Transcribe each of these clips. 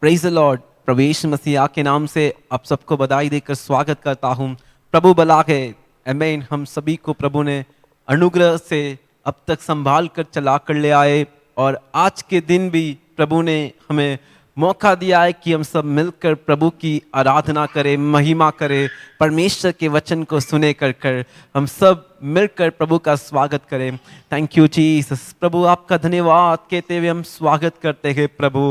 Praise the Lord. प्रवेश मसीहा के नाम से आप सबको बधाई देकर स्वागत करता हूं। प्रभु भला है। आमीन। हम सभी को प्रभु ने अनुग्रह से अब तक संभाल कर चला कर ले आए और आज के दिन भी प्रभु ने हमें मौका दिया है कि हम सब मिलकर प्रभु की आराधना करें, महिमा करें, परमेश्वर के वचन को सुने कर हम सब मिलकर प्रभु का स्वागत करें। Thank you Jesus. प्रभु आपका धन्यवाद कहते हुए हम स्वागत करते हैं प्रभु।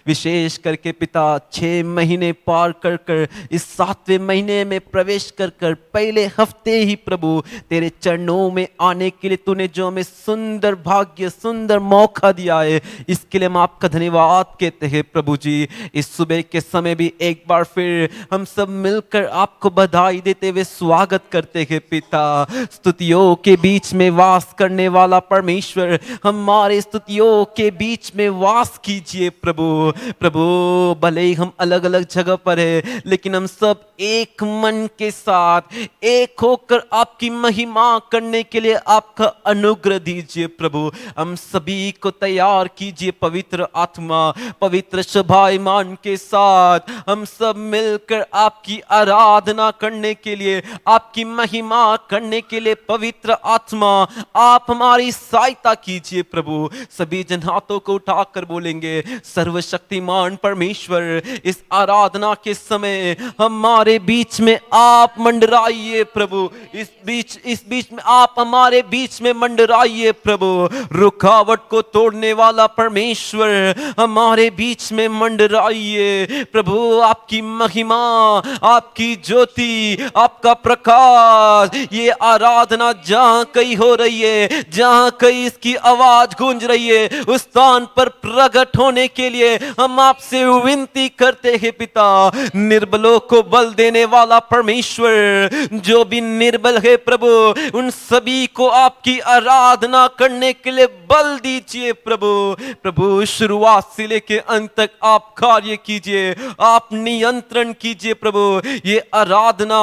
विशेष करके पिता 6 महीने पार कर इस 7वें महीने में प्रवेश कर पहले हफ्ते ही प्रभु तेरे चरणों में आने के लिए तूने जो हमें सुंदर भाग्य, सुंदर मौका दिया है, इसके लिए हम आपका धन्यवाद कहते हैं प्रभु जी। इस सुबह के समय भी एक बार फिर हम सब मिलकर आपको बधाई देते हुए स्वागत करते हैं पिता। स्तुतियों के बीच में वास करने वाला परमेश्वर, हमारे स्तुतियों के बीच में वास कीजिए प्रभु। प्रभु भले ही हम अलग अलग जगह पर है, लेकिन हम सब एक मन के साथ एक होकर आपकी महिमा करने के लिए आपका अनुग्रह दीजिए प्रभु। हम सभी को तैयार कीजिए पवित्र आत्मा, पवित्र शोभायमान के साथ हम सब मिलकर आपकी आराधना करने के लिए, आपकी महिमा करने के लिए पवित्र आत्मा आप हमारी सहायता कीजिए प्रभु। सभी जन हाथों को उठाकर बोलेंगे, सर्वशक्तिमान परमेश्वर, इस आराधना के समय हमारे बीच में आप मंडराइए प्रभु। इस बीच में आप हमारे बीच में मंडराइए प्रभु। रुकावट को तोड़ने वाला परमेश्वर हमारे बीच में मंडराइए प्रभु। आपकी महिमा, आपकी ज्योति, आपका प्रकाश, ये आराधना जहां कहीं हो रही है, जहां कहीं इसकी आवाज गूंज रही है, उस स्थान पर प्रकट होने के लिए हम आपसे विनती करते हैं पिता। निर्बलों को बल देने वाला परमेश्वर, जो भी निर्बल है प्रभु, उन सभी को आपकी आराधना करने के लिए बल दीजिए प्रभु। प्रभु शुरुआत से लेके अंत तक आप कार्य कीजिए, आप नियंत्रण कीजिए प्रभु। ये आराधना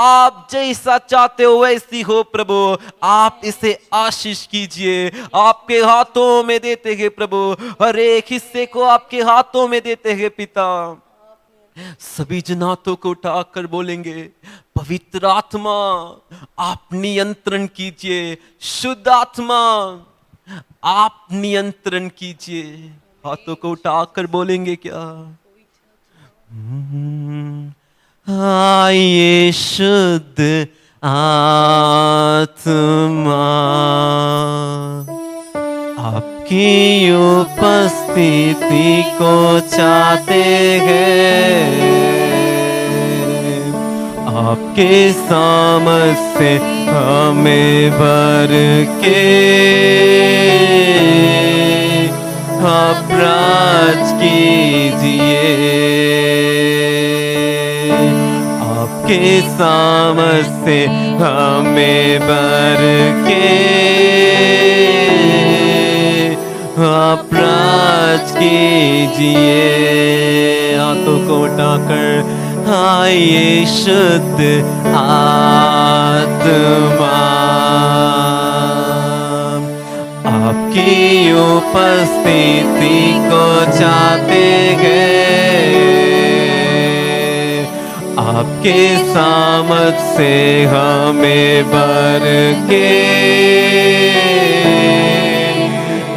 आप जैसा चाहते हो वैसी हो प्रभु। आप इसे आशीष कीजिए, आपके हाथों में देते हैं प्रभु। हर एक हिस्से को आपके हाथों में देते हैं पिता। सभी जनातों को उठाकर बोलेंगे, पवित्र आत्मा आप नियंत्रण कीजिए, शुद्ध आत्मा आप नियंत्रण कीजिए। हाथों को उठाकर बोलेंगे क्या? आइए शुद्ध आत्मा, आपकी उपस्थिति को चाहते हैं। आपके सामर्थ से हमें भर के आप राज कीजिए। आपके सामर्थ से हमें भर के आप राज कीजिए। हाथों को उठाकर आइए शुद्ध आत्मा, आपकी उपस्थिति को चाहते हैं। आपके सामर्थ से हमें भर के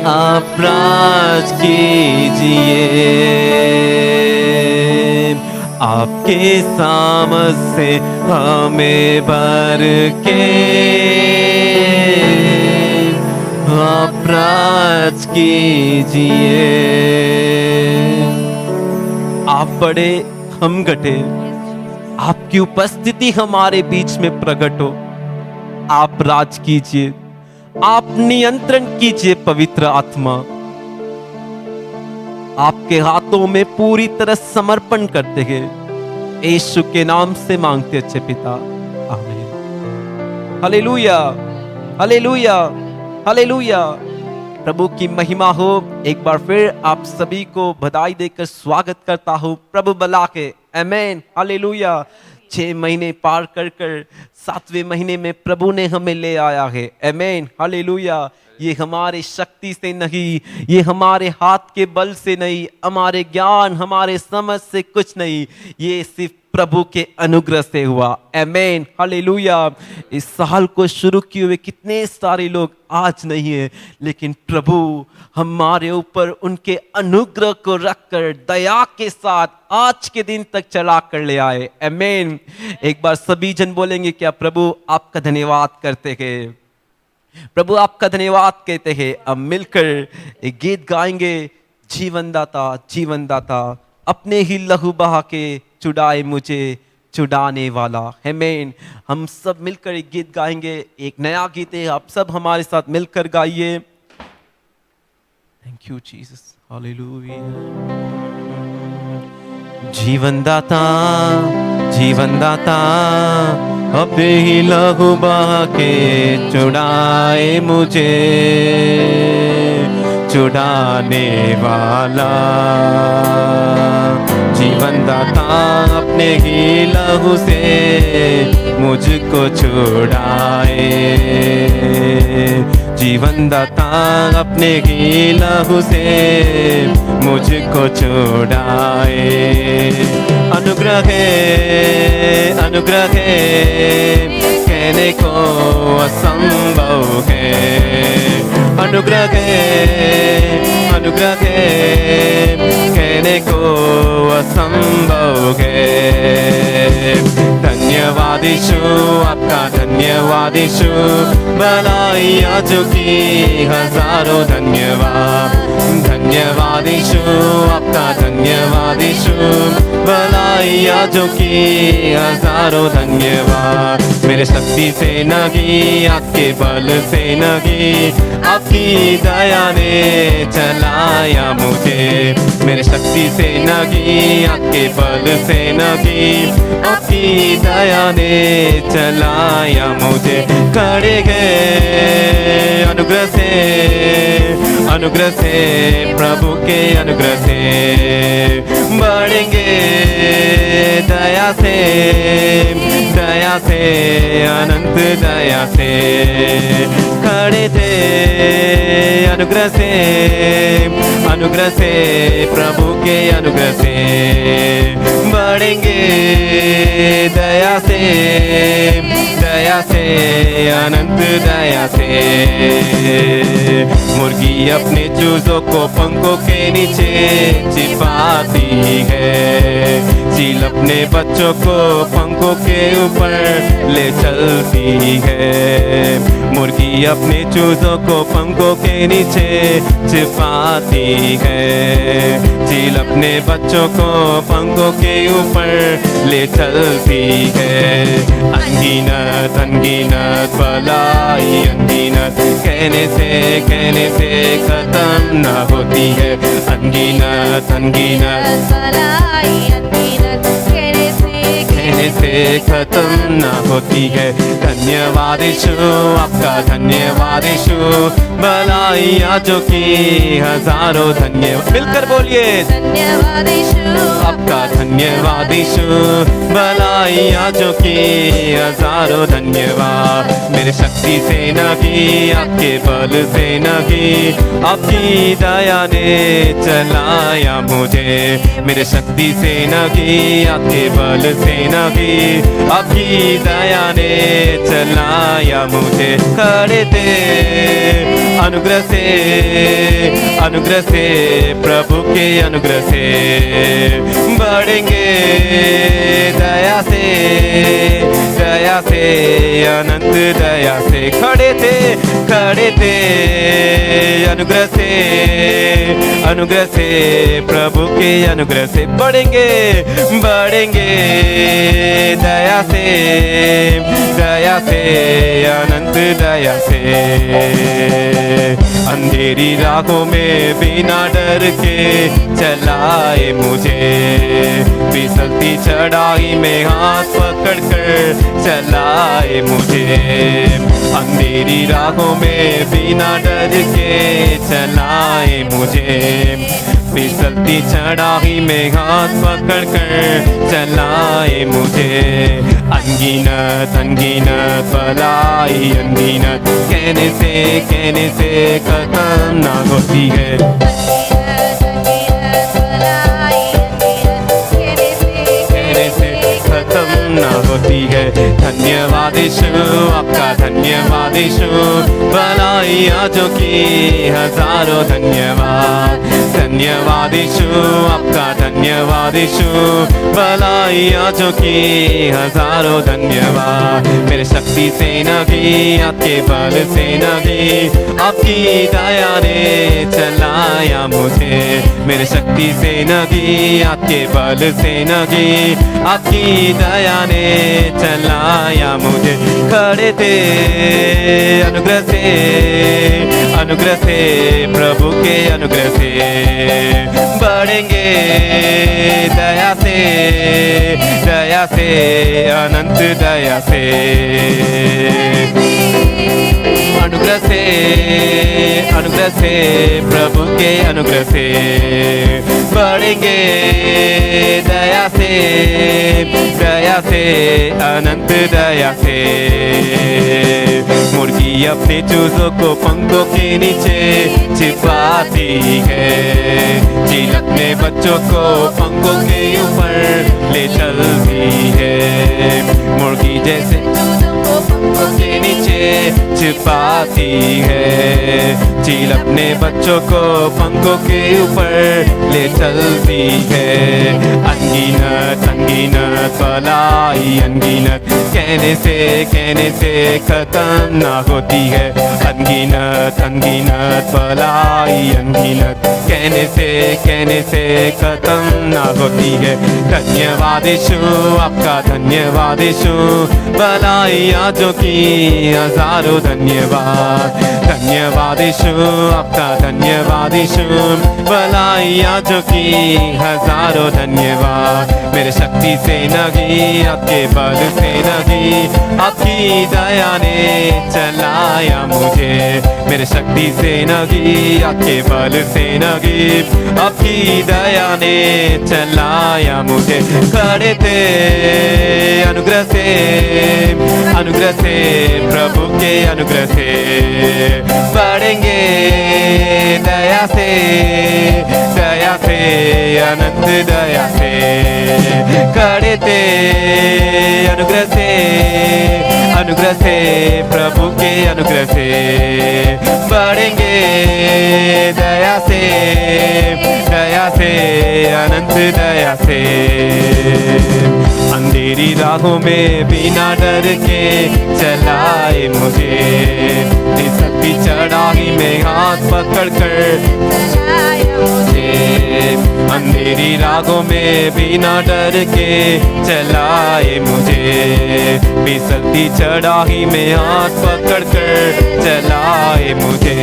आप राज कीजिए। आपके सामर्थ से हमें भर के आप राज कीजिए। आप बड़े, हम घटे, आपकी उपस्थिति हमारे बीच में प्रकट हो। आप राज कीजिए, आप नियंत्रण कीजिए पवित्र आत्मा। आपके हाथों में पूरी तरह समर्पण करते हैं, यीशु के नाम से मांगते अच्छे पिता, आमीन। Hallelujah, hallelujah, hallelujah. प्रभु की महिमा हो। एक बार फिर आप सभी को बधाई देकर स्वागत करता हूँ। प्रभु भला के, आमीन, हालेलुया। 6 महीने पार कर 7वें महीने में प्रभु ने हमें ले आया है, आमीन, हालेलुया। ये हमारे शक्ति से नहीं, ये हमारे हाथ के बल से नहीं, हमारे ज्ञान हमारे समझ से कुछ नहीं, ये सिर्फ प्रभु के अनुग्रह से हुआ। आमीन, हालेलुया। इस साल को शुरू किए हुए कितने सारे लोग आज नहीं है, लेकिन प्रभु हमारे ऊपर उनके अनुग्रह को रखकर दया के साथ आज के दिन तक चला कर ले आए। आमीन। एक बार सभी जन बोलेंगे क्या? प्रभु आपका धन्यवाद करते हैं, प्रभु आपका धन्यवाद कहते हैं। अब मिलकर एक गीत गाएंगे, जीवनदाता जीवनदाता अपने ही लहू बहा के छुड़ाए मुझे छुड़ाने वाला। आमीन। हम सब मिलकर एक गीत गाएंगे, एक नया गीत है, आप सब हमारे साथ मिलकर गाइए। Thank you Jesus, hallelujah. जीवनदाता जीवनदाता अपने ही लहू बहा के छुड़ाए मुझे छुड़ाने वाला। जीवनदाता अपने ही लहू से मुझको छुड़ाए, जीवनदाता अपने ही लहू से मुझको छुड़ाए। अनुग्रह है कहने को असंभव है, अनुग्रह है कहने को असंभव है। धन्यवाद यीशु आपका, धन्यवाद यीशु भलाइयाँ जो की हजारों धन्यवाद। धन्यवाद यीशु आपका, धन्यवाद यीशु भलाइयाँ जो की हजारों धन्यवाद। मेरे शक्ति से नहीं, आपके बल से नहीं, आपकी दया ने चलाया मुझे। मेरे शक्ति से नहीं, आपके बल से नहीं, आपकी दया ने चलाया मुझे। खड़े गए अनुग्रह से प्रभु के अनुग्रह से, बढ़ेंगे दया से अनंत दया से। खड़े थे अनुग्रह से प्रभु के अनुग्रह से, बढ़ेंगे दया से अनंत दया से। मुर्गी अपने चूजों को पंखों के नीचे छिपाती है, चील अपने बच्चों को पंखों के ऊपर ले चलती है। मुर्गी अपने चूजों को पंखों के नीचे छिपाती है, चील अपने बच्चों को पंखों के ऊपर ले चलती है। अनगिनत अनगिनत भलाई अनगिनत कहने से खत्म न होती है। अनगिनत अनगिनत भलाई अनगिनत कहने से खत्म न होती है। धन्यवाद यीशु आपका, धन्यवाद यीशु भलाइयाँ जो की हजारों धन्यवाद। मिलकर बोलिए धन्यवाद यीशु आपका, धन्यवाद यीशु भलाइयाँ जो की हजारों धन्यवाद। मेरे शक्ति से नहीं, आपके बल से नहीं, आपकी दया ने चलाया मुझे। मेरे शक्ति से नहीं, आपके बल से नहीं, आपकी दया ने चलाया मुझे। खड़े थे अनुग्रह से प्रभु के अनुग्रह से, बढ़ेंगे दया से अनंत दया से। खड़े थे अनुग्रह से प्रभु के अनुग्रह से, बढ़ेंगे दया से अनंत दया से। अंधेरी राहों में बिना डर के चलाए मुझे, फिसलती चढ़ाई में हाथ पकड़ कर चलाए मुझे। अंधेरी राहों में बिना डर के चलाए मुझे, फिसलती चढ़ाई में हाथ पकड़ कर चलाए मुझे। अनगिनत अनगिनत भलाई अनगिनत कहने से खत्म ना होती है। ना होती है। धन्यवाद यीशु आपका धन्यवाद यीशु भलाइयाँ जो की हजारों धन्यवाद। धन्यवाद यीशु आपका धन्यवाद यीशु भलाइयाँ जो की हजारों धन्यवाद। मेरे शक्ति से नहीं आपके बल से नहीं आपकी दया ने चलाया मुझे। मेरे शक्ति से नहीं आपके बल से नहीं आपकी दया ने चलाया मुझे। खड़े थे अनुग्रह से प्रभु के अनुग्रह से बढ़ेंगे दया से अनंत दया से। अनुग्रह से प्रभु के अनुग्रह से बढ़ेंगे दया से अनंत दया से। मुर्गी अपने चूजों को पंखों के नीचे छिपाती है, चील अपने बच्चों को पंखों के ऊपर ले चलती है। मुर्गी जैसे पंखों के नीचे छिपाती है, चील अपने बच्चों को पंखों के ऊपर ले चलती है। अनगिनत अनगिनत भलाई अनगिनत कहने से खत्म ना होती है। अनगिनत अनगिनत भलाई अनगिनत कहने से खत्म ना होती है। धन्यवाद यीशु आपका धन्यवाद यीशु भलाइयाँ जो की हजारों धन्यवाद। धन्यवाद यीशु आपका धन्यवाद यीशु भलाइयाँ जो की हजारों धन्यवाद। मेरे शक्ति से नहीं आपके बल से नहीं आपकी दया ने चलाया मुझे। मेरे शक्ति से नहीं आपके बल से नहीं आपकी दया ने चलाया मुझे। खड़े थे अनुग्रह से प्रभु के अनुग्रह से बढ़ेंगे दया से अनंत दया से। खड़े थे अनुग्रह से प्रभु के अनुग्रह से बढ़ेंगे दया से अनंत दया से। अंधेरी राहों में बिना डर के चलाए मुझे, फिसलती चढ़ाई में हाथ पकड़ कर मुझे। अंधेरी राहों में बिना डर के चलाए मुझे, फिसलती चढ़ाई में हाथ पकड़ कर चलाए मुझे।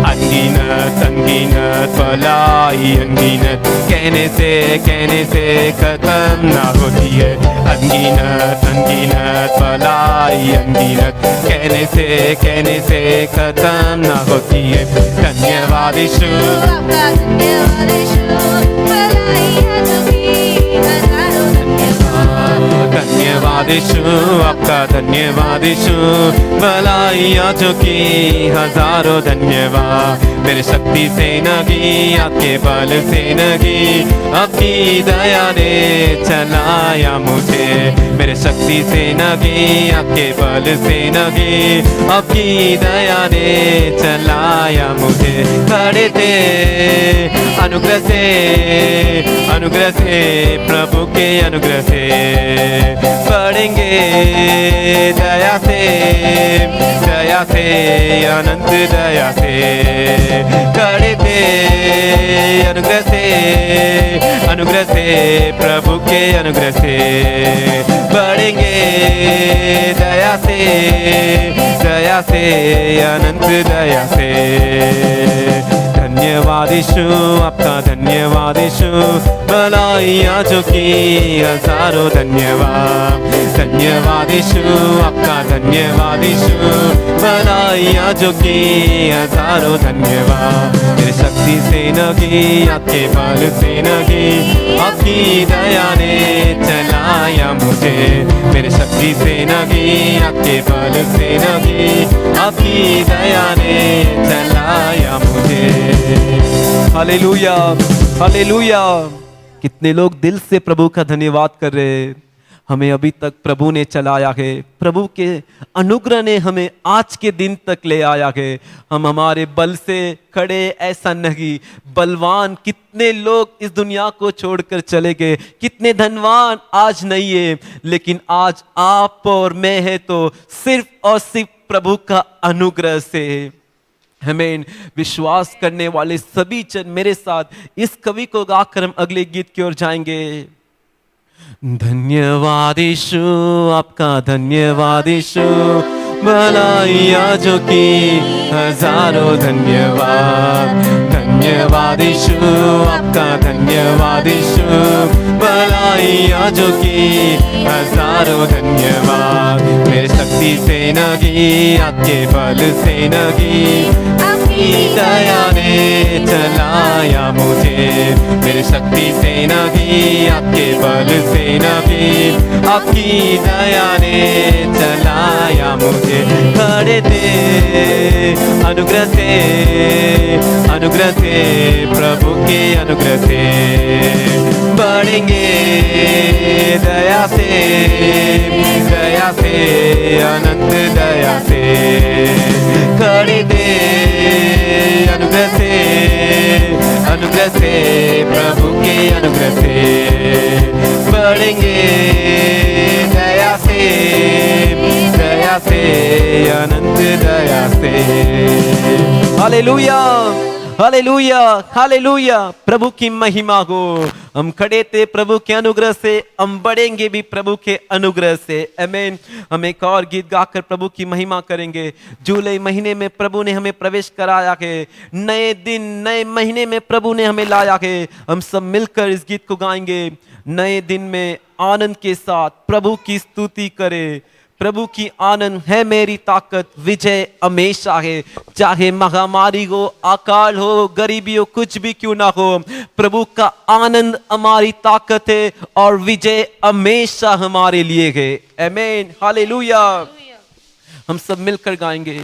अनगिनत अनगिनत भलाई अनगिनत कहने से खत्म ना होती है। अनगिनत अनगिनत भलाई अनगिनत कहने से खत्म ना होती है। धन्यवाद यीशु धन्यवाद यीशु आपका धन्यवाद यीशु भलाइयाँ जो की हजारों धन्यवाद। मेरे शक्ति से नहीं आपके बल से नहीं आपकी दया ने चलाया मुझे। मेरे शक्ति से नहीं आपके बल से नहीं आपकी दया ने चलाया मुझे। खड़े थे अनुग्रह से प्रभु के अनुग्रह से बढ़ेंगे दया से अनंत दया से। खड़े थे अनुग्रह से प्रभु के अनुग्रह से बढ़ेंगे दया से अनंत दया से। धन्यवाद यीशु, आपका धन्यवाद यीशु, भलाइयाँ जो की हजारों धन्यवाद। धन्यवाद यीशु, आपका धन्यवाद यीशु, भलाइयाँ जो की हजारों धन्यवाद। मेरे शक्ति से नहीं, आपके बल से नहीं, आपकी दया ने चलाया मुझे। मेरे शक्ति से नहीं, आपके बल से नहीं, आपकी दया ने चलाया मुझे। Hallelujah, hallelujah. कितने लोग दिल से प्रभु का धन्यवाद कर रहे हैं। हमें अभी तक प्रभु ने चलाया है, प्रभु के अनुग्रह ने हमें आज के दिन तक ले आया है। हम हमारे बल से खड़े ऐसा नहीं, बलवान कितने लोग इस दुनिया को छोड़कर चले गए, कितने धनवान आज नहीं है, लेकिन आज आप और मैं है तो सिर्फ और सिर्फ प्रभु का अनुग्रह से। हमें विश्वास करने वाले सभी जन मेरे साथ इस कवि को गाकर हम अगले गीत की ओर जाएंगे। धन्यवाद यीशु, आपका धन्यवाद यीशु, भलाइयाँ जो की हजारों धन्यवाद। धन्यवाद यीशु, आपका धन्यवाद यीशु, भलाइयाँ जो की हजारों धन्यवाद। मेरे शक्ति से नहीं, आपके बल से नहीं, आपकी दया ने चलाया मुझे। मेरे शक्ति से नहीं, आपके बल से नहीं, आपकी दया ने चलाया मुझे। खड़े थे अनुग्रह से, अनुग्रह से, प्रभु के अनुग्रह से बढ़ेंगे, दया से, दया से, अनंत दया से। खड़े थे अनुग्रह से, अनुग्रह से, प्रभु के अनुग्रह से बढ़ेंगे, दया से, दया से, अनंत दया से। Hallelujah, hallelujah, hallelujah. प्रभु की महिमा हो। हम खड़े थे प्रभु के अनुग्रह से, हम बढ़ेंगे भी प्रभु के अनुग्रह से। आमीन। हम एक और गीत गाकर प्रभु की महिमा करेंगे। जुलाई महीने में प्रभु ने हमें प्रवेश कराया है, नए दिन नए महीने में प्रभु ने हमें लाया है। हम सब मिलकर इस गीत को गाएंगे। नए दिन में आनंद के साथ प्रभु की स्तुति करें। प्रभु की आनंद है मेरी ताकत, विजय हमेशा है। चाहे महामारी हो, अकाल हो, गरीबी हो, कुछ भी क्यों ना हो, प्रभु का आनंद हमारी ताकत है और विजय हमेशा हमारे लिए है। आमीन, हालेलुया। हम सब मिलकर गाएंगे।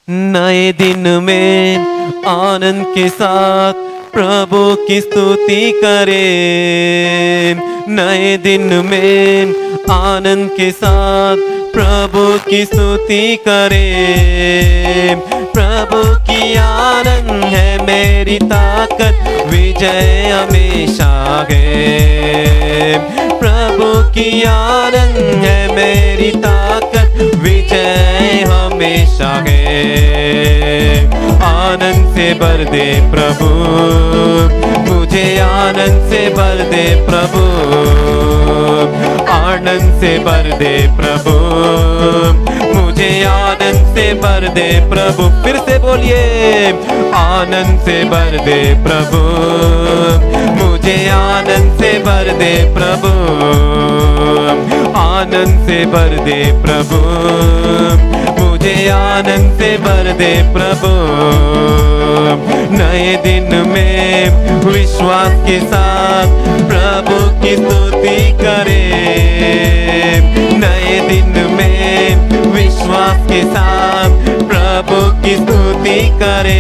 नए दिन में आनंद के साथ प्रभु की स्तुति करें। नए दिन में आनंद के साथ प्रभु की स्तुति करें। प्रभु की आनंद है मेरी ताकत, विजय हमेशा है। प्रभु की आनंद है मेरी ताकत, विजय हमेशा है। आनंद से भर दे प्रभु, मुझे आनंद से भर दे प्रभु। आनंद से भर दे प्रभु, मुझे आनंद से भर दे प्रभु। फिर से बोलिए, आनंद से भर दे प्रभु, मुझे आनंद से भर दे प्रभु। आनंद से भर दे प्रभु, मुझे आनंद से भर दे प्रभु। नए दिन में विश्वास के साथ प्रभु की स्तुति करें। नए दिन में विश्वास के साथ प्रभु की स्तुति करें।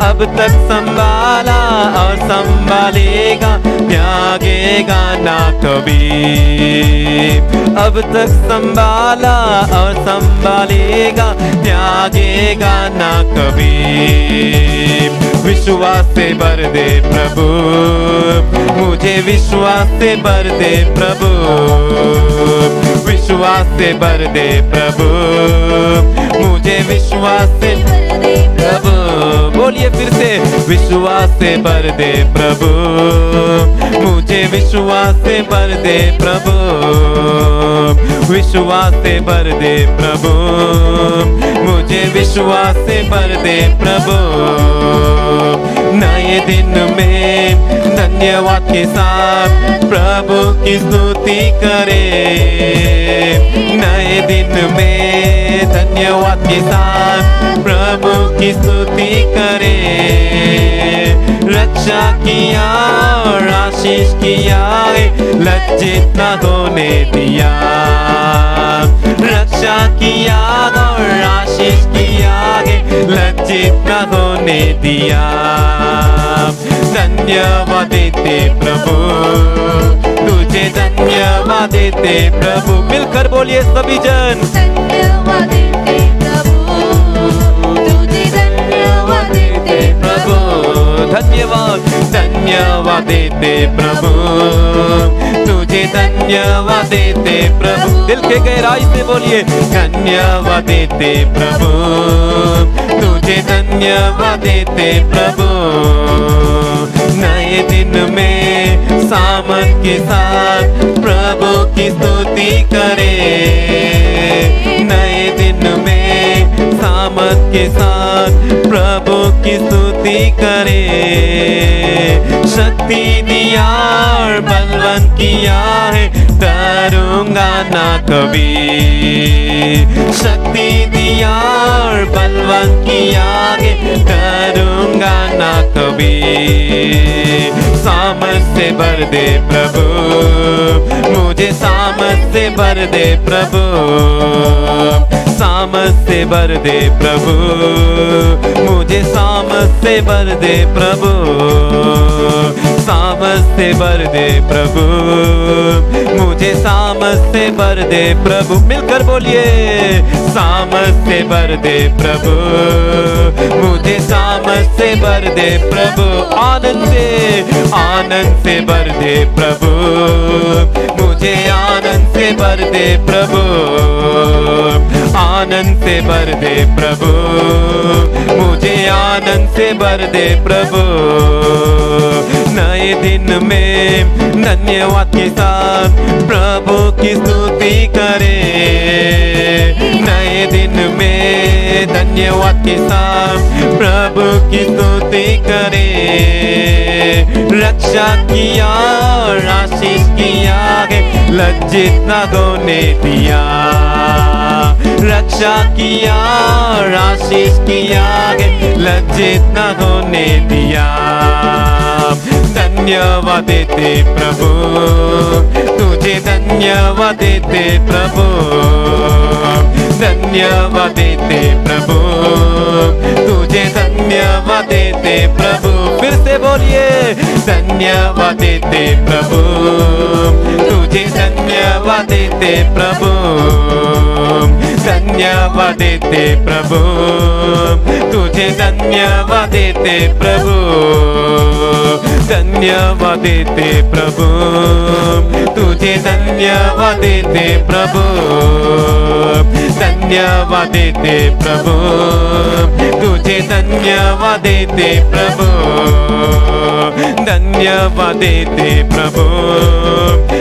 अब तक संभाला और संभालेगा, त्यागेगा ना कभी। अब तक संभाला और संभालेगा, त्यागेगा ना कभी। विश्वास से भर दे प्रभु, मुझे विश्वास से भर दे प्रभु। विश्वास से भर दे प्रभु, मुझे विश्वास से भर दे प्रभु। बोलिए फिर से, विश्वास से भर दे प्रभु, मुझे विश्वास से भर दे प्रभु, विश्वास से भर दे प्रभु, मुझे विश्वास से भर दे प्रभु। नए दिन में धन्यवाद के साथ प्रभु की स्तुति करे, नए दिन में धन्यवाद के साथ प्रभु की स्तुति करे। रक्षा किया और आशीष किया है, लज्जित न होने दिया। रक्षा किया और आशीष किया है, लज्जित न होने दिया। धन्यवाद देते प्रभु, तुझे धन्यवाद देते प्रभु। मिलकर बोलिए सभी जन, धन्यवाद देते प्रभु, तुझे धन्यवाद देते प्रभु। धन्यवाद, धन्यवाद देते प्रभु, तुझे धन्यवाद देते प्रभु। दिल के गहराई से बोलिए, धन्यवाद देते प्रभु, तुझे धन्यवाद देते प्रभु। नए दिन में सामर्थ के साथ प्रभु की स्तुति करे, नए दिन में सामर्थ के साथ प्रभु की स्तुति करे। शक्ति दिया और बलवान किया है, डरूंगा ना कभी। शक्ति दिया और बलवान किया है, डरूंगा ना कभी। सामर्थ से भर दे प्रभु, मुझे सामर्थ से भर दे प्रभु। सामर्थ से भर दे प्रभु, मुझे सामर्थ से भर दे प्रभु। सामर्थ से भर दे प्रभु, मुझे सामर्थ से भर दे प्रभु। मिलकर बोलिए, सामर्थ से भर दे प्रभु, मुझे सामर्थ से भर दे प्रभु। आनंद से भर दे प्रभु, मुझे आनंद से भर दे प्रभु। आनंद से भर दे प्रभु, मुझे आनंद से भर दे प्रभु। नए दिन में धन्यवाद के साथ प्रभु की स्तुति करे, नए दिन में धन्यवाद के साथ प्रभु की स्तुति करे। रक्षा किया और आशीष किया है, लज्जित न होने दिया। रक्षा किया और आशीष किया है, लज्जित न होने दिया। धन्यवाद देते प्रभु, तुझे धन्यवाद देते प्रभु। धन्यवाद देते प्रभु, तुझे धन्यवाद देते प्रभु। फिर से बोलिए, धन्यवाद देते प्रभु, तुझे धन्यवाद देते प्रभु। धन्यवाद देते प्रभु, तुझे धन्यवाद देते प्रभु। धन्यवाद देते प्रभु, तुझे धन्यवाद देते प्रभु। धन्यवाद देते प्रभु, तुझे धन्यवाद देते प्रभु। धन्यवाद देते प्रभु,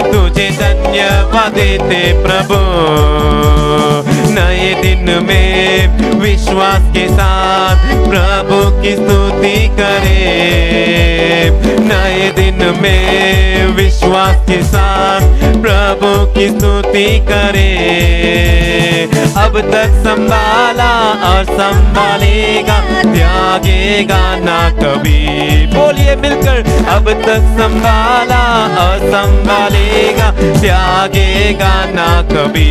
तुझे धन्यवाद देते प्रभु। नए दिन में विश्वास के साथ प्रभु की स्तुति करे, नए दिन में विश्वास के साथ प्रभु की स्तुति करे। अब तक संभाला और संभालेगा, त्यागेगा ना कभी। बोलिए मिलकर, अब तक संभाला और संभालेगा, त्यागेगा ना कभी।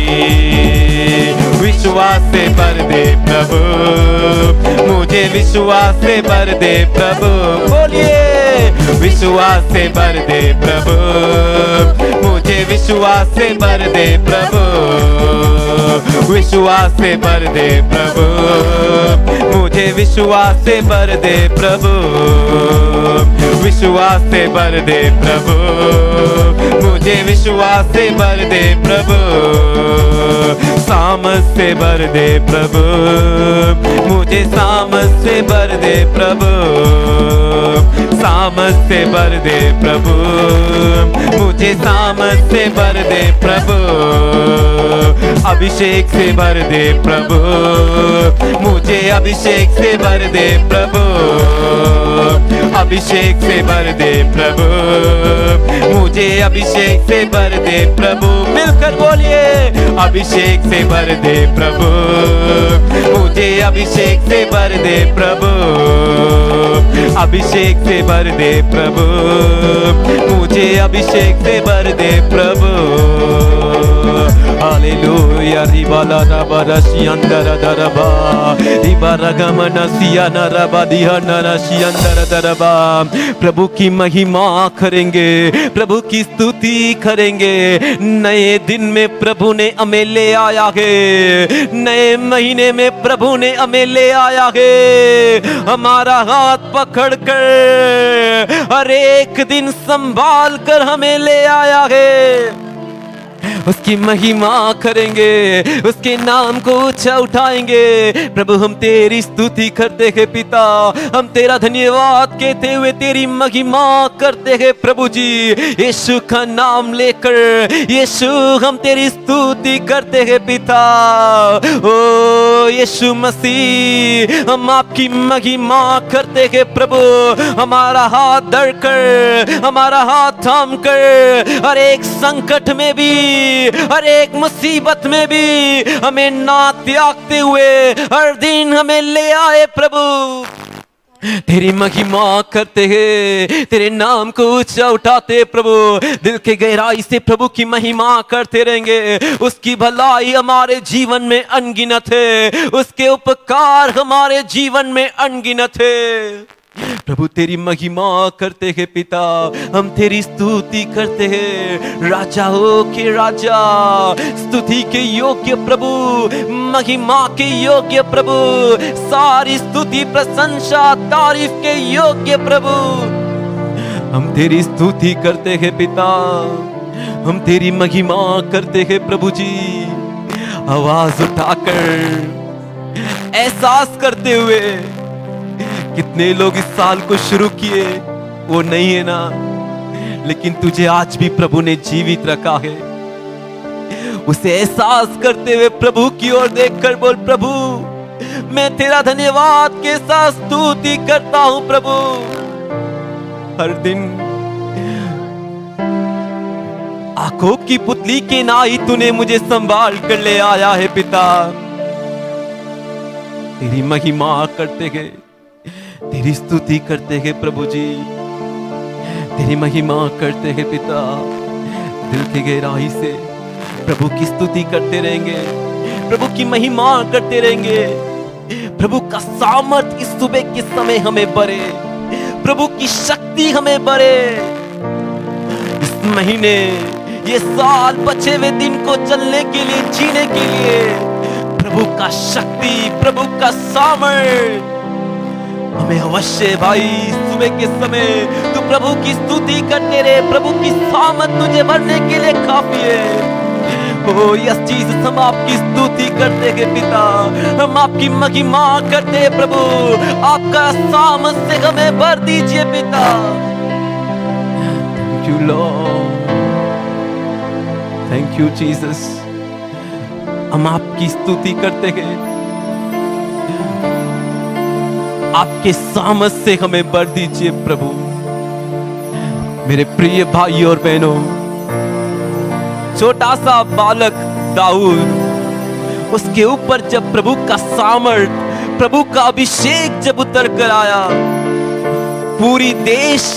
विश्वास से भर दे प्रभु, मुझे विश्वास से भर दे प्रभु। बोलिए, विश्वास से भर दे प्रभु, मुझे विश्वास से भर दे प्रभु। विश्वास से भर दे प्रभु, मुझे विश्वास से भर दे प्रभु। विश्वास से भर दे प्रभु, मुझे विश्वास से भर दे प्रभु, सामर्थ से भर दे प्रभु, मुझे सामर्थ से भर दे प्रभु, सामर्थ से भर दे प्रभु, मुझे सामर्थ से भर दे प्रभु, अभिषेक से भर दे प्रभु, मुझे अभिषेक से भर दे प्रभु, अभिषेक से भर दे प्रभु, मुझे अभिषेक से भर दे प्रभु, मिलकर बोलिए, अभिषेक से भर दे प्रभु, मुझे अभिषेक से भर दे प्रभु, अभिषेक से भर दे प्रभु, मुझे अभिषेक से भर दे प्रभु। हालेलुया रिबाला रबा शियंदर दरबा रिबारा गमन सियान रबा दिहन शियंदर दरबा। प्रभु की महिमा करेंगे, प्रभु की स्तुति करेंगे। नए दिन में प्रभु ने हमें ले आया है, नए महीने में प्रभु ने हमें ले आया है। हमारा हाथ पकड़ कर हर एक दिन संभाल कर हमें ले आया है। उसकी महिमा करेंगे, उसके नाम को ऊंचा उठाएंगे। प्रभु हम तेरी स्तुति करते हैं पिता, हम तेरा धन्यवाद कहते हुए तेरी महिमा करते हैं प्रभु जी। यीशु का नाम लेकर यीशु हम तेरी स्तुति करते हैं पिता। ओ यीशु मसीह हम आपकी महिमा करते हैं प्रभु। हमारा हाथ धरकर, हमारा हाथ थाम कर हर एक संकट में भी, हर एक मुसीबत में भी हमें ना त्यागते हुए हर दिन हमें ले आए प्रभु। तेरी महिमा करते हैं, तेरे नाम को ऊंचा उठाते प्रभु। दिल के गहराई से प्रभु की महिमा करते रहेंगे। उसकी भलाई हमारे जीवन में अनगिनत है, उसके उपकार हमारे जीवन में अनगिनत है। प्रभु तेरी महिमा करते हैं पिता, हम तेरी स्तुति करते हैं। राजाओं के राजा, स्तुति के योग्य प्रभु, महिमा के योग्य प्रभु, सारी स्तुति प्रशंसा तारीफ के योग्य प्रभु। हम तेरी स्तुति करते हैं पिता, हम तेरी महिमा करते हैं प्रभु जी। आवाज उठाकर एहसास करते हुए, कितने लोग इस साल को शुरू किए वो नहीं है ना, लेकिन तुझे आज भी प्रभु ने जीवित रखा है। उसे एहसास करते हुए प्रभु की ओर देखकर बोल, प्रभु मैं तेरा धन्यवाद के साथ स्तुति करता हूं प्रभु। हर दिन आंखों की पुतली के नाई तूने मुझे संभाल कर ले आया है पिता। तेरी महिमा करते गए, तेरी स्तुति करते हैं प्रभु जी, तेरी महिमा करते हैं पिता। दिल की गहराई से प्रभु की स्तुति करते रहेंगे, प्रभु की महिमा करते रहेंगे। प्रभु का सामर्थ इस सुबह के समय हमें बढ़े, प्रभु की शक्ति हमें बढ़े। इस महीने, ये साल, बचे हुए दिन को चलने के लिए, जीने के लिए प्रभु का शक्ति, प्रभु का सामर्थ हमें अवश्य भाई। सुबह के समय तू प्रभु की स्तुति करते रहे, प्रभु की सामर्थ तुझे भरने के लिए काफी है। ओ यस जीसस, हम आपकी स्तुति करते हैं पिता, हम आपकी महिमा करते हैं प्रभु। आपका सामर्थ से हमें भर दीजिए पिता। Thank you Lord, thank you Jesus. हम आपकी स्तुति करते हैं, आपके सामर्थ से हमें भर दीजिए प्रभु। मेरे प्रिय भाई और बहनों, छोटा सा बालक दाऊद, उसके ऊपर जब प्रभु का सामर्थ, प्रभु का अभिषेक जब उतर कर आया, पूरी देश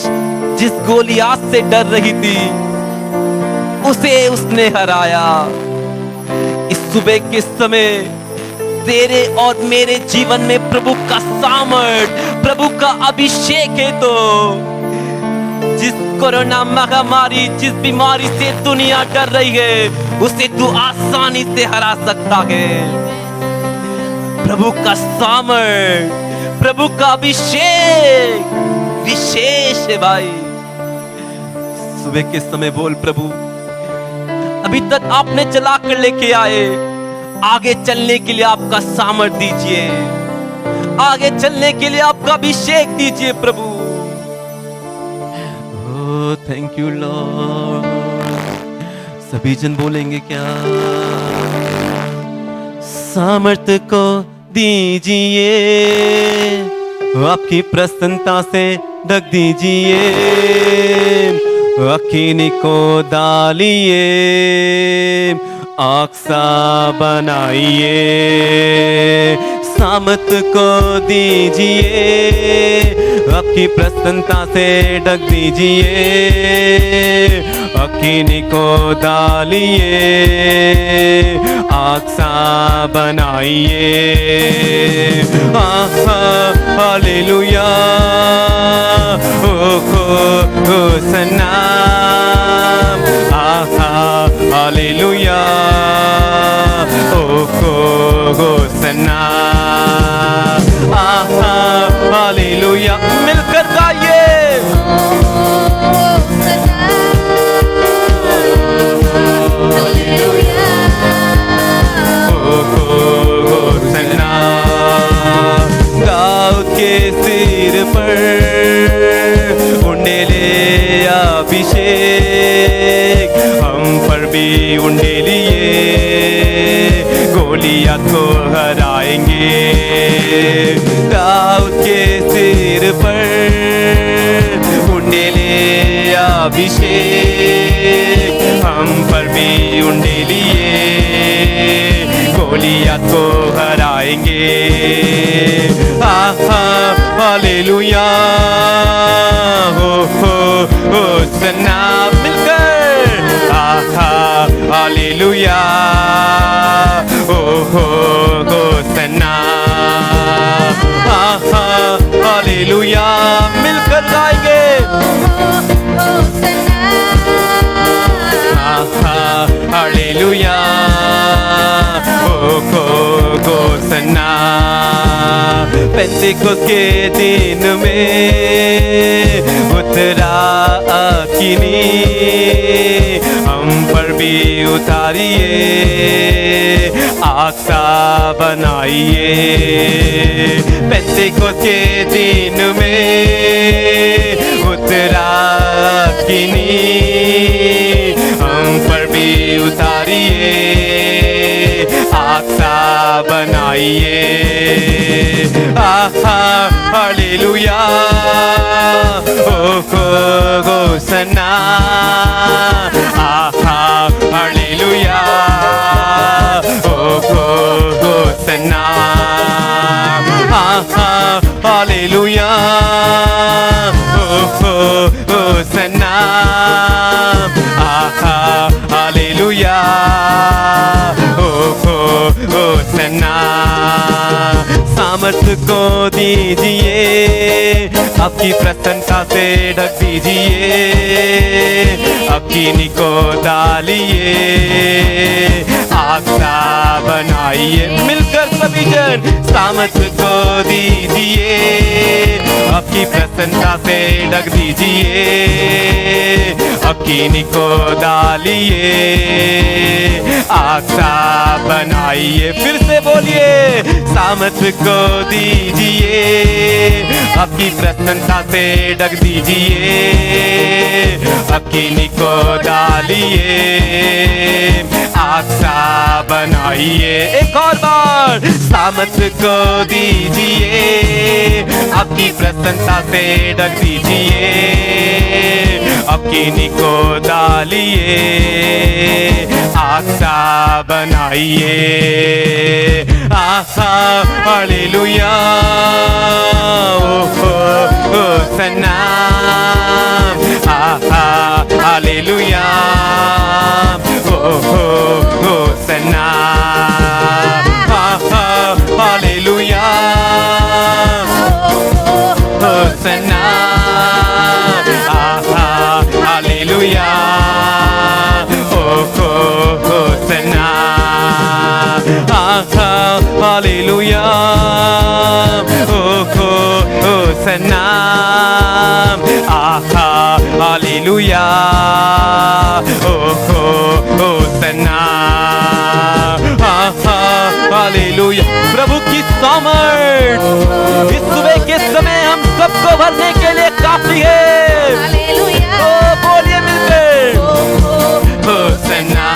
जिस गोलियात से डर रही थी उसे उसने हराया। इस सुबह के समय तेरे और मेरे जीवन में प्रभु का सामर्थ, प्रभु का अभिषेक है। तो जिस कोरोना महामारी, जिस बीमारी से दुनिया डर रही है, उसे तू आसानी से हरा सकता है। प्रभु का सामर्थ, प्रभु का अभिषेक विशेष है भाई। सुबह के समय बोल, प्रभु अभी तक आपने चला कर लेके आए, आगे चलने के लिए आपका सामर्थ दीजिए, आगे चलने के लिए आपका अभिषेक दीजिए प्रभु। Oh thank you Lord. सभी जन बोलेंगे क्या? सामर्थ को दीजिए, आपकी प्रसन्नता से ढक दीजिए, अखीनी को डालिए, आक्सा बनाइए। सामर्थ को दीजिए, आपकी प्रसन्नता से ढक दीजिए, अखीनी को डालिए, आक्सा बनाइए। Hallelujah, hosanna, hallelujah, hosanna, hallelujah. मिलकर गाइए। दाऊद के सिर पर उंडेले अभिषेक, हम पर भी उंडेलिए, गोलियात को हराएंगे। दाऊद के सिर पर उंडेले अभिषेक, हम पर भी उंडेलिए, गोलियात को हराएंगे। Hallelujah, Hosanna. मिलकर हालेलुया, होसन्ना, हालेलुया। मिलकर गाएंगे। Hallelujah, Hosanna. पेंतिकोस्त के दिन में उतरा अकीनी, हम पर भी उतारिए, आक्सा बनाइए। पेंतिकोस्त के दिन में उतरा अकीनी, हम पर भी उतारिए, आक्सा बनाइए। Hallelujah, hosanna, hallelujah, hosanna, hallelujah, hosanna, hallelujah, Hosanna. सामर्थ को दीजिए, आपकी प्रसन्नता से ढक दीजिए, अकीनी को डालिए, आक्सा बनाइए। मिलकर सभी जन सामर्थ को दीजिए, आपकी प्रसन्नता से ढक दीजिए, अकीनी को डालिए, आक्सा बनाइए। फिर से बोलिए। सामर्थ को दीजिए, आपकी प्रसन्नता से ढक दीजिए, अकीनी को डालिए, आक्सा बनाइए। एक और बार। सामर्थ को दीजिए, आपकी प्रसन्नता से ढक दीजिए, अकीनी को डालिए, आक्सा बनाइए। Hallelujah, hosanna, hallelujah, hosanna, hallelujah, hosanna, hallelujah, hosanna, hallelujah, hosanna, hallelujah. Hallelujah hosanna hallelujah. प्रभु की सामर्थ इस सुबह के समय हम सबको भरने के लिए काफी है। हालेलुया ओ बोलिए मिलकर Hosanna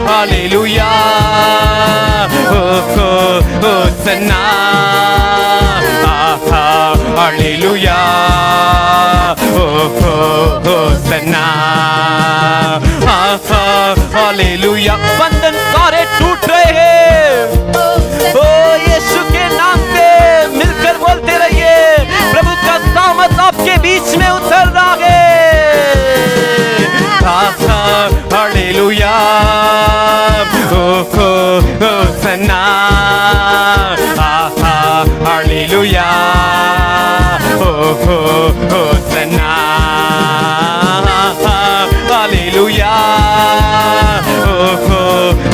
hallelujah hosanna hallelujah hosanna hallelujah. बंधन सारे टूट रहे हैं ओ यीशु के नाम से मिलकर बोलते रहिए प्रभु का सामर्थ आपके बीच में उतर रहा है। Hallelujah hosanna hallelujah hosanna hallelujah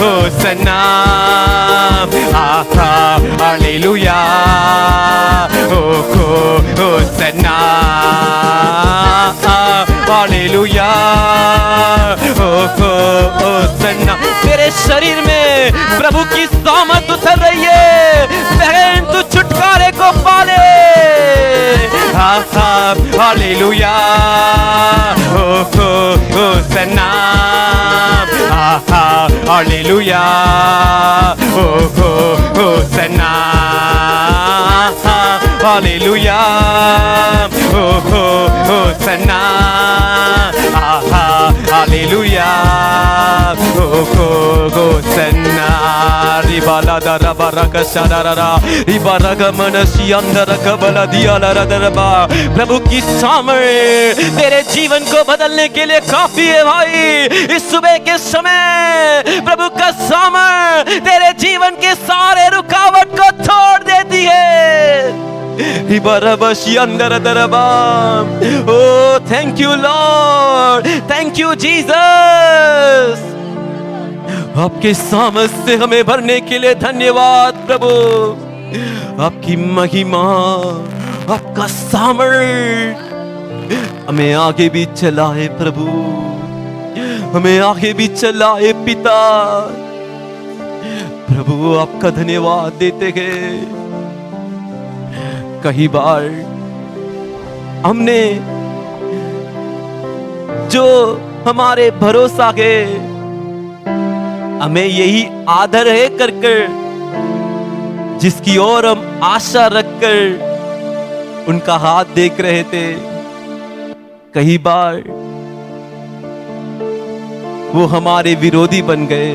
hosanna hallelujah hosanna hallelujah Hosanna. तेरे शरीर में प्रभु की सामर्थ उतर रही है। बहन तू छुटकारे को पाले। Hallelujah hosanna hallelujah hosanna hallelujah hosanna hallelujah hosanna. रिबाला दरबारा कशारारा रिबारागा मनसी अंदर कबला दिया लरदरबा। प्रभु की सामर्थ तेरे जीवन को बदलने के लिए काफी है भाई। इस सुबह के समय प्रभु का सामर्थ तेरे जीवन के सारे रुकावट को तोड़ देती है। Oh, thank you Lord, thank you Jesus। आपके सामर्थ से हमें भरने के लिए धन्यवाद प्रभु। आपकी महिमा आपका सामर्थ हमें आगे भी चलाए प्रभु, हमें आगे भी चलाए पिता। प्रभु आपका धन्यवाद देते हैं। कई बार हमने जो हमारे भरोसा के हमें यही आदर है कर जिसकी ओर हम आशा रखकर उनका हाथ देख रहे थे, कई बार वो हमारे विरोधी बन गए,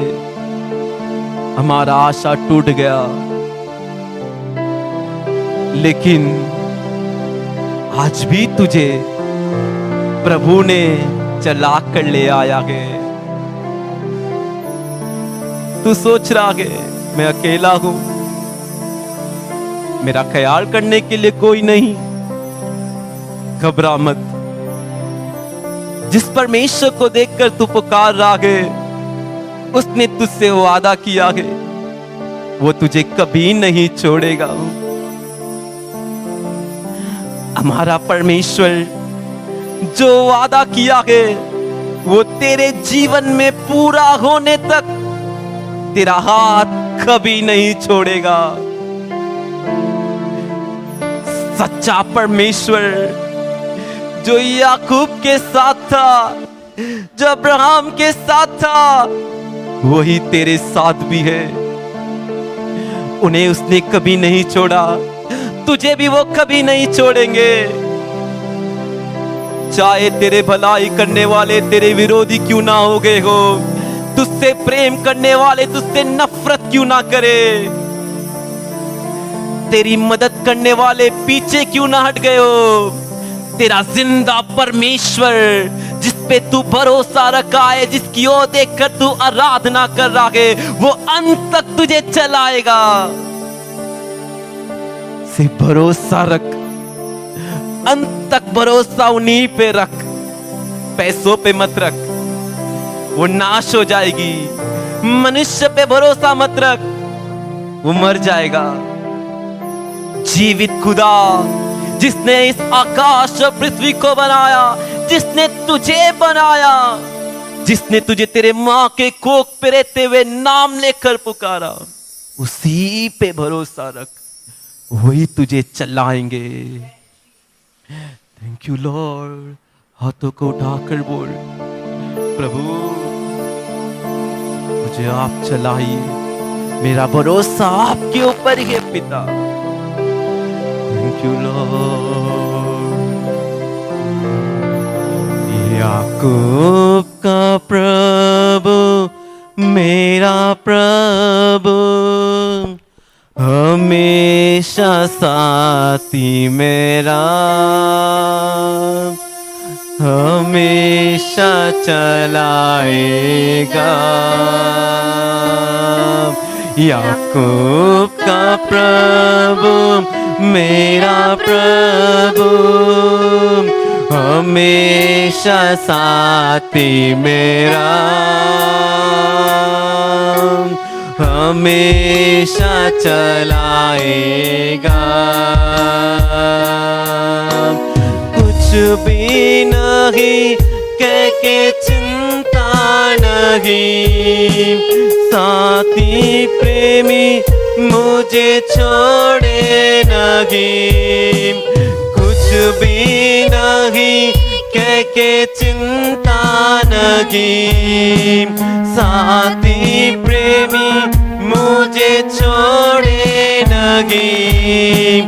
हमारा आशा टूट गया। लेकिन आज भी तुझे प्रभु ने चला कर ले आया है। तू सोच रहा है मैं अकेला हूं, मेरा ख्याल करने के लिए कोई नहीं। घबरा मत, जिस परमेश्वर को देखकर तू पुकार रहा है उसने तुझसे वादा किया है वो तुझे कभी नहीं छोड़ेगा। हमारा परमेश्वर जो वादा किया है वो तेरे जीवन में पूरा होने तक तेरा हाथ कभी नहीं छोड़ेगा। सच्चा परमेश्वर जो याकूब के साथ था, जो अब्राहम के साथ था, वही तेरे साथ भी है। उन्हें उसने कभी नहीं छोड़ा, तुझे भी वो कभी नहीं छोड़ेंगे। चाहे तेरे भलाई करने वाले तेरे विरोधी क्यों ना हो गए हो, तुझसे प्रेम करने वाले तुझसे नफरत क्यों ना करे, तेरी मदद करने वाले पीछे क्यों ना हट गए हो, तेरा जिंदा परमेश्वर जिस पे तू भरोसा रखा है, जिसकी ओर देखकर तू आराधना कर रहा है, वो अंत तक तुझे चलाएगा। से भरोसा रख, अंत तक भरोसा उन्हीं पे रख, पैसों पे मत रख, वो नाश हो जाएगी। मनुष्य पे भरोसा मत रख, वो मर जाएगा। जीवित खुदा जिसने इस आकाश और पृथ्वी को बनाया, जिसने तुझे बनाया, जिसने तुझे तेरे माँ के कोख पे रहते हुए नाम लेकर पुकारा, उसी पे भरोसा रख, वही तुझे चलाएंगे। Thank you Lord. हाथों को उठाकर बोल, प्रभु मुझे आप चलाइए, मेरा भरोसा आपके ऊपर ही है पिता। Thank you Lord. याकूब का प्रभु मेरा प्रभु, हमेशा साथी मेरा, हमेशा चलाएगा। याकूब का प्रभु मेरा प्रभु, हमेशा साथी मेरा, हमेशा चलाएगा। कुछ भी नहीं कह के चिंता नहीं, साथी प्रेमी मुझे छोड़े नहीं। कुछ भी नहीं कह के चिंता नहीं, साथी प्रेमी मुझे छोड़े नहीं।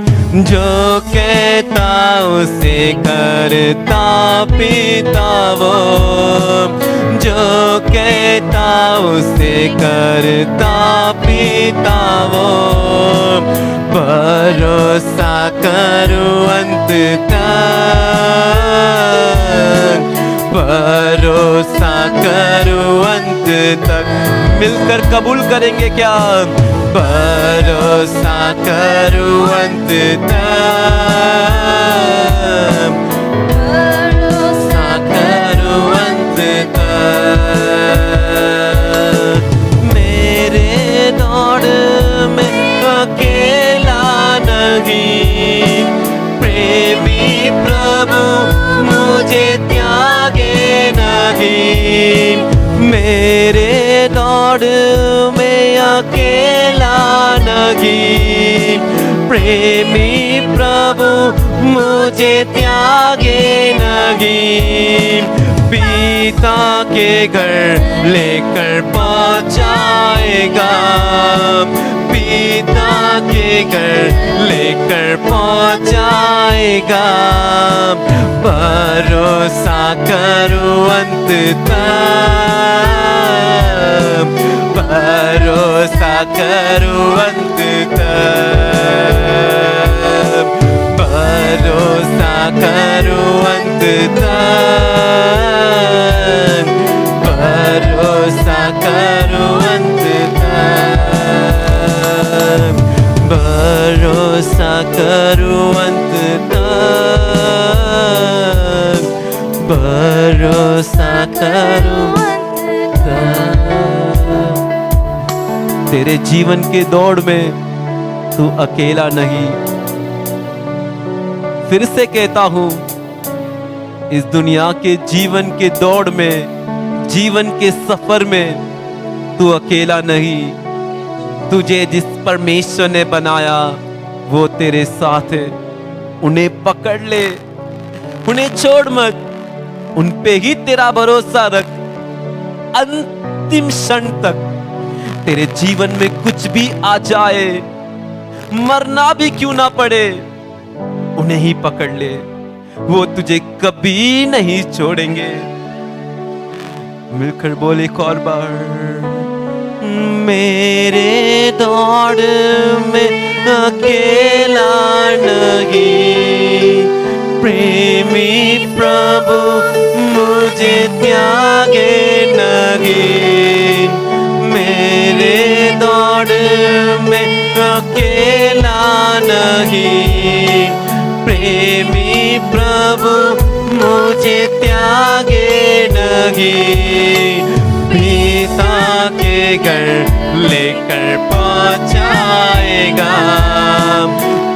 जो कहता उसे करता पिता वो, जो कहता उसे करता पिता वो। भरोसा करूं अंत तक, भरोसा करूं अंत तक। मिलकर कबूल करेंगे क्या? भरोसा करूं अंत तक, भरोसा करूं अंत तक। मेरे दौड़ में अकेला नहीं, प्रेमी प्रभु मुझे त्यागे नहीं। मेरे दौड़ में अकेला नहीं, प्रेमी प्रभु मुझे त्यागे नहीं। पिता के घर लेकर पहुंचाएगा, पिता के घर लेकर पहुंचाएगा। भरोसा करूं अंत तक, भरोसा करूं अंत तक, भरोसा करूं अंत तक, भरोसा करूं अंत तक, भरोसा करूं अंत तक, भरोसा करूं अंत तक। तेरे जीवन के दौड़ में तू अकेला नहीं। फिर से कहता हूं, इस दुनिया के जीवन के दौड़ में, जीवन के सफर में तू अकेला नहीं। तुझे जिस परमेश्वर ने बनाया वो तेरे साथ है। उन्हें पकड़ ले, उन्हें छोड़ मत, उन पे ही तेरा भरोसा रख अंतिम क्षण तक। तेरे जीवन में कुछ भी आ जाए, मरना भी क्यों ना पड़े, उन्हें ही पकड़ ले, वो तुझे कभी नहीं छोड़ेंगे। मिलकर बोले एक और बार, मेरे दौड़ में अकेला नहीं, प्रेमी प्रभु मुझे त्यागे नहीं। मेरे दौड़ में अकेला नहीं, प्रेमी प्रभु मुझे त्यागे नहीं। पिता के घर लेकर पहुंचाएगा,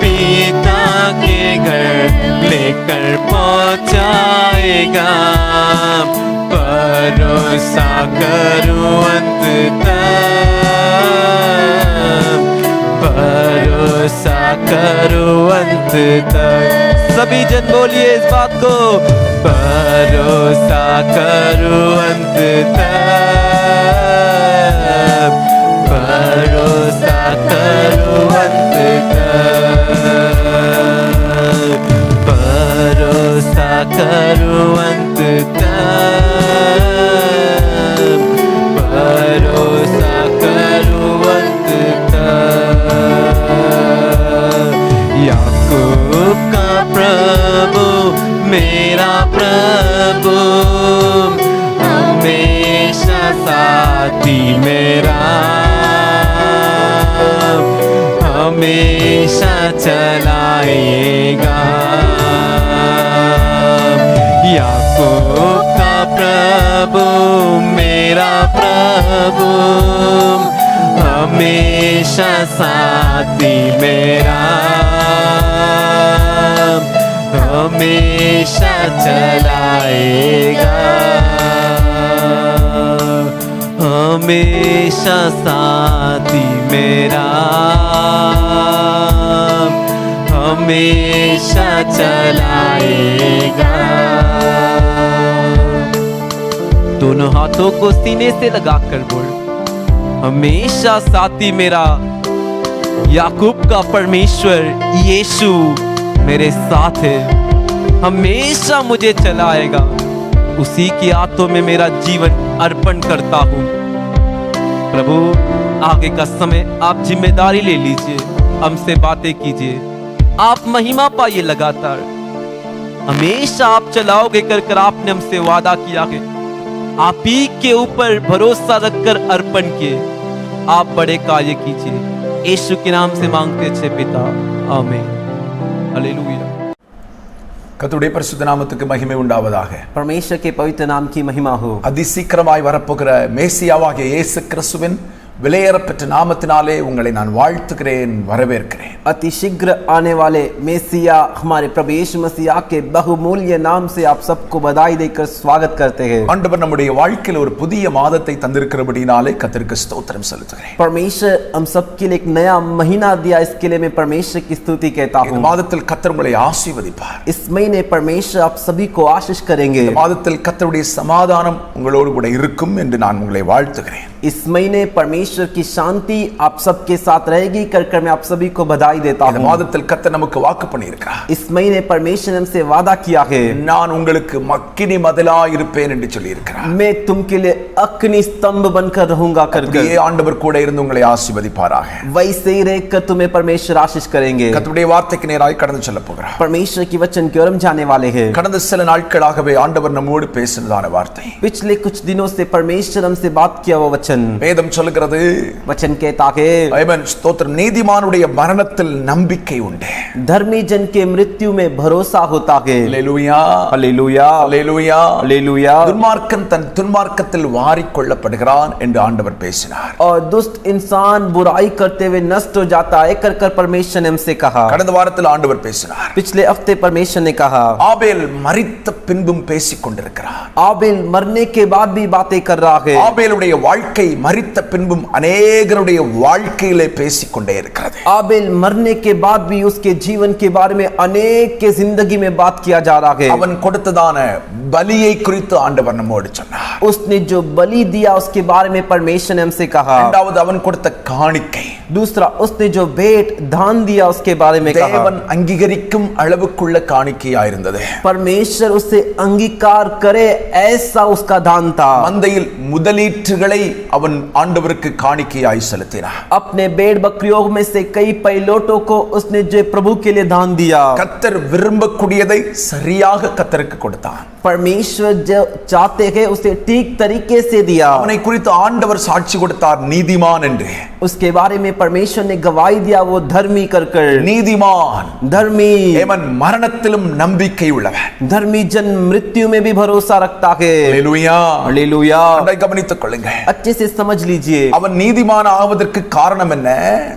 पिता के घर कर पहुंचाएगा। भरोसा करूं अंत तक, भरोसा करूं अंत तक। सभी जन बोलिए इस बात को, भरोसा करूं अंत तक, भरोसा करूं अंत तक, भरोसा करूं अंत तक, भरोसा करूं अंत तक। याकूब का प्रभु मेरा प्रभु, हमेशा साथी मेरा, हमेशा चलाएगा। याकूब का प्रभु मेरा प्रभु, हमेशा साथी मेरा, हमेशा चलाएगा, हमेशा साथी मेरा, हमेशा चलाएगा। दोनों हाथों को सीने से लगाकर बोल, हमेशा साथी मेरा। याकूब का परमेश्वर यीशु मेरे साथ है, हमेशा मुझे चलाएगा। उसी की हाथों में मेरा जीवन अर्पण करता हूँ। प्रभु आगे का समय आप जिम्मेदारी ले लीजिए, हमसे बातें कीजिए, आप महिमा पाइए लगातार। हमेशा आप चलाओगे कर आपने हमसे वादा किया है। आप ही के ऊपर भरोसा रखकर अर्पण किए, आप बड़े कार्य कीजिए। यीशु के नाम से मांगते अच्छे पिता, आमीन। हालेलुया। கர்த்தருடைய பரிசுத்த நாமத்துக்கு மகிமை உண்டாவதாக. परमेश्वर के पवित्र नाम की महिमा हो। அதிசீக்கிரமாய் வரப்போகிற மேசியாவாகிய இயேசு கிறிஸ்துவின் விலையேறப்பெற்ற நாமத்தினாலே உங்களை நான் வாழ்த்துகிறேன், வரவேற்கிறேன். अति शीघ्र आने वाले मेसिया हमारे प्रभु यीशु मसीह के बहुमूल्य नाम से आप सबको बधाई देकर स्वागत करते हैं। ஆண்டவர் நம்முடைய வாழ்க்கையில் ஒரு புதிய மாதத்தை தந்திருக்கிறபடினாலே கர்த்தருக்கு ஸ்தோத்திரம் செலுத்துகிறேன். परमेश्वर हम सबके लिए एक नया महीना दिया, इसके लिए मैं परमेश्वर की स्तुति कहता இந்த हूँ। மாதத்தில் கர்த்தர் உங்களை ஆசீர்வதிப்பார். इस महीने परमेश्वर आप सभी को आशीष करेंगे। இந்த மாதத்தில் கர்த்தருடைய சமாதானம் உங்களோடு கூட இருக்கும் என்று நான் உங்களை வாழ்த்துகிறேன். इस महीने परमेश्वर की शांति आप सबके साथ रहेगी कर मैं आप सभी को बधाई देता இந்த हूँ। மாதத்தில் கர்த்தர் நமக்கு வாக்கு பண்ணியிருக்கிறார். इस महीने परमेश्वर ने हमसे वादा किया है, நான் உங்களுக்கு மக்கினி மதிலாய் இருப்பேன் என்று சொல்லி இருக்கிறார். मैं तुमके लिए अग्नि स्तंभ बनकर रहूंगा कर அப்படியே ஆண்டவர் கூட இருந்து உங்களை ஆசீர்வதிப்பாராக. वैसे ही रहकर तुम्हें परमेश्वर आशीष करेंगे। கர்த்தருடைய வார்த்தைக்கு நேராய் கடந்து செல்ல போகிறார். परमेश्वर की वचन की ओर हम जाने वाले हैं। கடந்த சில நாட்களாகவே ஆண்டவர் நம்மோடு பேசினதான வார்த்தை. पिछले कुछ दिनों से परमेश्वर हमसे बात किया वो वचन, வேதம் சொல்லுகிறது, वचन कहता है, ஆமென், ஸ்தோத்திரம், நீதிமானுடைய மரணத்தில் நம்பிக்கை உண்டு, धर्मी जन के मृत्यु में भरोसा होता है। அல்லேலூயா, हालेलुया, அல்லேலூயா, हालेलुया। துன்மார்க்கன் தன் துன்மார்க்கத்தில் வாரிக் கொள்ளப்படுகிறான் என்று ஆண்டவர் பேசினார். और दुष्ट इंसान बुराई करते हुए नष्ट हो जाता है कर परमेश्वर ने हमसे कहा। கடந்த வாரத்தில் ஆண்டவர் பேசினார். पिछले हफ्ते परमेश्वर ने कहा, ஆபேல் மரித்த பின்பும் பேசிக் கொண்டிருக்கிறார். आबेल मरने के बाद भी बातें कर रहा है। ஆபேலுடைய வாழ்க்கை மரித்த பின்பும் அநேகருடைய வாழ்க்கையிலே பேசிக் கொண்டே இருக்கிறது. आबेल मरने के बाद भी उसके जीवन के बारे में अनेक के जिंदगी में बात किया जा रहा है। அவன் கொடுத்ததான பலியை குறித்து ஆண்டவர் நம்மோடு சொன்னார். उसने जो बलि दिया उसके बारे में परमेश्वर ने हमसे कहा। இரண்டாவது அவன் கொடுத்த காணிக்கை, दूसरा उसने जो भेंट दान दिया उसके बारे में कहा। தேவன் அங்கீகரிக்கும் அளவுக்குள்ள காணிக்கையா இருந்தது. परमेश्वर उसे अंगीकार करे ऐसा उसका दान था। மந்தையில் முதலீற்றுகளை அவன் ஆண்டவருக்கு காணிக்கையாய் செலுத்தினார். अपने भेड़ बकरियों में से कई पहिलौठों को उसने जो प्रभु के लिए दान दिया। கர்த்தர் விரும்பக்கூடியதை சரியாக கர்த்தருக்கு கொடுத்தான். परमेश्वर जो चाहते हैं उसे ठीक तरीके से दिया। அவனை குறித்து ஆண்டவர் சாட்சி கொடுத்தார், நீதிமான் என்று. उसके बारे में परमेश्वर ने गवाही दिया, वो धर्मी कर நீதிமான், धर्मी। அவன் மரணத்திலும் நம்பிக்கை உள்ளவன். धर्मी जन मृत्यु में भी भरोसा रखता है। அல்லேலூயா, हालेलुया। அதை கவனித்துக் கொள்ளுங்க. अच्छे से समझ लीजिए। कीजिए। அவன் நீதிமான் ஆவதற்கு காரணம் என்ன?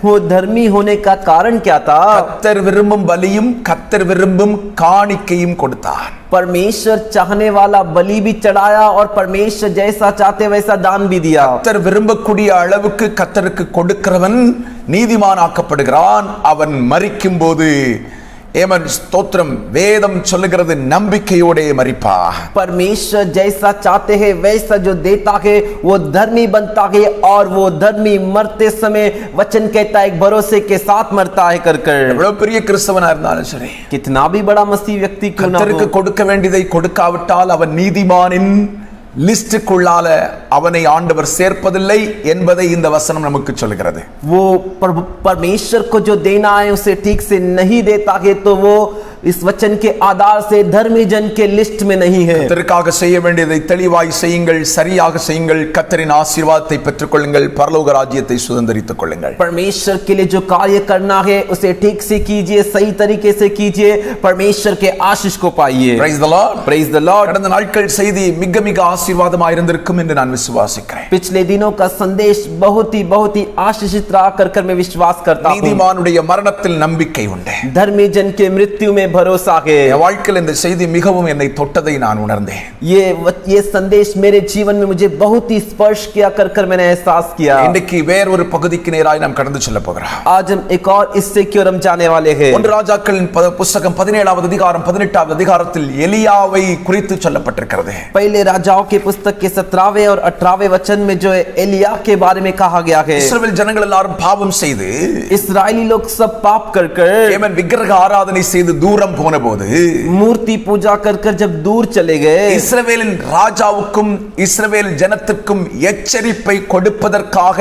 वो धर्मी होने का कारण क्या था? கர்த்தர் விரும்பும் பலியும் கர்த்தர் விரும்பும் காணிக்கையும் கொடுத்தான். परमेश्वर चाहने वाला बलि भी चढ़ाया और परमेश्वर जैसा चाहते वैसा दान भी दिया। கர்த்தர் விரும்பக்கூடிய அளவுக்கு கர்த்தருக்கு கொடுக்கிறவன் நீதிமானாக்கப்படுகிறான். அவன் மரிக்கும் போது ஏமன் ஸ்தோத்திரம் வேதம் சொல்லுகிறது நம்பிக்கையோடே மரிப்பா. परमेश्वर जैसा चाहते हैं वैसा जो देता है वो धर्मी बनता है और वो धर्मी मरते समय वचन कहता है एक भरोसे के साथ मरता है कर कर। எவ்வளவு பெரிய கிறிஸ்தவனா இருந்தாலும் சரி, कितना भी बड़ा मसीह व्यक्ति क्यों ना கர்த்தருக்கு हो, கொடுக்க வேண்டியதை கொடுக்காவிட்டால் அவன் நீதிமானின் லிஸ்டுக்குள்ளால அவனை ஆண்டவர் சேர்ப்பதில்லை என்பதை இந்த வசனம் நமக்கு சொல்கிறது. वो परमेश्वर को जो देना है उसे ठीक से नहीं देता है तो वो इस वचन के आधार से धर्मी जन के लिस्ट में नहीं है। கர்த்தருக்காக செய்ய வேண்டியதை தெளிவாய் செய்யுங்கள், சரியாக செய்யுங்கள், கர்த்தரின் ஆசீர்வாதத்தை பெற்றுக்கொள்ளுங்கள், பரலோக ராஜ்யத்தை சுதந்தரித்துக் கொள்ளுங்கள். परमेश्वर के लिए जो कार्य करना है उसे ठीक से कीजिए, सही तरीके से कीजिए, परमेश्वर के आशीष को पाइए। Praise the Lord. Praise the Lord। கடந்த நாட்கள் செய்தி மிக மிக ஆசீர்வாதமாக இருந்திருக்கும் என்று நான் விசுவாசிக்கிறேன். पिछले दिनों का संदेश बहुत ही आशीषित रहा कर मैं विश्वास करता हूँ। நீதிமானுடைய மரணத்தில் நம்பிக்கை உண்டு. धर्मी जन के मृत्यु में भरोसा है। என் வாழ்க்கையில் இந்த செய்தி மிகவும் என்னை தொட்டதை நான் உணர்ந்தேன். ये संदेश मेरे जीवन में मुझे बहुत ही स्पर्श किया कर मैंने एहसास किया। இன்றைக்கு வேறொரு பகுதிக்கு நேராய் நாம் கடந்து செல்ல போகிறோம். आज हम एक और इससे की ओर हम जाने वाले हैं। ஒன்று ராஜாக்களின் புத்தகம் 17வது அதிகாரம் 18வது அதிகாரத்தில் எலியாவை குறித்து சொல்லப்பட்டிருக்கிறது. पहले राजाओं के पुस्तक के 17वें और 18वें वचन में जो है एलिया के बारे में कहा गया है। இஸ்ரவேல் ஜனங்கள் எல்லாரும் பாவம் செய்து इस्राएली लोग सब पाप कर ஏமன் விக்கிரக ஆராதனை செய்து தூரம் போன போது मूर्ति पूजा कर जब दूर चले गए, இஸ்ரவேலின் ராஜாவுக்கும் இஸ்ரவேல் ஜனத்திற்கும் எச்சரிப்பை கொடுப்பதற்காக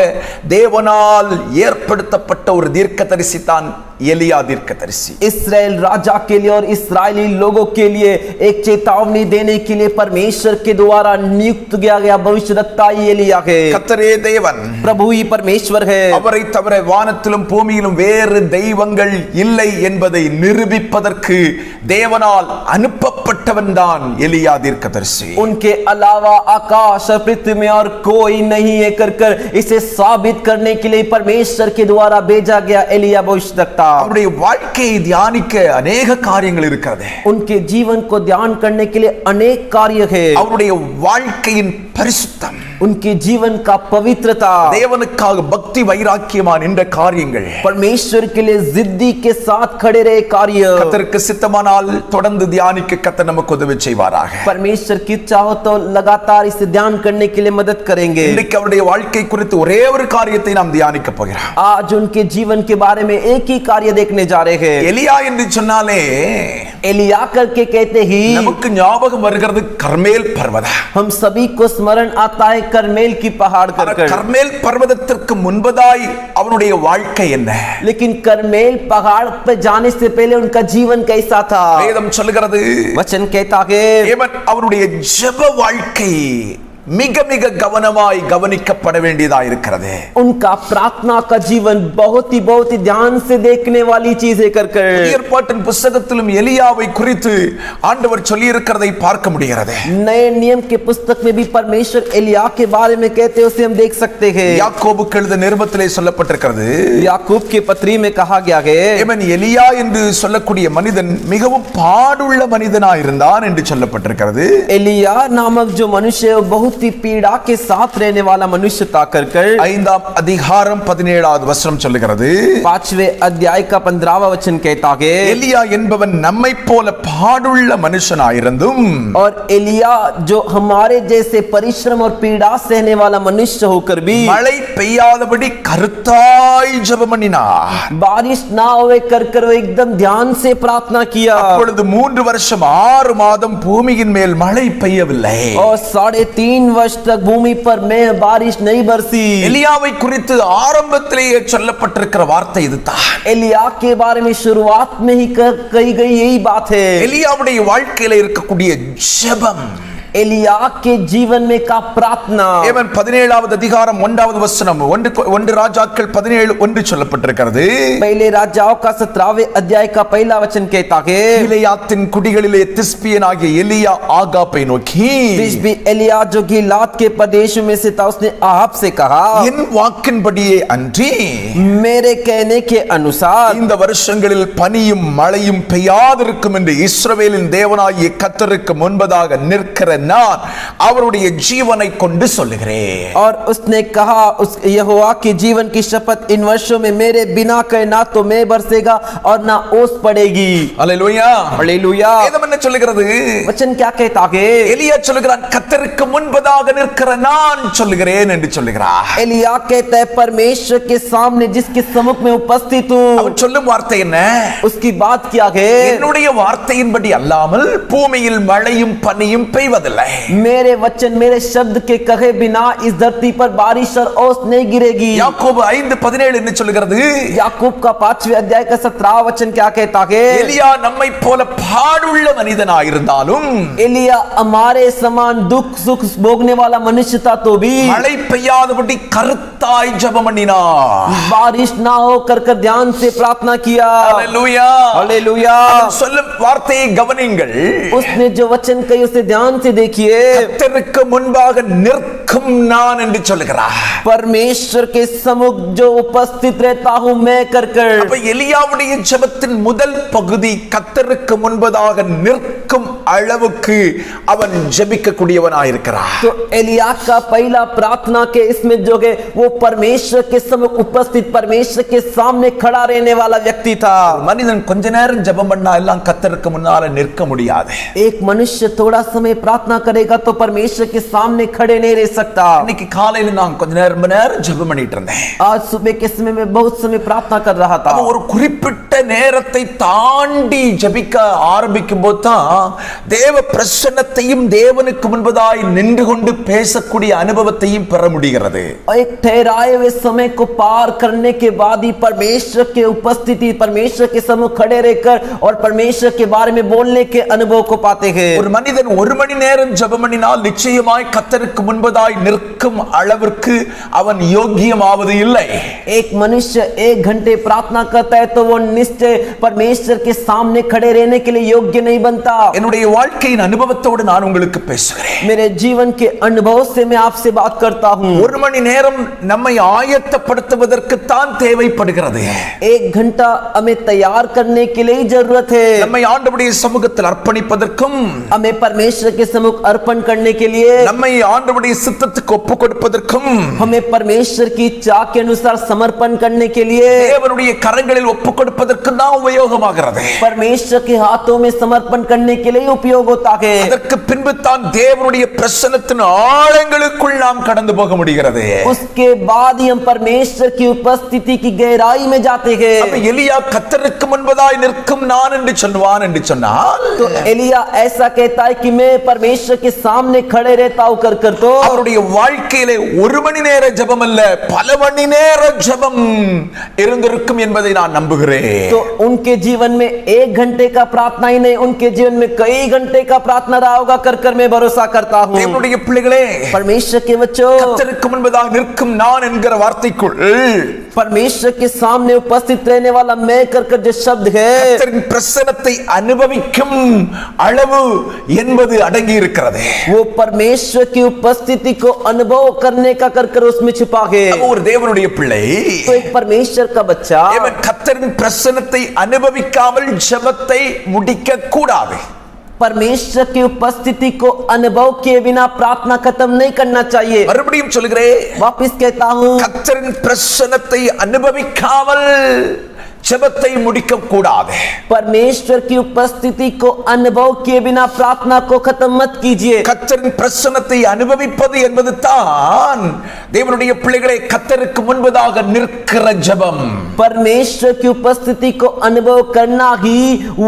தேவனால் ஏற்படுத்தப்பட்ட ஒரு தீர்க்கதரிசி தான் एलिया दीर्घदर्शी। इस्राएल राजा के लिए और इस्राएली लोगों के लिए एक चेतावनी देने के लिए परमेश्वर के द्वारा नियुक्त किया गया भविष्यवक्ता एलिया है। கர்த்தரே தேவன், प्रभु ही परमेश्वर है। அவரை தவிர வானத்திலும் பூமியிலும் வேறு தெய்வங்கள் இல்லை என்பதை நிரூபிப்பதற்கு தேவனால் அனுப்பப்பட்டவன் தான் எலியா தீர்க்கதரிசி। उनके अलावा आकाश और पृथ्वी में और कोई नहीं है कर इसे साबित करने के लिए परमेश्वर के द्वारा भेजा गया एलिया भविष्यवक्ता। அவருடைய வாழ்க்கையை தியானிக்க अनेक காரியங்கள் இருக்கிறது. उनके जीवन को ध्यान करने के लिए अनेक कार्य है। அவருடைய வாழ்க்கையின் பரிசுத்தம், उनके जीवन का पवित्रता, தேவனுக்காக பக்தி வைராக்கியமா நின்ற காரியங்கள், परमेश्वर के लिए जिद्दी के साथ खड़े रहे कार्य, கர்த்தருக்கு சித்தமானால் தொடர்ந்து தியானிக்க கர்த்தர் நமக்கு உதவி செய்வாராக। परमेश्वर की चाहो तो लगातार इसे ध्यान करने के लिए मदद करेंगे। இன்றைக்கு அவருடைய வாழ்க்கை குறித்து ஒரே ஒரு காரியத்தை நாம் தியானிக்க போகிறோம். आज उनके जीवन के बारे में एक ही कार्य देखने जा रहे हैं। எலியா என்று சொன்னாலே एलिया करके कहते ही நமக்கு ஞாபகம் வருகிறது கர்மேல் பர்வதம்। हम सभी को स्मरण आता है करमेल की पहाड़ कर கர்மேல் பர்வதத்திற்கு முன்பதாய் அவனுடைய வாழ்க்கை என்ன? लेकिन करमेल पहाड़ पे जाने से पहले उनका जीवन कैसा था? வேதம் சொல்லுகிறது, वचन कहता है அவருடைய ஜெப வாழ்க்கை மிக மிக கவனமாய் கவனிக்கப்பட வேண்டியதாக இருக்கிறது. उनका प्रार्थना का जीवन बहुत ही ध्यान से देखने वाली चीज है कर புதிய ஏற்பாட்டின் புத்தகத்திலும் எலியாவை குறித்து ஆண்டவர் சொல்லி இருக்கிறதை பார்க்க முடிகிறது. नए नियम के पुस्तक में भी परमेश्वर एलिया के बारे में कहते हैं, उसे हम देख सकते हैं। யாக்கோபுக்கு எழுதின நிருபத்திலே சொல்லப்பட்டிருக்கிறது, याकूब के पत्री में कहा गया है இவன் எலியா என்று சொல்லக்கூடிய மனிதன் மிகவும் பாடுள்ள மனிதனாய் இருந்தான் என்று சொல்லப்பட்டிருக்கிறது. एलिया नामक जो मनुष्य है बहुत ही पीड़ा के साथ रहने वाला मनुष्य था कर 5ஆம் அதிகாரம் 17வது வசனம் சொல்லுகிறது, 5वें अध्याय का 15वां वचन कहता है எலியா என்பவன் நம்மை போல பாடுள்ள மனுஷனாயிருந்தும் और एलिया जो हमारे जैसे परिश्रम और पीड़ा सहने वाला मनुष्य होकर भी மழை பெய்யாதபடி கருத்தாய் ஜெபம் பண்ணினார். बारिश ना होवे कर वो एकदम ध्यान से प्रार्थना किया। அப்பொழுது 3 வருஷம் 6 மாதம் பூமியின் மேல் மழை பெய்யவில்லை. और 3.5 वर्ष तक भूमि पर में बारिश नहीं बरसी। எலியாவை குறித்து ஆரம்பத்திலேயே சொல்லப்பட்டிருக்கிற வார்த்தை இதுதான். एलिया के बारे में शुरुआत में ही कही गई यही बात है। எலியாவுடைய வாழ்க்கையில இருக்கக்கூடிய ஜெபம் एलिया के जीवन में का प्रार्थना ஏமன் 17வது அதிகாரம் 1வது வசனம் 1 ராஜாக்கள் 17:1 சொல்லப்பட்டிருக்கிறது. पहले राजाओं का 17वें अध्याय का पहला वचन कहता है गिलेयाத்தின் குடிகளிலே திஸ்பியனாகிய எலியா ஆகாபை நோக்கி तिशबी एलिया जो गिलाद के प्रदेश में से था उसने आहाब से कहा என் வாக்கின்படியே அன்றி मेरे कहने के अनुसार இந்த வருஷங்களில் பனியும் மழையும் பெய்யாதிருக்கும் என்று இஸ்ரவேலின் தேவனாகிய கர்த்தருக்கு முன்பதாக நிற்கிற நான் அவருடைய ஜீவனை கொண்டு சொல்லுகிறேன். और उसने कहा उस यहोवा के जीवन की शपथ इन वर्षों में मेरे बिना कहे ना तो मैं बरसेगा और ना ओस पड़ेगी. அல்லேலூயா हालेलुया. வேதம் என்ன சொல்லுகிறது? वचन क्या कहता है? எலியா சொல்லுகிறான் கர்த்தருக்கு முன்பதாக நிற்கிற நான் சொல்லுகிறேன் என்று சொல்லுகிறார். एलिया कहता है परमेश्वर के सामने जिसके सम्मुख में उपस्थित हूँ. அவன் சொல்லும் வார்த்தை என்ன? उसकी बात क्या है? என்னுடைய வார்த்தையின்படி அல்லாமல் பூமியில் மழையும் பனியும் பெய்வதில்லை. मेरे वचन मेरे शब्द के कहे बिना इस धरती पर बारिश और ओस नहीं गिरेगी. யாக்கோபு 5:17 என்ன சொல்லுகிறது? याकूब का 5वें अध्याय का 17वां वचन क्या कहता है? எலியா நம்மை போல பாடுள்ள மனிதனாயிருந்தாலும் एलिया हमारे समान दुख सुख भोगने वाला मनुष्य था तो भी மழை பெய்யாதபடி கருத்தாய் ஜெபம் பண்ணினார். बारिश ना हो कर ध्यान से प्रार्थना किया. அல்லேலூயா. हालेलुया. அவன் சொல்லும் வார்த்தையை கவனியுங்கள். उसने जो वचन कही उसे ध्यान से देखिए. கர்த்தருக்கு முன்பாக நிற்கும் நான் என்று சொல்லுகிறார். परमेश्वर के सम्मुख जो उपस्थित रहता हूं मैं कर அப்ப எலியாவுடைய ஜெபத்தின் முதல் பகுதி கர்த்தருக்கு முன்பதாக நிற்கும் அளவுக்கு அவன் ஜெபிக்க கூடியவனாயிருக்கிறார். तो एलिया का पहला प्रार्थना के इसमें जो है वो परमेश्वर के सम्मुख उपस्थित परमेश्वर के सामने खड़ा रहने वाला व्यक्ति था. மனிதன் கொஞ்ச நேரம் ஜெபம் பண்ணா எல்லாம் கர்த்தருக்கு முன்னால நிற்க முடியாது. एक मनुष्य थोड़ा समय प्रार्थना करेगा तो परमेश्वर के सामने खड़े नहीं रह सकता. இன்னைக்கு காலையில நான் கொஞ்ச நேரம் ஜெபம் பண்ணிட்டு இருந்தேன். आज सुबह के समय में बहुत समय प्रार्थना कर रहा था. ஒரு குறிப்பிட்ட நேரத்தை தாண்டி ஜெபிக்க ஆரம்பிக்கும் போது தான் தேவ பிரசன்னத்தையும் தேவனுக்கு முன்பதாய் நின்று கொண்டு பேசக்கூடிய அனுபவத்தையும் பெற முடிகிறது. एक ठहराए हुए समय को पार करने के बाद ही परमेश्वर के उपस्थिति परमेश्वर के सम्मुख खड़े रहकर और परमेश्वर के बारे में बोलने के अनुभव को पाते हैं. ஒரு மனிதன் 1 மணி நேரம் ஜெபம் பண்ணினால் நிச்சயமாய் கர்த்தருக்கு முன்பதாய் நிற்கும் அளவிற்கு அவன் யோக்கியமாவது இல்லை. एक मनुष्य 1 घंटे प्रार्थना करता है तो वो निश्चय परमेश्वर के सामने खड़े रहने के लिए योग्य नहीं बनता. என்னுடைய வாழ்க்கையின் அனுபவத்தோடு நான் உங்களுக்கு பேசுகிறேன். मेरे जीवन के अनुभव से मैं आपसे बात करता हूँ. 1 மணி நேரம் நம்மை ஆயத்தப்படுத்துவதற்கு தான் தேவைப்படுகிறது. 1 घंटा हमें तैयार करने के लिए जरूरत है. நம்மை ஆண்டவருடைய சமூகத்தில் அர்ப்பணிப்பதற்கும் हमें परमेश्वर के सम्मुख अर्पण करने के लिए நம்மை ஆண்டவருடைய சித்தத்துக்கு ஒப்பு கொடுப்பதற்கும் हमें परमेश्वर की इच्छा के अनुसार समर्पण करने के लिए தேவனுடைய கரங்களில் ஒப்பு கொடுப்பதற்கு தான் உபயோகமாகிறது. परमेश्वर के हाथों में समर्पण करने के लिए उपयोग होता है. அதற்கு பின்பு தான் தேவனுடைய பிரசன்னத்தின் ஆழங்களுக்குள் நாம் கடந்து போக முடிகிறது. उसके बाद ही हम परमेश्वर की उपस्थिति की गहराई में जाते हैं. அப்ப எலியா கர்த்தருக்கு முன்பதாய் நிற்கும் நான் என்று சொல்வான் என்று சொன்னால் तो एलिया ऐसा कहता है कि मैं परमेश्वर के सामने खड़े रहता हूं कर तो அவருடைய வாழ்க்கையிலே 1 மணி நேர ஜெபம் அல்ல பல மணி நேர ஜெபம் இருந்திருக்கும் என்பதை நான் நம்புகிறேன். तो उनके जीवन में 1 घंटे का प्रार्थना ही नहीं उनके जीवन में कई घंटे का प्रार्थना रहा होगा कर मैं भरोसा करता हूं. தேவனுடைய பிள்ளைகளே परमेश्वर के बच्चों கர்த்தருக்கு முன்பதாக நிற்கும் நான் என்கிற வார்த்தைக்குள் परमेश्वर के सामने उपस्थित रहने वाला मैं कर जो शब्द है கர்த்தரின் பிரசன்னத்தை அனுபவிக்கும் அளவு என்பது அடங்கி இருக்கிறது. वो परमेश्वर की उपस्थिति को अनुभव करने का कर उसमें छिपा है. ஒரு தேவனுடைய பிள்ளை तो एक परमेश्वर का बच्चा தேவன் கர்த்தரின் பிரசன்னத்தை அனுபவிக்காமல் ஜெபத்தை முடிக்க கூடாது. परमेश्वर की उपस्थिति को अनुभव किए बिना प्रार्थना खत्म नहीं करना चाहिए. மறுபடியும் சொல்கிறேன் वापिस कहता हूँ கர்த்தரின் பிரசன்னத்தை அனுபவிக்காமல் ஜெபத்தை முடிக்க கூடாது. परमेश्वर की उपस्थिति को अनुभव किए बिना प्रार्थना को खत्म मत कीजिए. கர்த்தரின் பிரசன்னத்தை அனுபவிப்பது என்பது தான் தேவனுடைய பிள்ளைகளை கர்த்தருக்கு முன்பதாக நிற்கிற ஜெபம். परमेश्वर की उपस्थिति को अनुभव करना ही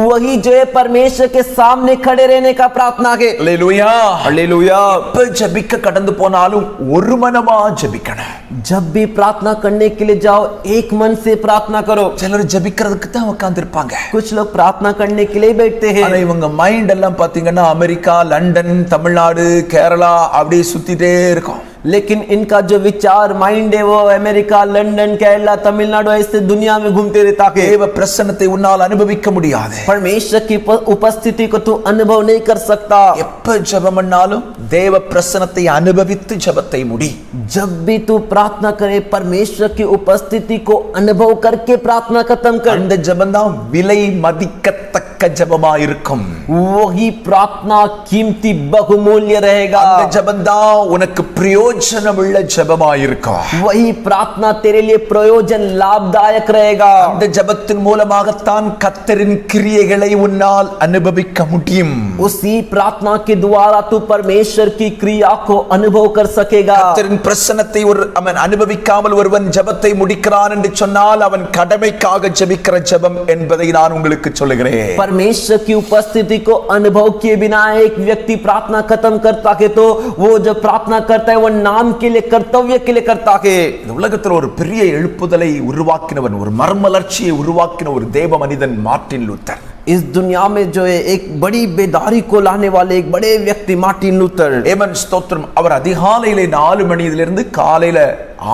वही जो है परमेश्वर के सामने खड़े रहने का प्रार्थना है. அல்லேலூயா. हालेलुया. எப்ப ஜெபிக்க கடந்து போனாலும் ஒரு மனமா ஜெபிக்கணும். जब भी प्रार्थना करने के लिए जाओ एक मन से प्रार्थना करो. சிலர் சிலர் ஜெபிக்கிறதுக்கு தான் உட்கார்ந்திருப்பாங்க. कुछ लोग प्रार्थना करने के लिए बैठते हैं, ஆனா இவங்க மைண்ட் எல்லாம் பாத்தீங்கன்னா அமெரிக்கா, லண்டன், தமிழ்நாடு, கேரளா அப்படியே சுத்திட்டே இருக்கும். लेकिन इनका जो विचार माइंड है वो अमेरिका, लंदन, केरला, तमिलनाडु ऐसे दुनिया में घूमते रहता है। தேவ பிரசன்னத்தை உன்னால் அனுபவிக்க முடியாது. परमेश्वर की उपस्थिति को तू अनुभव नहीं कर सकता। எப்ப ஜெபம் பண்ணாலும் தேவ பிரசன்னத்தை அனுபவித்து ஜெபத்தை முடி. जब भी तू प्रार्थना करे परमेश्वर की उपस्थिति को अनुभव करके प्रार्थना खत्म कर। அந்த ஜெபம் தான் விலை மதிக்கத்தக்க ஜெபமா இருக்கும். वही प्रार्थना कीमती बहुमूल्य रहेगा। அந்த ஜெபம் தான் உனக்கு பிரயோஜனமுள்ள ஜெபமா இருக்கும். वही प्रार्थना तेरे लिए प्रयोजन लाभदायक रहेगा। அந்த ஜெபத்தின் மூலமாகத்தான் கர்த்தரின் கிரியைகளை உன்னால் அனுபவிக்க முடியும். उसी प्रार्थना के द्वारा तू परमेश्वर की क्रिया को अनुभव कर सकेगा। கர்த்தரின் பிரசன்னத்தை அவன் அனுபவிக்காமல் ஒருவன் ஜெபத்தை முடிக்கிறான் என்று சொன்னால் அவன் கடமைக்காக ஜெபிக்கிற ஜெபம் என்பதை நான் உங்களுக்கு சொல்லுகிறேன். परमेश्वर की उपस्थिति को अनुभव किए बिना एक व्यक्ति प्रार्थना खत्म करता है तो वो जब प्रार्थना करता है वो नाम के लिए, कर्तव्य के लिए करता है। இந்த உலகத்தில் ஒரு பெரிய எழுப்புதலை உருவாக்கினவன், ஒரு மர்மலர்ச்சியை உருவாக்கின ஒரு தேவ மனிதன் மார்ட்டின் லூத்தர். इस दुनिया में जो है एक बड़ी बेदारी को लाने वाले एक बड़े व्यक्ति मार्टिन लूथर। ஏமன் ஸ்தோத்திரம். அவர் அதிகாலையிலே 4 மணியிலிருந்து காலையில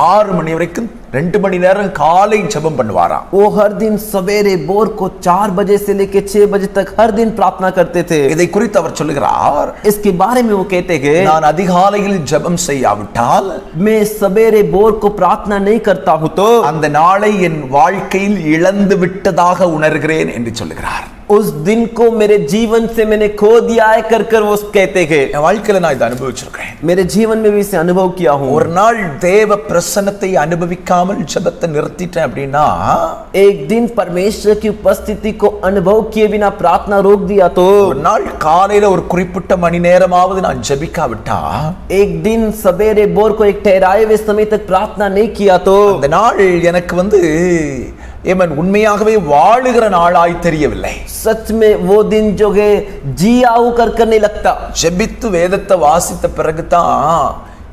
6 மணி வரைக்கும் 2 மணி நேரம் காலை ஜெபம் பண்ணுவாராம். वो हर दिन सवेरे भोर को 4 बजे से लेकर 6 बजे तक हर दिन प्रार्थना करते थे। இதை குறித்து அவர் சொல்லுகிறார், इसके बारे में वो कहते हैं, நான் அதிகாலையில் ஜெபம் செய்யாவிட்டால், मैं सवेरे भोर को प्रार्थना नहीं करता हूं तो அந்த நாளை என் வாழ்க்கையில் இழந்து விட்டதாக உணர்கிறேன் என்று சொல்லுகிறார். उस दिन को मेरे जीवन से मैंने खो दिया है कर कर वो कहते हैं। என் வாழ்க்கையில நான் இதை அனுபவிச்சிருக்கேன். मेरे जीवन में भी इसे अनुभव किया हूं। ஒரு நாள் தேவ பிரசன்னத்தை அனுபவிக்காமல் ஜெபத்தை நிறுத்திட்டேன் அப்படின்னா, एक दिन परमेश्वर की उपस्थिति को अनुभव किए बिना प्रार्थना रोक दिया तो, ஒரு நாள் காலையில ஒரு குறிப்பிட்ட மணி நேரமாவது நான் ஜெபிக்காவிட்டா, एक दिन सवेरे भोर को एक ठहराए हुए समय तक प्रार्थना नहीं किया तो, அந்த நாள் எனக்கு ஏமன் உண்மையாகவே வாழுகிற நாளாய் தெரியவில்லை. सच में वो दिन जो है जिया कर करने लगता। ஜெபித்து வேதத்தை வாசித்த பிறகுதான்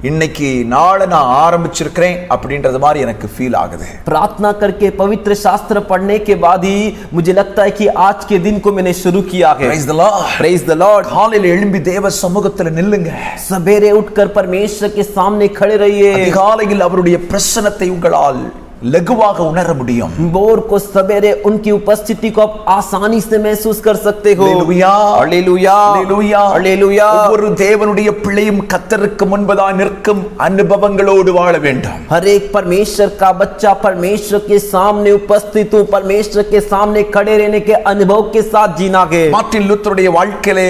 இன்னைக்கு நாளை நான் ஆரம்பிச்சிருக்கிறேன் அப்படின்றது மாதிரி எனக்கு ஃபீல் ஆகுது. प्रार्थना करके पवित्र शास्त्र पढ़ने के बाद ही मुझे लगता है कि आज के दिन को मैंने शुरू किया है। Praise the Lord. Praise the Lord. காலையில எழும்பி தேவ சமூகத்துல நில்லுங்க. सवेरे उठकर परमेश्वर के सामने खड़े रहिए। அதிகாலையில் அவருடைய பிரசன்னத்தை உங்களால் लघुवाக உணர முடியும். भोर को सवेरे उनकी उपस्थिति को आप आसानी से महसूस कर सकते हो। Hallelujah, hallelujah, hallelujah, hallelujah. ஒவ்வொரு தேவனுடைய பிள்ளையும் கர்த்தருக்கு முன்பதாக நிற்கும் அனுபவங்களோடு வாழ வேண்டும். हर एक परमेश्वर का बच्चा परमेश्वर के सामने उपस्थित हो, परमेश्वर के सामने खड़े रहने के अनुभव के साथ जीना है। மார்ட்டின் லூத்தருடைய வாழ்க்கையிலே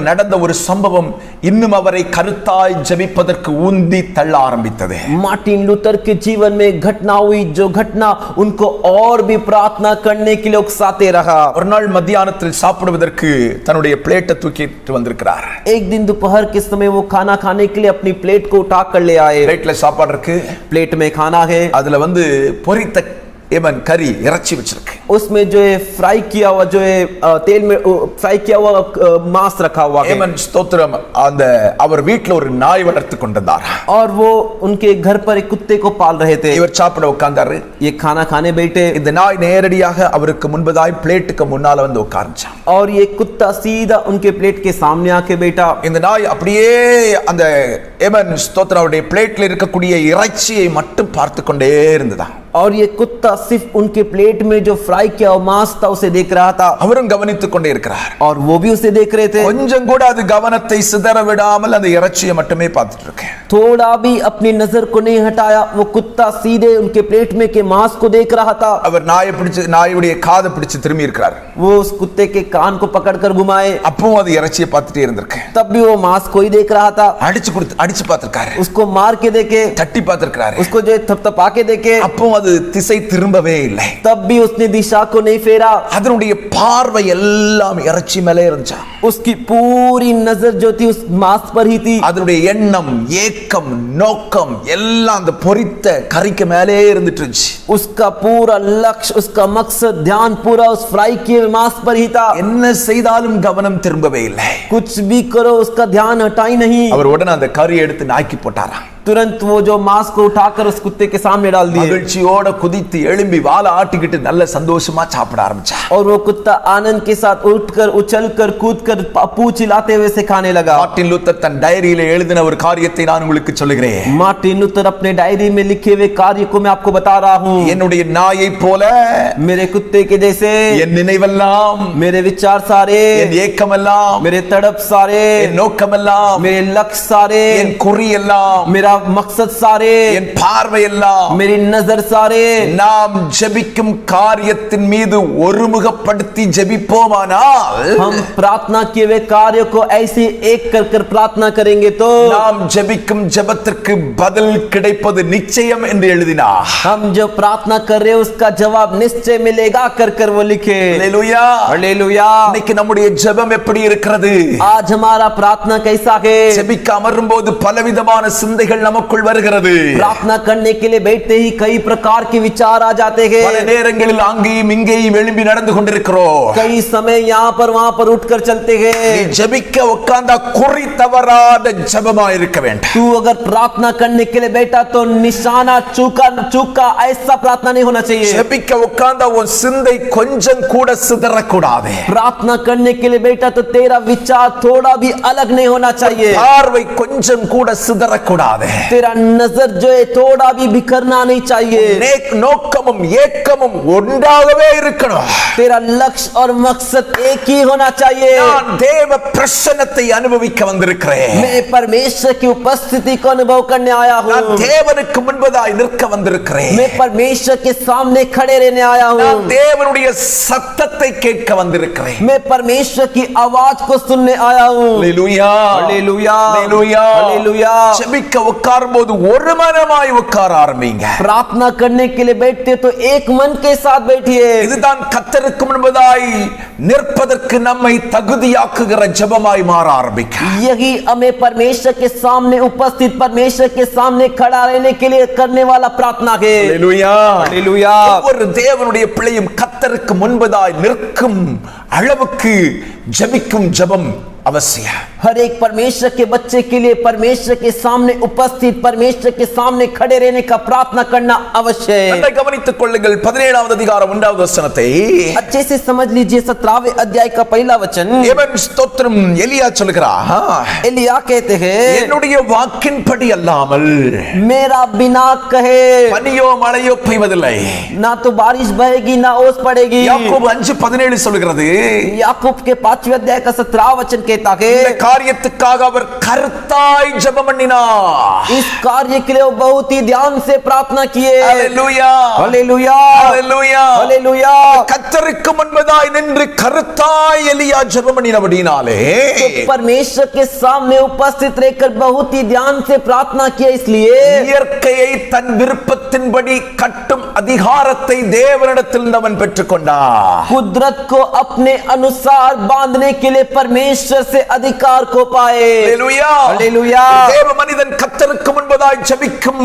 நடந்த ஒரு சம்பவம் இன்னும் அவரை கருத்தாய் ஜெபிப்பதற்கு ஊந்தி தள்ள ஆரம்பித்தது. मार्टिन लूथर के जीवन में घटना हुई जो घटना उनको और भी प्रार्थना करने के लिए उकसाते रहा। ஒரு நாள் மத்தியானத்தில் சாப்பிடுவதற்கு தன்னுடைய பிளேட்டை தூக்கிட்டு வந்திருக்கிறார். एक दिन दोपहर के समय वो खाना खाने के लिए अपनी प्लेट को उठा कर ले आए। பிளேட்ல சாப்பாடு இருக்கு, प्लेट में खाना है, அதுல பொரித்த கறி இறைச்சி வச்சிருக்கு. उसमें जो है फ्राई किया हुआ जो है तेल में फ्राई किया हुआ मांस रखा हुआ है। ஏமன் ஸ்தோத்திரம். அந்த அவர் வீட்ல ஒரு நாய் வளர்த்து கொண்டிருந்தார். और वो उनके घर पर एक कुत्ते को पाल रहे थे। இவர் சாப்பிட உட்கார்ந்தாரு. ये खाना खाने बैठे। இந்த நாய் நேரடியாக அவருக்கு முன்பதாய் பிளேட்டுக்கு முன்னால வந்து உட்கார்ந்துச்சான். और ये कुत्ता सीधा उनके प्लेट के सामने आके बैठा। இந்த நாய் அப்படியே அந்த ஏமன் ஸ்தோத்திரவுடைய பிளேட்ல இருக்கக்கூடிய இறைச்சியை மட்டும் பார்த்து கொண்டே இருந்ததா. और ये कुत्ता सिर्फ उनके प्लेट में जो फ्राई किया हुआ मांस था उसे देख रहा था। அவரும் கவனித்துக் கொண்டே இருக்கிறார். और वो भी उसे देख रहे थे। கொஞ்சம் கூட அது கவனத்தை சிதற விடாமல் அந்த இறைச்சியை மட்டுமே பார்த்துட்டு இருக்கு. थोड़ा भी अपनी नजर को नहीं हटाया, वो कुत्ता सीधे उनके प्लेट में के मांस को देख रहा था। அவர் நாயுடைய காதை பிடிச்சு திரும்பி இருக்கிறார். वो उस कुत्ते के कान को पकड़कर घुमाए। அப்பவும் அது இறைச்சியை பார்த்துட்டே இருந்திருக்கு. तब भी वो मांस को ही देख रहा था। அடிச்சு பார்த்திருக்காரு. उसको मार के देखे, தட்டி பார்த்திருக்காரு. उसको जो थपथपा के देखे, அப்பவும் அது திசை திரும்பவே இல்லை. तब भी उसने दिशा को नहीं फेरा। அதனுடைய பார்வை எல்லாம் இறைச்சி மேலே இருந்துச்சு. उसकी पूरी नजर जो थी उस मांस पर ही थी। அதனுடைய எண்ணம், ஏக்கம், நோக்கம் எல்லாம் அந்த பொரித்த கறிக்கு மேலே இருந்துட்டு இருந்துச்சு. उसका पूरा लक्ष्य, उसका मकसद, ध्यान पूरा उस फ्राई किए मांस पर ही था। என்ன செய்தாலும் கவனம் திரும்பவே இல்லை. कुछ भी करो उसका ध्यान हटा ही नहीं। அவர் உடனே அந்த கறி எடுத்து நாய்க்கு போட்டாராம். तुरंत वो जो मांस को उठाकर उस कुत्ते के सामने डाल दिए மகிழ்ச்சியோட குதித்து எழும்பி வாலை ஆட்டிக்கிட்டு நல்ல சந்தோஷமா சாப்பிட ஆரம்பிச்சா. और वो कुत्ता आनंद के साथ उठकर उछलकर कूदकर पूंछ हिलाते हुए से खाने लगा. மார்ட்டின் லூத்தர் தன் டைரியில எழுதின ஒரு காரியத்தை நான் உங்களுக்கு சொல்லுகிறேன். मार्टिन लूथर अपने डायरी में लिखे हुए कार्य को मैं आपको बता रहा हूँ. என்னுடைய நாயை போல मेरे कुत्ते के जैसे என் நினைவெல்லாம், मेरे विचार सारे, என் ஏக்கமெல்லாம், मेरे तड़प सारे, என் நோக்கமெல்லாம், मेरे लक्ष्य सारे, என் குறி எல்லாம், मेरा मकसद सारे, என் பார்வை எல்லாம், मेरी नजर सारे நாம் ஜெபிக்கும் காரியத்தின் மீது ஒருமுகப்படுத்தி ஜெபிப்போமானால் हम प्रार्थना किए हुए कार्य को ऐसे एक कर कर प्रार्थना करेंगे तो நாம் ஜெபிக்கும் ஜெபத்திற்கு பதில் கிடைப்பது நிச்சயம் என்று எழுதினார். हम जो प्रार्थना कर रहे हैं उसका जवाब निश्चय मिलेगा कर कर वो लिखे. அல்லேலூயா. हालेलुया. இன்னைக்கு நம்முடைய ஜெபம் எப்படி இருக்கிறது? आज हमारा प्रार्थना कैसा है? ஜெபிக்க அமரும்போது பலவிதமான சிந்தைகள் நமக்குள் வருகிறது. प्रार्थना करने के लिए बैठते ही कई प्रकार के विचार आ जाते பல हैं. நேரங்களில் அங்கேயும் இங்கேயும் எழும்பி நடந்து கொண்டிருக்கிறோம். कई समय यहाँ पर वहाँ पर उठकर चलते நீ हैं. ஜெபிக்க உட்கார்ந்தா குறி தவறாத ஜெபமா இருக்க வேண்டும். तू अगर प्रार्थना करने के लिए बैठा तो निशाना चूका ऐसा प्रार्थना नहीं होना चाहिए. ஜெபிக்க உட்கார்ந்தா உன் சிந்தை கொஞ்சம் கூட சிதறக்கூடாது. प्रार्थना करने के लिए बैठा तो तेरा विचार थोड़ा भी अलग नहीं होना चाहिए. பார்வை கொஞ்சம் கூட சிதறக்கூடாது. तेरा नजर जो है थोड़ा भी बिखरना नहीं चाहिए. நோக்கமும் ஏக்கமும் ஒன்றாகவே இருக்கணும். तेरा लक्ष्य और मकसद एक ही होना चाहिए. நான் தேவ பிரசன்னத்தை அனுபவிக்க வந்திருக்கிறேன். मैं परमेश्वर की उपस्थिति को अनुभव करने आया நான் हूँ. தேவனுக்கு முன்பதாய் நிற்க வந்திருக்கிறேன். मैं परमेश्वर के सामने खड़े रहने आया நான் हूँ. தேவனுடைய சத்தத்தை கேட்க வந்திருக்கிறேன். मैं परमेश्वर की आवाज को सुनने आया हूँ. அல்லேலூயா. हालेलुया. அல்லேலூயா. हालेलुया. ஜெபிக்க உட்காரும்போது ஒரு மனமாய் உட்கார ஆரம்பிங்க. प्रार्थना करने के लिए बैठते तो एक मन के साथ बैठिए. இதுதான் கர்த்தருக்கு முன்பதாய் நிற்பதற்கு நம்மை தகுதியாக்குகிற ஜெபமாய் மாற ஆரம்பிக்க. यही हमें परमेश्वर के सामने उपस्थित परमेश्वर के सामने खड़ा रहने के लिए करने वाला प्रार्थना है. அல்லேலூயா. हालेलुया. ஒவ்வொரு தேவனுடைய பிள்ளையும் கர்த்தருக்கு முன்பதாய் நிற்கும் அளவுக்கு ஜெபிக்கும் ஜெபம் அவசியம். हर एक परमेश्वर के बच्चे के लिए परमेश्वर के सामने उपस्थित परमेश्वर के सामने खड़े रहने का प्रार्थना करना अवश्य है. நன்றாய் கவனித்துக் கொள்ளுங்கள். 17வது அதிகாரம் 1வது வசனத்தை अच्छे से समझ लीजिए 17वें अध्याय का पहला वचन. தேவன் ஸ்தோத்திரம். எலியா சொல்கிறார், एलिया कहते हैं என்னுடைய வாக்கின்படி அல்லாமல் मेरा बिना कहे பனியோ மழையோ பெய்வதில்லை. ना तो बारिश बहेगी ना ओस पड़ेगी. யாக்கோபு 5:17 சொல்கிறது, याकूब के 5वें अध्याय का 17वां वचन कहता है இந்த காரியத்துக்காக அவர் கர்த்தாய் ஜெபம் பண்ணினார். इस कार्य के लिए वो बहुत ही ध्यान से प्रार्थना किए. அல்லேலூயா. हालेलुया. அல்லேலூயா. हालेलुया. கர்த்தருக்கு முன்பதாய் நின்று கர்த்தாய் எலியா ஜெபம் பண்ணினபடினாலே तो परमेश्वर के सामने उपस्थित रहकर बहुत ही ध्यान से प्रार्थना किया. इसलिए இயற்கையை தன் விருப்பத்தின்படி கட்டும் அதிகாரத்தை தேவனிடத்தில் அவன் பெற்றுக்கொண்டார். कुदरत को अपने अनुसार बांधने के लिए परमेश्वर से अधिकार को पाए. அல்லேலூயா. हालेलुया. தேவ மனிதன் கர்த்தருக்கு முன்பதாய் ஜெபிக்கும்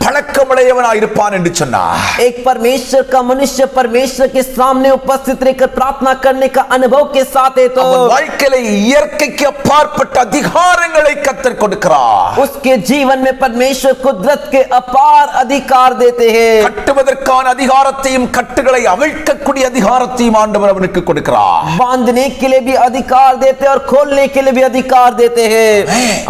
பழக்கமுடையவனாய் இருப்பான் என்று சொன்னார். एक परमेश्वर का मनुष्य परमेश्वर के सामने उपस्थित रहकर प्रार्थना करने का अनुभव के साथ है तो அவன் வாழ்க்கையில இயற்கைக்கு அப்பாற்பட்ட அதிகாரங்களை கர்த்தர் கொடுக்கிறார். उसके जीवन में परमेश्वर कुदरत के अपार अधिकार देते हैं. கட்டுவதற்கான அதிகாரத்தையும் கட்டுகளை அவிழ்க்கக்கூடிய அதிகாரத்தையும் ஆண்டவர் அவனுக்கு கொடுக்கிறார். बांधने के लिए भी अधिकार देते हैं और खोलने के लिए भी अधिकार देते हैं.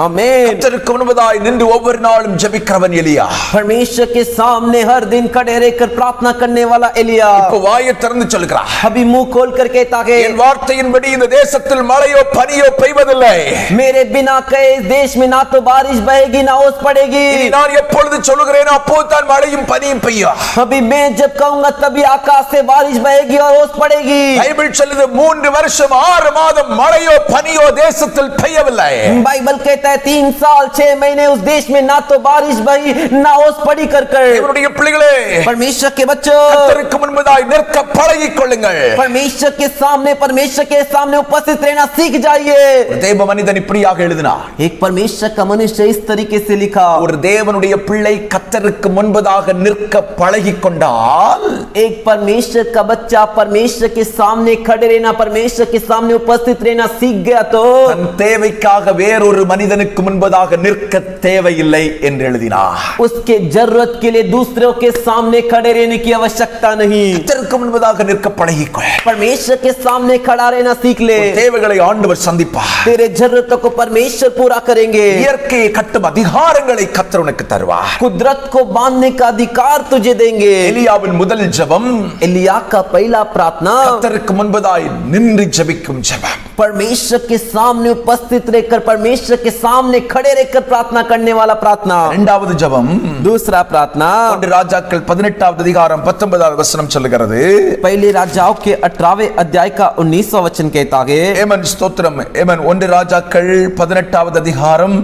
आमीन. கர்த்தருக்கு முன்பதாய் நின்று ஒவ்வொரு நாளும் ஜெபிக்கிறவன் எலியா. परमेश्वर के सामने हर दिन खड़े रहकर प्रार्थना करने वाला एलिया இப்ப வாயை திறந்து சொல்கிறார், अभी मुंह खोल कर कहता है என் வார்த்தையின்படி இந்த தேசத்தில் மழையோ பனியோ பெய்வதில்லை. मेरे बिना कहे इस देश में ना तो बारिश बहेगी ना ओस पड़ेगी. இனி நான் எப்பொழுது சொல்லுகிறேனோ அப்போதுதான் மழையும் பனியும் பெய்யும். अभी मैं जब कहूंगा तभी आकाश से बारिश बहेगी और ओस पड़ेगी. பைபிள் சொல்லுது 3 வருஷம் 6 மாதம் மழையோ பனியோ தேசத்தில் பெய்யவில்லை. बाइबल कहता है 3 साल 6 महीने उस देश में ना तो बारिश बही ना ओस नमाज पढ़ी कर தேவனுடைய பிள்ளைகளே, परमेश्वर के बच्चों, கர்த்தருக்கு முன்பதாய் நிற்க பழகிக் கொள்ளுங்கள். परमेश्वर के सामने उपस्थित रहना सीख जाइए. தேவ மனிதன் இப்படியாக எழுதினார். एक परमेश्वर का मनुष्य इस तरीके से लिखा, ஒரு தேவனுடைய பிள்ளை கர்த்தருக்கு முன்பதாக நிற்க பழகிக் கொண்டால், एक परमेश्वर का बच्चा परमेश्वर के सामने खड़े रहना, परमेश्वर के सामने उपस्थित रहना सीख गया तो தன் தேவைக்காக வேறொரு மனிதனுக்கு முன்பதாக நிற்க தேவையில்லை என்று எழுதினார். उसके जरूरत के लिए दूसरों के सामने खड़े रहने की आवश्यकता नहीं. கர்த்தருக்கு முன்பதாக நிற்க பழகிக்கொள். परमेश्वर के सामने खड़ा रहना सीख ले. தேவைகளை ஆண்டவர் சந்திப்பார். तेरे जरूरतों को परमेश्वर पूरा करेंगे. இயற்கையை கட்டும் அதிகாரங்களை கர்த்தர் உனக்கு தருவார். कुदरत को बांधने का अधिकार तुझे देंगे. எலியாவின் முதல் ஜெபம் एलिया का पहला प्रार्थना கர்த்தருக்கு முன்பதாய் நின்று ஜெபிக்கும் ஜெபம். परमेश्वर के सामने उपस्थित रहकर, परमेश्वर के सामने खड़े रहकर प्रार्थना करने वाला प्रार्थना. இரண்டாவது ஜெபம் दूसरा प्रार्थना ஒன்று ராஜாக்கள் 18வது அதிகாரம் 19வது வசனம் சொல்லுகிறது. पहले राजाओं के 18वें अध्याय का 19वां वचन कहता है. ஏமன் ஸ்தோத்திரம். ஏமன் ஒன்று ராஜாக்கள் 18வது அதிகாரம்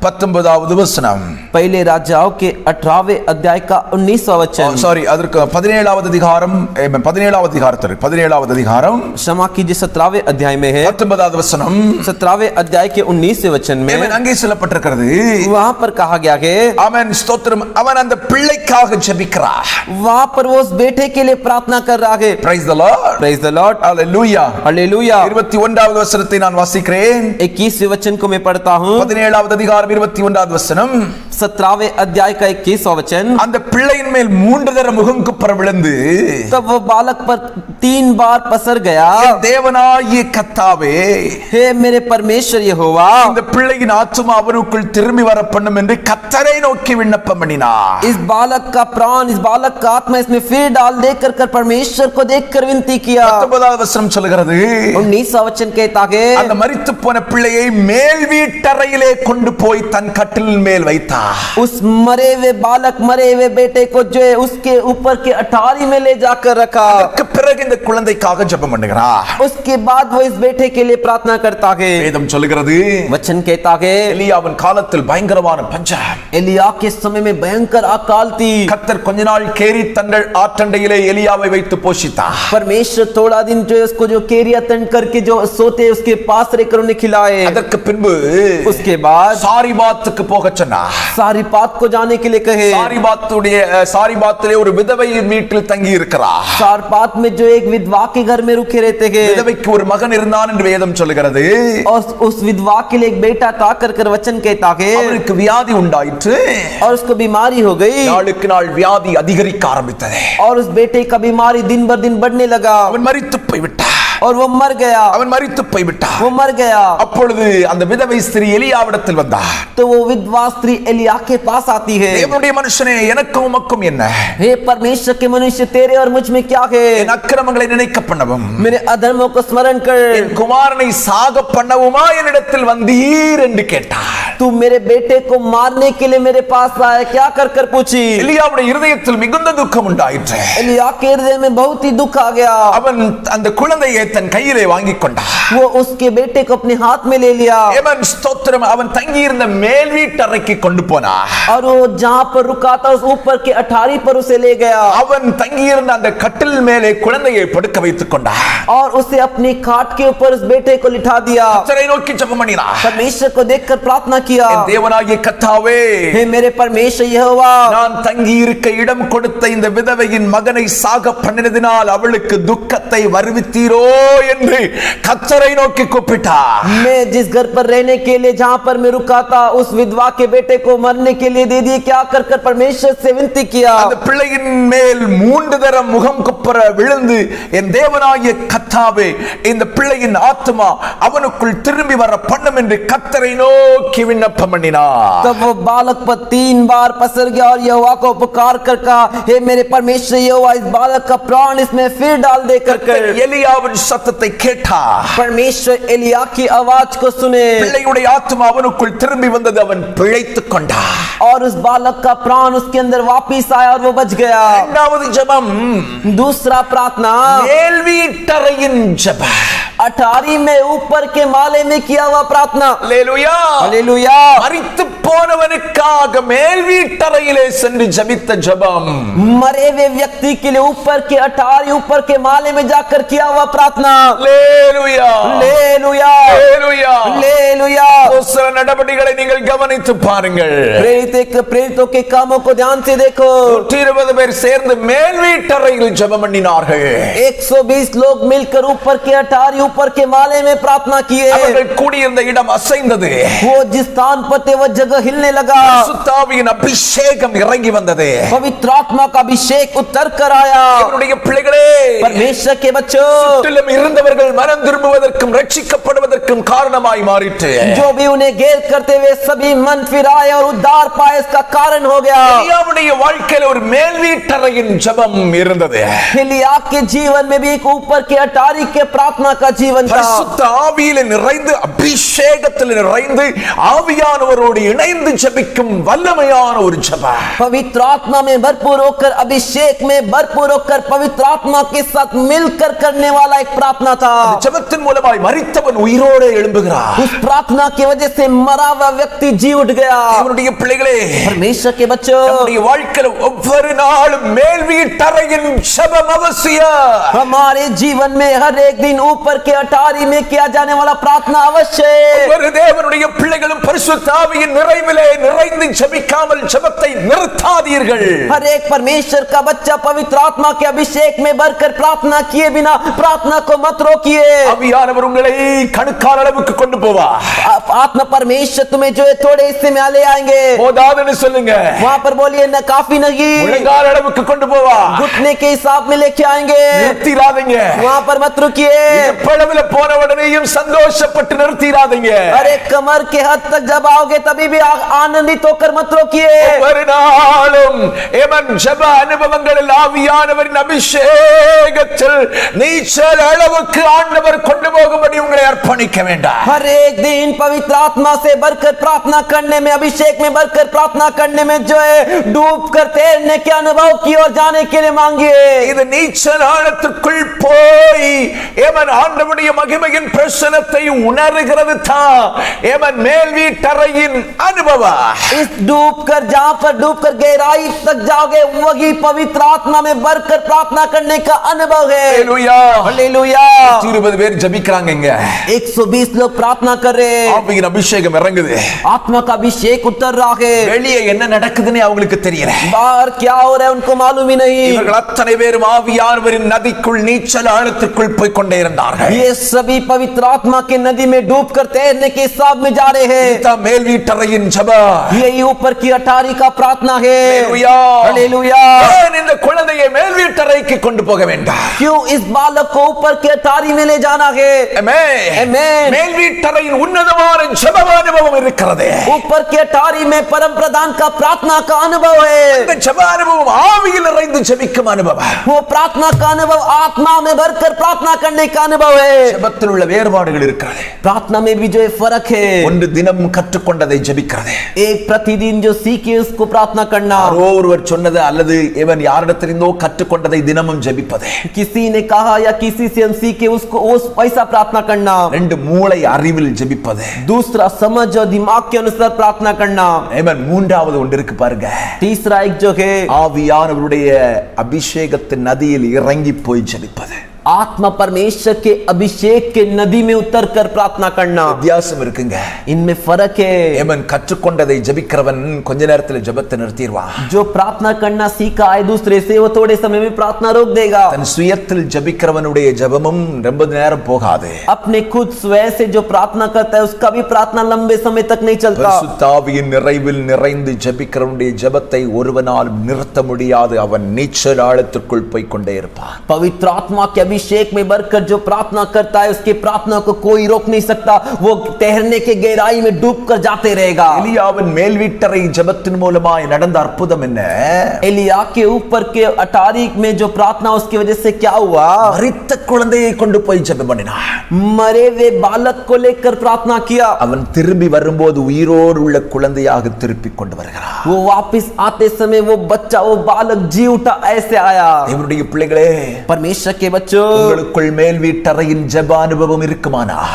19வது வசனம். पहले राजाओं के 18वें अध्याय का 19वां वचन. சாரி, அதற்கு 17வது அதிகாரம். ஏமன் 17வது அதிகாரத்தில் 17வது அதிகாரம் क्षमा कीजिए 17वें अध्याय में है. 19வது வசனம். 17वें अध्याय के 19वें वचन में ஏமன் அங்கே சொல்லப்பட்டிருக்கிறது. वहां पर कहा गया है, ஆமென் ஸ்தோத்திரம். அவன் அந்த பிள்ளைக்காக ஜெபிக்கிறார். वहां पर वो उस बेटे के लिए प्रार्थना कर रहा है. Praise the Lord. Praise the Lord. Hallelujah. Hallelujah. 21வது வசனத்தை நான் வாசிக்கிறேன். 21वें वचन को मैं पढ़ता हूं. 17வது அதிகாரம் 21வது வசனம். 17वें अध्याय का 21वां वचन. அந்த பிள்ளையின் மேல் 3 தடவை முகங்குப்புற விழுந்து, तब वो बालक पर 3 बार पसर गया, தேவனாகிய கர்த்தாவே, हे मेरे परमेश्वर यहोवा, இந்த பிள்ளையின் ஆத்துமா அவனுக்குள் திரும்பி வர பண்ணும் என்று கர்த்தரை நோக்கி விண்ணப்பம் பண்ணினார். इस बालक का प्राण, इस बालक का आत्मा इसमें फिर डाल देकर कर परमेश्वर को देखकर विनती किया. 19வது வசனம் சொல்கிறது, 19वां वचन कहता है, அந்த மரித்து போன பிள்ளையை மேல் வீட்டறையிலே கொண்டு போய் தன் கட்டிலின் மேல் வைத்தார். उस मरे हुए बालक, मरे हुए बेटे को जो है उसके ऊपर के अटारी में ले जाकर रखा. அதற்கு பிறகு இந்த குழந்தைக்காக ஜெபம் பண்ணுகிறார். उसके बाद वो इस बेटे के लिए प्रार्थना करता है. வேதம் சொல்கிறது, वचन कहता है, எலியாவின் காலத்தில் பயங்கரமான பஞ்சம். एलिया के समय में भयंकर अकाल थी. கர்த்தர் கொஞ்ச நாள் கேரி தண்டல் ஆற்றண்டையிலே எலியாவை வைத்து போஷித்தார். परमेश्वर थोड़ा दिन जो है उसको जो केरिया तंड करके जो सोते उसके पास रहकर उन्हें खिलाए. அதற்கு பின்பு उसके बाद சாரிபாத்துக்கு போக சொன்னார். सारी बात को जाने के लिए कहे. சாரிபாத்திலே ஒரு விதவையின் வீட்டில் தங்கி இருக்கிறார். सारपात में जो एक विधवा के घर में रुके रहते हैं, விதவைக்கு ஒரு மகன் இருந்தான் என்று வேதம் சொல்லுகிறது. और उस विधवा के लिए एक बेटा था कर वचन कहता है, அவருக்கு வியாதி உண்டாயிற்று. और उसको बीमारी हो गई, நாளுக்கு நாள் வியாதி அதிகரிக்க ஆரம்பித்தது. और उस बेटे का बीमारी दिन बर दिन बढ़ने लगा, அவன் மரித்து போய்விட்டான். और वो मर गया. அவன் மரித்து போய்விட்டான். वो मर गया. அப்பொழுது அந்த விதவை ஸ்திரீ எலியாவிடத்தில் வந்தார். तो वो विधवा स्त्री एलिया के पास आती है. தேவனுடைய மனுஷனே, எனக்கும் உமக்கும் என்ன? हे परमेश्वर के मनुष्य, तेरे और मुझ में क्या है? என் அக்கிரமங்களை நினைக்க பண்ணவும், मेरे अधर्मों को स्मरण कर. என் குமாரனை சாக பண்ணவுமா என்னிடத்தில் வந்தீர் என்று கேட்டார். तू मेरे बेटे को मारने के लिए मेरे पास आया, क्या कर पूछी. எலியாவுடைய இருதயத்தில் மிகுந்த துக்கம் உண்டாயிற்று. एलिया के हृदय में बहुत ही दुख आ गया. அவன் அந்த குழந்தையை தன் கையிலே வாங்கிக் கொண்டான். वो उसके बेटे को अपने हाथ में ले लिया, ஏமன் ஸ்தோத்திரம். அவன் தங்கி இருந்த மேல் வீட்டறைக்கு கொண்டு போனான். और वो जहां पर रुका था उस ऊपर के अठारी पर उसे ले गया, அவன் தங்கி இருந்த அந்த கட்டில் மேலே குழந்தையை படுக்க வைத்துக் கொண்டான். और उसे अपने खाट के ऊपर उस बेटे को लिटा दिया. கர்த்தரை நோக்கி ஜெபம் பண்ணினான். परमेश्वर को देखकर प्रार्थना किया, என் தேவனாகிய கர்த்தாவே, हे मेरे परमेश्वर यहोवा, நான் தங்கி இருக்க இடம் கொடுத்த இந்த விதவையின் மகனை சாக பண்ணினதினால் அவளுக்கு துக்கத்தை வருவித்தீரோ என்று கர்த்தரை நோக்கி கூப்பிட்டார். मैं जिस घर पर रहने के लिए जहां पर मैं रुका था उस विधवा के बेटे को मरने के लिए दे दिए, क्या कर परमेश्वर से विनती किया. அந்த பிள்ளையின் மேல் 3 தரம் முகம் குப்புற விழுந்து, என் தேவனாகிய கர்த்தாவே, இந்த பிள்ளையின் ஆத்மா அவனுக்குள் திரும்பி வர பண்ணும் என்று கர்த்தரை நோக்கி விண்ணப்பம் பண்ணினார். तब वो बालक पर 3 बार पसर गया और यहोवा को पुकार कर कहा, हे मेरे परमेश्वर यहोवा, इस बालक का प्राण इसमें फिर डाल दे कर. எலியாவின் சத்தத்தை கேட்டார். परमेश्वर एलिया की आवाज को सुने, பிள்ளையுடைய ஆத்மா அவனுக்குள் திரும்பி வந்தது. அவன் பிழைத்துக் கொண்டான். और उस बालक का प्राण उसके अंदर वापिस आया और वो बच गया. இரண்டாவது ஜெபம், दूसरा प्रार्थना மேல் வீட்டறையின் ஜெபம். अटारी में ऊपर के माले में किया हुआ प्रार्थना. அல்லேலூயா. हालेलुया. மரித்து போனவனுக்காக மேல் வீட்டறையிலே சென்று ஜெபித்த ஜெபம். मरे हुए व्यक्ति के लिए ऊपर के अटारी ऊपर के माले में जाकर किया हुआ प्रार्थना। அல்லேலூயா हालेलुया அல்லேலூயா. हालेलुया। அப்போஸ்தல நடபடிகளை நீங்கள் கவனித்து பாருங்கள். प्रेरितों के कामों को ध्यान से देखो। 120 பேர் சேர்ந்து மேல் வீட்டறையில் ஜெபம் பண்ணினார்கள். 120 लोग मिलकर ऊपर के अटारी ऊपर के माले में प्रार्थना किए। அவர்கள் கூடியிருந்த இடம் அசைந்தது. वो जिस स्थान पर थे वो जगह हिलने लगा। பரிசுத்தாவியின் அபிஷேகம் இறங்கி வந்தது. पवित्र आत्मा का अभिषेक उतर कर आया। அவருடைய பிள்ளைகளே, परमेश्वर के बच्चों, சுற்றிலும் இருந்தவர்கள் மனம் திரும்புவதற்கும் ரட்சிக்கப்படுவதற்கும் காரணமாய் மாறிற்று. जो भी उन्हें घेर करते हुए सभी मन फिराए और उद्धार पाए इसका कारण हो गया। எலியாவுடைய வாழ்க்கையில் ஒரு மேல் வீட்டறையின் ஜெபம் இருந்தது. एलिया के जीवन में भी एक ऊपर के अटारी के प्रार्थना का जीवन था। பரிசுத்த ஆவியிலே நிறைந்து அபிஷேகத்தில் நிறைந்து ஆவியானவரோடு இணைந்து ஜெபிக்கும் வல்லமையான ஒரு ஜெபம். पवित्र आत्मा में भरपूर होकर अभिषेक में भरपूर होकर पवित्र आत्मा के साथ मिलकर करने वाला एक प्रार्थना था। ஜெபத்தின் மூலமாய் மரித்தவன் உயிரோடு எழும்புகிறார். उस प्रार्थना की वजह से मरा हुआ व्यक्ति जी उठ गया। அவருடைய பிள்ளைகளே, परमेश्वर के बच्चों, நம்முடைய வாழ்க்கையில் ஒவ்வொரு நாளும் மேல் வீட்டறையின் ஜெபம் அவசியம். हमारे जीवन में हर एक दिन ऊपर के अटारी में किया जाने वाला प्रार्थना अवश्य। ஒவ்வொரு தேவனுடைய பிள்ளைகளும் பரிசுத்த ஆவியின் நிறைவிலே நிறைந்து ஜெபிக்காமல் ஜெபத்தை நிறுத்தாதீர்கள். हर एक परमेश्वर का बच्चा पवित्र आत्मा के अभिषेक में भरकर प्रार्थना किए बिना प्रार्थना को मत रोकिए। ஆவியானவர் உங்களை கணுக்கால் அளவுக்கு கொண்டு போவார். आत्मा परमेश्वर तुम्हें जो है थोड़े हिस्से में ले आएंगे। போதாதுன்னு சொல்லுங்க. वहाँ पर बोलिए न काफी नहीं, முழங்கால் அளவுக்கு கொண்டு போவார். घुटने के हिसाब में लेके आएंगे। நிறுத்திராதீங்க. वहाँ पर मत रुकिए। எப்பளவுல போன உடனேயும் சந்தோஷப்பட்டு நிறுத்திராதீங்க. अरे कमर के हद तक जब आओगे तभी भी आनंदित होकर मत रोकिए। ஒவ்வொரு நாளும் எமன் ஜெப அனுபவங்களில் ஆவியானவரின் அபிஷேகத்தில் நீச்சல் அளவுக்கு ஆண்டவர் கொண்டு போகும்படி உங்களை அர்ப்பணிக்க வேண்டாம். हर एक दिन पवित्र आत्मा से भरकर प्रार्थना करने में, अभिषेक में भरकर प्रार्थना करने में जो है डूब कर तैरने के अनुभव की ओर जाने के लिए मांगिए। இது நீச்சல் ஆழத்துக்குள் போய் எமன் ஆண்டவருடைய மகிமையின் பிரசன்னத்தை உணர்கிறது தான் எமன் மேல் வீட்டறையின் அனுபவம். इस डूब कर जहाँ पर डूब कर गहराई तक जाओगे वही पवित्र आत्मा में भरकर प्रार्थना करने का अनुभव है। ஹல்லேலூயா. हालेलुया। 20 பேர் ஜெபிக்கறாங்க. இங்க 120 लोग प्रार्थना कर रहे हैं। ஆவியின் அபிஷேகம் இறங்குது. आत्मा का अभिषेक उतर रहा है। வெளியே என்ன நடக்குதுன்னு அவங்களுக்கு தெரியல. बाहर क्या हो रहा है उनको मालूम ही नहीं। இவர்கள் அத்தனை பேரும் ஆவியானவரின் நதிக்குள் நீச்சல் ஆழத்திற்குள் போய் கொண்டே இருந்தார்கள். ये सभी पवित्र आत्मा के नदी में डूब कर तैरने के हिसाब में जा रहे हैं। இதுதான் மேல் வீட்டறையின் ஜெபம். यही ऊपर की अटारी का प्रार्थना है। ஹல்லேலூயா. हालेलुया। ஏன் இந்த குழந்தையை மேல் வீட்டறைக்கு கொண்டு போக வேண்டாம்? क्यों इस बालक को ऊपर के अटारी में ले जाना है? ஆமென். आमीन। மேல் வீட்டறையின் உன்னதமான ஜெப அனுபவம் இருக்கிறது. ऊपर के अटारी में परम प्रधान का प्रार्थना का अनुभव है। இந்த ஜெப அனுபவம் ஆவியில் நிறைந்து ஜெபிக்கும் அனுபவம். वो प्रार्थना का अनुभव आत्मा में भरकर प्रार्थना करने का अनुभव है। ஜெபத்தில் உள்ள வேறுபாடுகள் இருக்கிறது. प्रार्थना में भी जो है फर्क है। ஒன்று தினம் கற்றுக்கொண்டதை ஜெபிக்கிறது. एक प्रतिदिन जो सीखे उसको प्रार्थना करना, யாரோ ஒருவர் சொன்னது அல்லது இவன் யாரிடத்திலிருந்தோ கற்றுக்கொண்டதை தினமும் ஜெபிப்பது. किसी ने कहा या किसी से हम सीखे उसको उस वैसा प्रार्थना करना। ரெண்டு மூளை அறிவில் ஜெபிப்பது. दूसरा समझ और दिमाग के अनुसार प्रार्थना करना। ஆமென். மூன்றாவது ஒன்று இருக்கு பாருங்க. तीसरा एक जो है ஆவியானவருடைய அபிஷேகத்தின் நதியில் இறங்கி போய் ஜெபிப்பது. आत्मा परमेश्वर के अभिषेक के नदी में उतर कर प्रार्थना करना। வித்தியாசம் இருக்குங்க. इनमें फर्क है। ஆமென். கற்றுக்கொண்டதை ஜெபிக்கிறவன் கொஞ்ச நேரத்துல ஜெபத்தை நிறுத்திடுவான். जो प्रार्थना करना सीखा है दूसरे से वो थोड़े समय में प्रार्थना रोक देगा। தன் சுயத்தில் ஜெபிக்கிறவனுடைய ஜெபமும் ரொம்ப நேரம் போகாது. अपने खुद स्वयं से जो प्रार्थना करता है उसका भी प्रार्थना लंबे समय तक नहीं चलता। பரிசுத்த ஆவியின் நிறைவில் நிறைந்து ஜெபிக்கிறவனுடைய ஜெபத்தை ஒருவனால் நிறுத்த முடியாது. அவன் நீச்சல் ஆழத்திற்குள் போய் கொண்டே இருப்பான். पवित्र आत्मा के अभिषेक में भरकर जो प्रार्थना करता है उसकी प्रार्थना को कोई रोक नहीं सकता। वो तैरने के गहराई में डूब कर जाते रहेगा। எலியாவின் மேல் வீட்டறை ஜெபத்தின் மூலமாய் நடந்த அற்புதம் என்ன? एलिया के ऊपर के अटारी में जो प्रार्थना उसकी वजह से क्या हुआ? மரித்த குழந்தையை கொண்டு போய் ஜெபம் பண்ணினான். मरे हुए बालक को लेकर प्रार्थना किया। அவன் திரும்பி வரும்போது உயிரோடு உள்ள குழந்தையாக திருப்பி கொண்டு வருகிறான். वो वापस आते समय वो बच्चा वो बालक जी उठा ऐसे आया। தேவனுடைய பிள்ளைகளே, परमेश्वर के बच्चों, உங்களுக்குள் மேல் வீட்டறையின் ஜெப அனுபவம் இருக்குமானால்,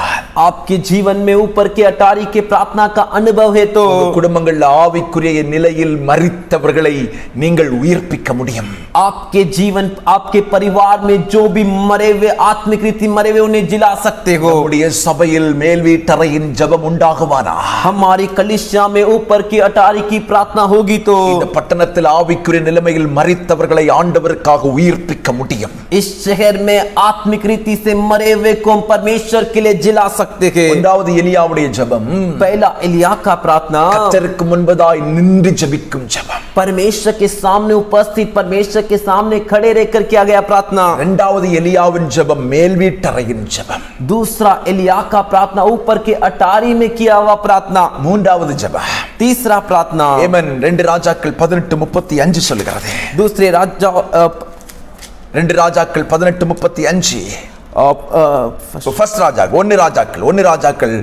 आपके जीवन में ऊपर के अटारी के प्रार्थना का अनुभव है तो உங்க குடும்பங்கள் ஆவிக்குரிய நிலையில் மரித்தவர்களை நீங்கள் உயிர்ப்பிக்க முடியும். आपके जीवन आपके परिवार में जो भी मरे हुए आत्मिक रीति मरे हुए उन्हें जिला सकते हो. நம்முடைய சபையில் மேல் வீட்டறையின் ஜெபம் உண்டாகுமானால், हमारी कलीसिया में ऊपर की अटारी की प्रार्थना होगी तो இந்த பட்டணத்தில் ஆவிக்குரிய நிலைமையில் மரித்தவர்களை ஆண்டவருக்காக உயிர்ப்பிக்க முடியும். इस शहर में आत्मिक रीति से मरे हुए को हम परमेश्वर के लिए जिला सकते हैं. இரண்டாவது எலியாவுடைய ஜெபம் पहला एलिया का प्रार्थना கர்த்தருக்கு முன்பதாய் நின்று ஜெபிக்கும் ஜெபம். परमेश्वर के सामने उपस्थित परमेश्वर के सामने खड़े रहकर किया गया प्रार्थना. இரண்டாவது எலியாவின் ஜெபம் மேல் வீட்டறையின் ஜெபம். दूसरा एलिया का प्रार्थना ऊपर के अटारी में किया हुआ प्रार्थना. மூன்றாவது ஜெபம் तीसरा प्रार्थना ஏமன் 2 ராஜாக்கள் 18:35 சொல்லுகிறது. दूसरे राजा 2 ராஜாக்கள் 18:35. फर्स्ट राजाक्கள் 1 ராஜாக்கள்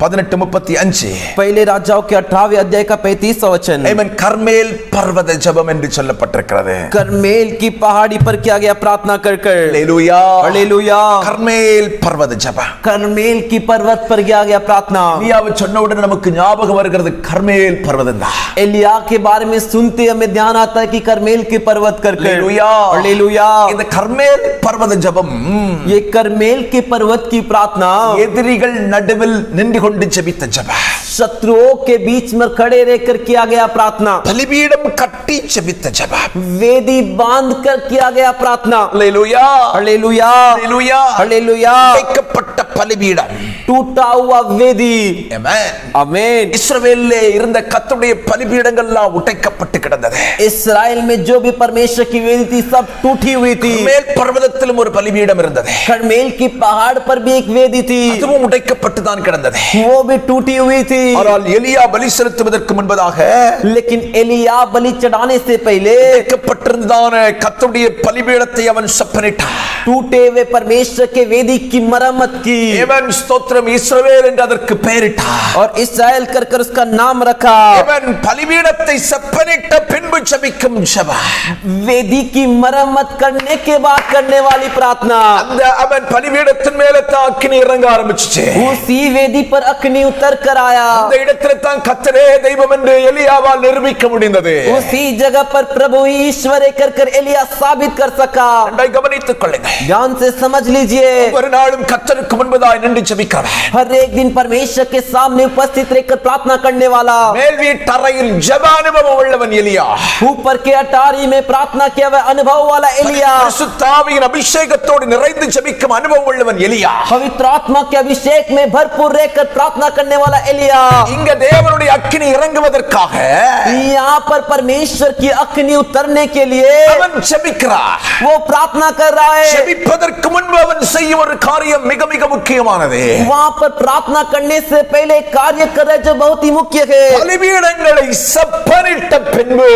18:35. पहले राजाओं के 18वें अध्याय का 35वां वचन. आमेन. கர்மேல் பர்வத ஜெபம் என்று சொல்லப்பட்டிருக்கிறது. करमेल की पहाड़ी पर किया गया प्रार्थना कर कर. Hallelujah hallelujah. கர்மேல் பர்வத ஜெபம். करमेल की पर्वत पर किया गया प्रार्थना. எலியாவை சொன்ன உடனே நமக்கு ஞாபகம் வருகிறது கர்மேல் பர்வதம் தான். एलिया के बारे में सुनते हमें ध्यान आता है कि करमेल के पर्वत कर कर. Hallelujah hallelujah. இந்த கர்மேல் பர்வத ஜெபம் ये करमेल के पर्वत की प्रार्थना எதிரிகள் நடுவில் நின்று கொண்டு ஜெபித்த ஜெபம். शत्रुओं के बीच में खड़े रहकर किया गया प्रार्थना. பலிபீடம் கட்டி ஜெபித்த ஜெபம். वेदी बांध कर किया गया प्रार्थना. Hallelujah hallelujah. Hallelujah hallelujah. உடைக்கப்பட்ட பலிபீடம். टूटा हुआ वेदी. ஆமென். आमीन. இஸ்ரவேலிலே இருந்த கர்த்தருடைய பலிபீடங்கள் எல்லாம் உடைக்கப்பட்டு கிடந்தது. इस्राएल में जो भी परमेश्वर की वेदी थी सब टूटी हुई थी. மேல் பர்வதத்திலும் ஒரு பலிபீடம் இருந்தது. करमेल की पहाड़ पर भी एक वेदी थी. அதுவும் உடைக்கப்பட்டு தான் கிடந்தது. वो भी टूटी हुई थी. ஆனால் எலியா பலி செலுத்துவதற்கு முன்பதாக लेकिन एलिया बलि चढ़ाने से पहले உடைக்கப்பட்டிருந்ததான கர்த்தருடைய பலிபீடத்தை அவன் செப்பனிட்டான். टूटे हुए परमेश्वर के वेदी की मरम्मत की தேவன் ஸ்தோத்திரம் இஸ்ரவேல் என்று அதற்கு பெயரிட்டார். और इस्राएल कर कर उसका नाम रखा. தேவன் பலிபீடத்தை செப்பனிட்ட பின்பு ஜெபிக்கும் ஜெபம். वेदी की मरम्मत करने के बाद करने वाली प्रार्थना. அந்த அவன் பலிபீடத்தின் மேல தான் அக்கினி இறங்க ஆரம்பிச்சுச்சு. उसी वेदी पर अग्नि उतर कर आया. அந்த இடத்துல தான் கர்த்தரே தெய்வம் என்று எலியாவால் நிரூபிக்க முடிந்தது. उसी जगह पर प्रभु ईश्वर कर कर एलिया साबित कर सका. அதை கவனித்துக் கொள்ளுங்கள். ध्यान से समझ लीजिए. ஒரு நாளும் கர்த்தருக்கு முன்பதாய் நின்று ஜெபிக்கிறவன், हर एक दिन परमेश्वर के सामने उपस्थित रहकर प्रार्थना करने वाला, மேல் வீட்டறையில் ஜெப அனுபவம் உள்ளவன் எலியா, ऊपर के अटारी में प्रार्थना किया हुआ अनुभव वाला एलिया, பரிசுத்த ஆவியின் அபிஷேகத்தோடு நிறைந்து ஜெபிக்கும் அனுபவம் உள்ளவன் எலியா, पवित्र आत्मा के अभिषेक में भरपूर रहकर प्रार्थना करने वाला एलिया. இங்க தேவனுடைய அக்கினி இறங்குவதற்காக यहाँ पर परमेश्वर की अग्नि उतरने के लिए அவன் ஜெபிக்கிறார். वो प्रार्थना कर रहा है. ஜெபிப்பதற்கு முன்பு அவன் செய்யும் ஒரு காரியம் மிக மிக முக்கியமானது. वहाँ पर प्रार्थना करने से पहले कार्य कर रहे जो बहुत ही मुख्य है. பலிபீடங்களை செப்பனிட்ட பின்பு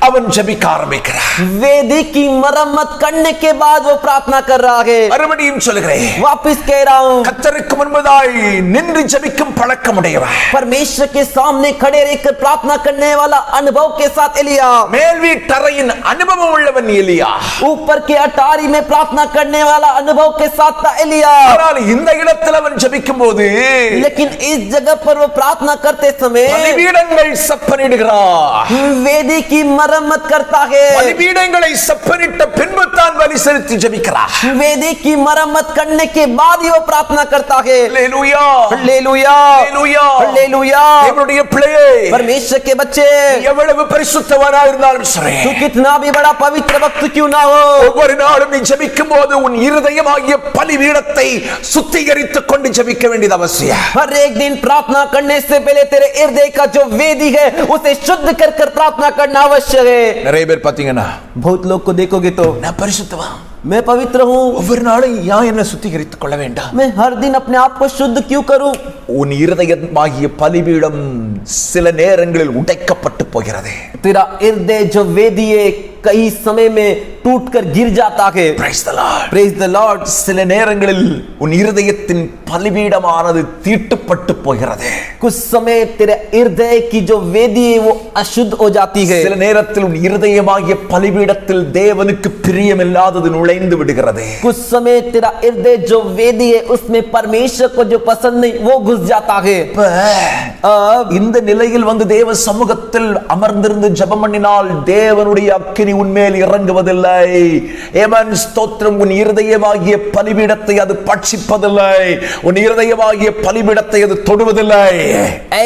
அவன் ஜெபிக்க ஆரம்பிக்கிறார். वेदी की मरम्मत करने के बाद वो प्रार्थना कर रहा है. மறுபடியும் சொல்கிறேன், वापिस कह रहा हूँ, கர்த்தருக்கு முன்பதாய் நின்று ஜெபிக்கும் பழக்கமுடையவன், परमेश्वर के सामने खड़े रहकर प्रार्थना करने वाला अनुभव के साथ एलिया, மேல் வீட்டறையின் அனுபவம் உள்ளவன் எலியா. ऊपर के अटारी में प्रार्थना करने वाला अनुभव के साथ था एलिया. ஆனால் இந்த இடத்தில் அவன் ஜெபிக்கும் போது लेकिन इस जगह पर वो प्रार्थना करते समय பலிபீடங்கள் செப்பனிடுகிறார். वेदी की मरम्मत करता है. பலிபீடங்களை செப்பனிட்ட பின்பு தான் பலி செலுத்தி ஜெபிக்கிறார். वेदी की मरम्मत करने के बाद ही वो प्रार्थना करता है. அல்லேலூயா हालेलुया. அல்லேலூயா हालेलुया. தேவனுடைய பிள்ளையே, परमेश्वर के बच्चे, எவ்வளவு பரிசுத்தவனா இருந்தாலும் சரி, तू कितना भी बड़ा पवित्र भक्त क्यों ना हो, ஒவ்வொரு நாளும் நீ ஜெபிக்கும் போது உன் இருதயமாகிய பலிபீடத்தை சுத்திகரித்துக் கொண்டு ஜெபிக்க வேண்டியது அவசியம். हर एक दिन प्रार्थना करने से पहले तेरे हृदय का जो वेदी है उसे शुद्ध कर कर प्रार्थना करना आवश्यक है. நிறைய பேர் பாத்தீங்கன்னா, बहुत लोग को देखोगे तो நான் பரிசுத்தவன், मैं पवित्र हूँ, ஒவ்வொரு நாளும் ஏன் என்ன சுத்திகரித்துக் கொள்ள வேண்டாம்? मैं हर दिन अपने आप को शुद्ध क्यों करूं? உன் இருதயமாகிய பலிபீடம் சில நேரங்களில் உடைக்கப்பட்டு போகிறது. तेरा हृदय जो वेदी है कई समय में टूटकर गिर जाता है। Praise the Lord. Praise the Lord. சில நேரங்களில் உன் இருதயத்தின் பலிபீடமானது தீட்டுப்பட்டு போகிறது. कुछ समय तेरे हृदय की जो वेदी है वो अशुद्ध हो जाती है। சில நேரத்தில் உன் இருதயமாகிய பலிபீடத்தில் தேவனுக்கு பிரியமில்லாதது நுழைந்து விடுகிறது. कुछ समय तेरा हृदय जो वेदी है उसमें परमेश्वर को जो पसंद नहीं वो घुस जाता है। இப்ப இந்த நிலையில் வந்து தேவ சமூகத்தில் அமர்ந்திருந்து ஜெபம் பண்ணினால் தேவனுடைய அக்கினி உன்மேல் இறங்குவதில்லை. ஏமன் ஸ்தோத்திரம். உன் இருதயமாகிய பலிபீடத்தை அது பட்சிப்பதில்லை. உன் இருதயமாகிய பலிபீடத்தை அது தொடுவதில்லை.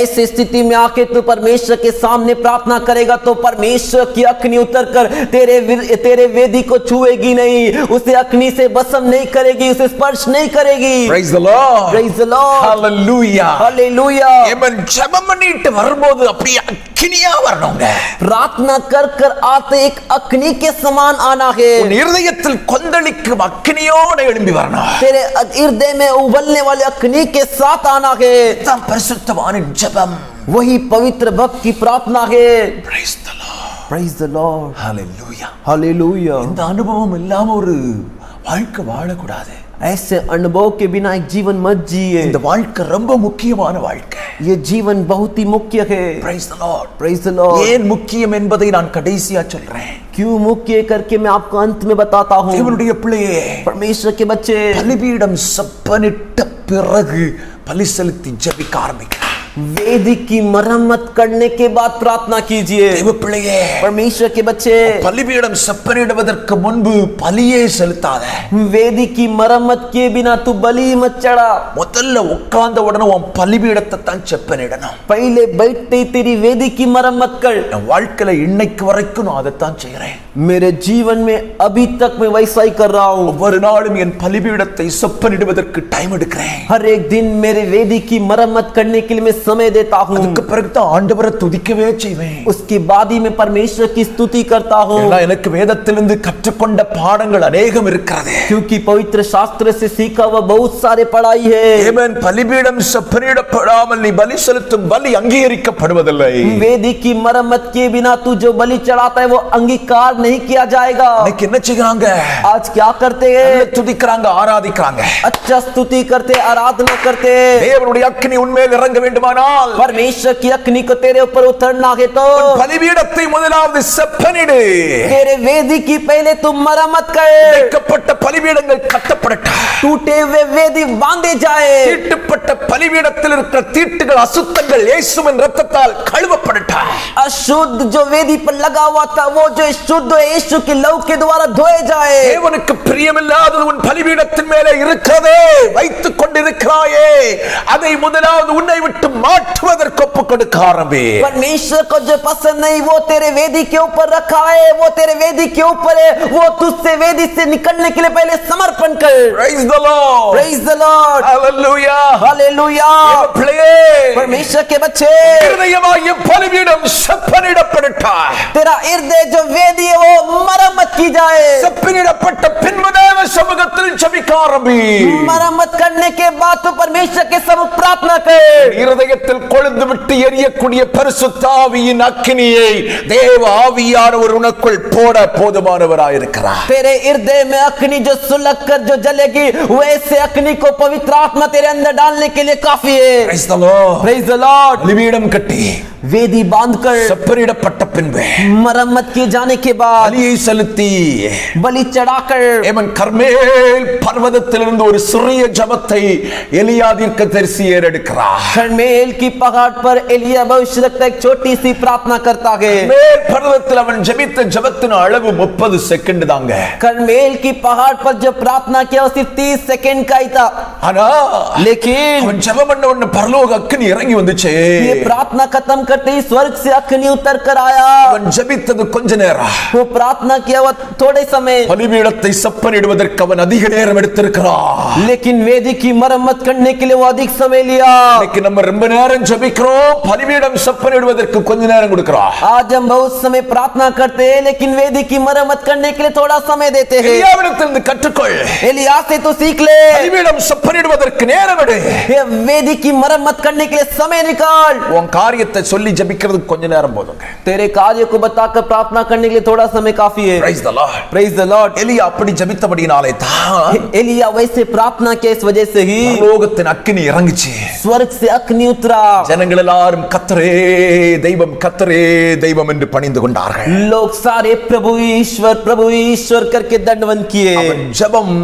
ऐसी स्थिति में आके तू परमेश्वर के सामने प्रार्थना करेगा तो परमेश्वर की अग्नि उतरकर तेरे वेदी को छुएगी नहीं, उसे अग्नि से भस्म नहीं करेगी, उसे स्पर्श नहीं करेगी। Praise the Lord. Praise the Lord. Hallelujah. Hallelujah. Yemen ஜெபம் பண்ணிட்டு வரும்போது அப்படியே அக்கினியா வரணுங்க. प्रार्थना कर कर आते एक अग्नि के समान आना है। உன் இருதயத்தில் கொந்தளிக்கும் அக்கினியோடு எழும்பி வரணும். तेरे हृदय में उबलने वाले अग्नि के साथ आना है। தான் பரிசுத்தவானின் ஜெபம். वही पवित्र भक्त की प्रार्थना है। Praise the Lord. Praise the Lord. Hallelujah. Hallelujah. இந்த அனுபவம் இல்லாம ஒரு வாழ்க்கை வாழக்கூடாது. ऐसे अनुभव के बिना एक जीवन मत जिए। இந்த வாழ்க்கை ரொம்ப முக்கியமான வாழ்க்கை. ये जीवन बहुत ही मुख्य है। Praise the Lord. Praise the Lord. ஏன் முக்கியம் என்பதை நான் கடைசியா சொல்றேன். क्यों मुख्य करके मैं आपको अंत में बताता हूँ। தேவனுடைய பிள்ளையே, परमेश्वर के बच्चे, பலிபீடம் செப்பனிட்ட பிறகு பலி செலுத்தி ஜெபிக்க ஆரம்பிக்கிறார். वेदी की मरम्मत करने के बाद प्रार्थना कीजिए। தேவ பிள்ளையே, परमेश्वर के बच्चे, பலிபீடம் செப்பனிடுவதற்கு முன்பு பலியே செலுத்தாத. वेदी की मरम्मत किए बिना तू बलि मत चढ़ा। முதல்ல உட்கார்ந்த உடனே உன் பலிபீடத்தை தான் செப்பனிடணும். पहले बैठते ही तेरी वेदी की मरम्मत कर। என் வாழ்க்கையில இன்னைக்கு வரைக்கும் நான் அதைத்தான் செய்கிறேன். मेरे जीवन में अभी तक मैं वैसा ही कर रहा हूँ। ஒவ்வொரு நாளும் என் பலிபீடத்தை செப்பனிடுவதற்கு டைம் எடுக்கிறேன். हर एक दिन मेरे वेदी की मरम्मत करने के लिए मैं समय देता हूँ। அதுக்கு பிறகு தான் ஆண்டவரை துதிக்கவே செய்வேன். उसके बाद ही मैं परमेश्वर की स्तुति करता हूँ। ஏன்னா எனக்கு வேதத்திலிருந்து கற்றுக்கொண்ட பாடங்கள் अनेகம் இருக்கிறது. क्योंकि पवित्र शास्त्र से सीखा हुआ बहुत सारे पढ़ाई है। ஆமென். பலிபீடம் செப்பனிடப்படாமல் நீ பலி செலுத்தும் பலி அங்கீகரிக்கப்படுவதில்லை. वेदी की मरम्मत किए बिना तू जो बलि चढ़ाता है वो अंगीकार नहीं किया जाएगा। இன்னைக்கு என்ன செய்றாங்க? आज क्या करते हैं? துதிக்கறாங்க, ஆராதிக்கறாங்க. अच्छा स्तुति करते, आराधना करते। தேவனுடைய அக்கினி உன்மேல் இறங்க வேண்டுமானால் परमेश्वर की अग्नि को तेरे ऊपर उतरना है तो பலிபீடத்தை முதலாவது செப்பனிடு. तेरे वेदी की पहले तुम मरम्मत कर। வைக்கப்பட்ட பலிபீடங்கள் கட்டப்படட்டும். टूटे हुए वेदी बांधे जाए। தீட்டுப்பட்ட பலிபீடத்தில் இருக்கிற தீட்டுகள், அசுத்தங்கள் இயேசுவின் இரத்தத்தால் கழுவப்படட்டும். अशुद्ध जो वेदी पर लगा हुआ था वो जो शुद्ध यीशु के लहू के द्वारा धोए जाए। தேவனுக்கு பிரியமில்லாதது உன் பலிபீடத்தின் மேலே இருக்கிறதே, வைத்துக் கொண்டிருக்கிறாயே, அதை முதலாவது உன்னை விட்டு மாற்றுவதற்கு ஒப்புக் கொடுக்க ஆரம்பி. परमेश्वर को जो पसंद नहीं वो तेरे वेदी के ऊपर रखा है, वो तेरे वेदी के ऊपर है, वो तुझसे वेदी से निकलने के लिए पहले समर्पण कर। Praise the Lord. Praise the Lord. Hallelujah. Hallelujah. பிள்ளையே, परमेश्वर के बच्चे, இருதயமாகிய பலிபீடம் செப்பனிடப்படட்டும். तेरा हृदय जो वेदी है वो मरम्मत की जाए। செப்பனிடப்பட்ட பின்பு தேவ சமூகத்தில் ஜெபிக்க ஆரம்பி. मरम्मत करने के बाद तो परमेश्वर के सम्मुख प्रार्थना कर। இருதயத்தில் கொழுந்து விட்டு எரியக்கூடிய பரிசுத்த ஆவியின் அக்கினியை தேவ ஆவியானவர் உனக்குள் போட போதுமானவராயிருக்கிறார். तेरे हृदय में अग्नि जो सुलग कर जो जलेगी वैसे अग्नि को पवित्र आत्मा तेरे अंदर डालने के लिए काफी है। Praise the Lord. Praise the Lord. பலிபீடம் கட்டி वेदी बांधकर செப்பனிடப்பட்ட பின்பு मरम्मत किए जाने के बाद பலியை செலுத்தி बलि चढ़ाकर ஏமன் கர்மேல் பர்வதத்திலிருந்து ஒரு சிறிய ஜெபத்தை எலியா தீர்க்கதரிசி ஏறெடுக்கிறார். कर्मेल की पहाड़ पर एलिया भविष्यवक्ता एक छोटी सी प्रार्थना करता है। மேல் பர்வதத்தில் அவன் ஜெபித்த ஜெபத்தின் அளவு 30 செகண்ட் தாங்க. कर्मेल की पहाड़ पर जो प्रार्थना किया वो सिर्फ 30 सेकंड का ही था। ஆனா लेकिन அவன் ஜெபம் பண்ண உடனே பரலோக அக்கினி இறங்கி வந்துச்சு. ये प्रार्थना खत्म करते ही स्वर्ग से अग्नि उतर कर आया। அவன் ஜெபித்தது கொஞ்ச நேரம். वो प्रार्थना किया वो थोड़े समय, பலிபீடத்தை செப்பனிடுவதற்கு அவன் அதிக நேரம் எடுத்திருக்கிறான். लेकिन वेदी की मरम्मत करने के लिए वो अधिक समय लिया। இன்னைக்கு நம்ம ரொம்ப நேரம் ஜெபிக்கிறோம், பலிபீடம் செப்பனிடுவதற்கு கொஞ்ச நேரம் கொடுக்கிறோம். आज हम बहुत समय प्रार्थना करते हैं लेकिन वेदी की मरम्मत करने के लिए थोड़ा समय देते हैं। எலியாவிடத்திலிருந்து கற்றுக்கொள். एलिया से तो सीख ले। பலிபீடம் செப்பனிடுவதற்கு நேரம் எடு. ये वेदी की मरम्मत करने के लिए समय निकाल। உன் காரியத்தை சொல்லி சொல்லி ஜெபிக்கிறதுக்கு கொஞ்ச நேரம் போதுங்க. तेरे कार्य को बताकर प्रार्थना करने के लिए थोड़ा समय काफी है. Praise the Lord. Praise the Lord. எலியா அப்படி ஜெபித்தபடியினாலே தான் एलिया वैसे प्रार्थना किया, इस वजह से ही பரலோகத்தின் அக்கினி இறங்குச்சு. स्वर्ग से अग्नि उतरा. ஜனங்கள் எல்லாரும் கர்த்தரே தெய்வம் கர்த்தரே தெய்வம் என்று பணிந்து கொண்டார்கள். लोग सारे प्रभु ईश्वर करके दंडवत किए. அவன் ஜெபம்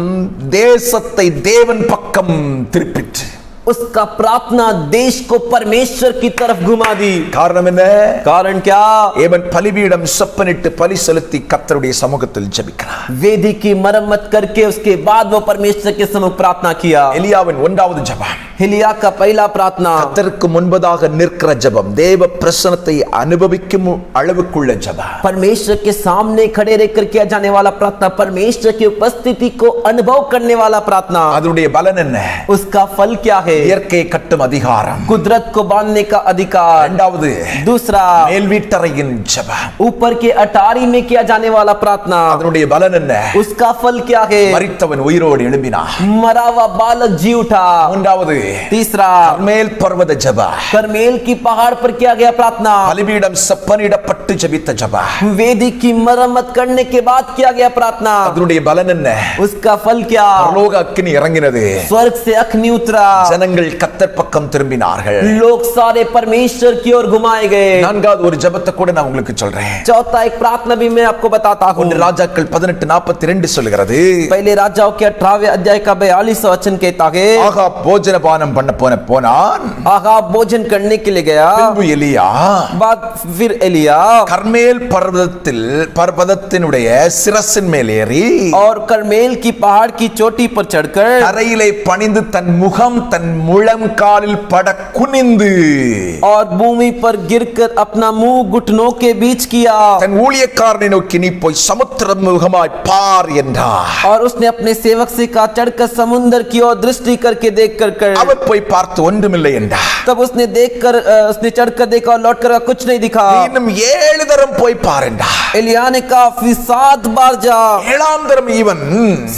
தேசத்தை தேவன் பக்கம் திருப்பிற்று. उसका प्रार्थना देश को परमेश्वर की तरफ घुमा दी. காரணம் என்ன? कारण क्या? ஏவன் பலிபீடம் செப்பனிட்டு பலி செலுத்தி கர்த்தருடைய சமூகத்தில் ஜெபிக்கிறார். वेदी की मरम्मत करके उसके बाद वो परमेश्वर के सम्मुख प्रार्थना किया. எலியாவின் ஒன்றாவது ஜெபம், एलिया का पहला प्रार्थना கர்த்தருக்கு முன்பதாக நிற்கிற ஜெபம், தேவ பிரசன்னத்தை அனுபவிக்கும் அளவுக்குள்ள ஜெபம். परमेश्वर के सामने खड़े रहकर किया जाने वाला प्रार्थना, परमेश्वर की उपस्थिति को अनुभव करने वाला प्रार्थना. அதனுடைய பலன் என்ன? उसका फल क्या है? இயற்கை கட்டும் அதிகாரம். कुदरत को बांधने का अधिकार. இரண்டாவது दूसरा மேல் வீட்டறையின் ஜெபம். ऊपर के अटारी में किया जाने वाला प्रार्थना. அதனுடைய பலன் என்ன? उसका फल क्या है? மரித்தவன் உயிரோடு எழும்பினான். मरा हुआ बालक जी उठा. மூன்றாவது तीसरा கர்மேல் பர்வத ஜெபம். करमेल की पहाड़ पर किया गया प्रार्थना. பலிபீடம் செப்பனிடப்பட்டு ஜெபித்த ஜெபம். वेदी की मरम्मत करने के बाद किया गया प्रार्थना. அதனுடைய பலன் என்ன? उसका फल क्या? பரலோக அக்கினி இறங்கினது. स्वर्ग से अग्नि उतरा. ஜனங்கள் கர்த்தர் பக்கம் திரும்பினார்கள். लोग सारे परमेश्वर की ओर घुमाए गए. நான்காவது ஒரு ஜெபத்தை கூட நான் உங்களுக்கு சொல்றேன். चौथा एक प्रार्थना भी मैं आपको बताता हूँ. ஒன்று ராஜாக்கள் 18:42 சொல்கிறது, पहले राजाओं के 18वें अध्याय का 42वां वचन कहता है, ஆகாப் போஜனபானம் பண்ண போனான். आगाब भोजन करने के लिए गया. பின்பு எலியா बाद फिर एलिया கர்மேல் பர்வதத்தினுடைய சிரசின் மேல் ஏறி और करमेल की पहाड़ की चोटी पर चढ़कर தரையிலே பணிந்து தன் முகம் தன் முழங்காலில் பட குனிந்து और भूमि पर गिरकर अपना मुंह घुटनों के बीच किया. தன் ஊழியக்காரனை நோக்கி நீ போய் சமுத்திர முகமாய் பார் என்றார். और उसने अपने सेवक से कहा, चढ़कर समुद्र की ओर दृष्टि करके देख कर அவர் போய் பார்த்து ஒன்றுமில்லை என்றார். तब उसने चढ़कर देखा और लौट कर कुछ नहीं दिखा. இன்னும் 7 தரம் போய் பார் என்றார். एलिया ने कहा, फिर 7 बार जा. 7ஆம் தரம் இவன்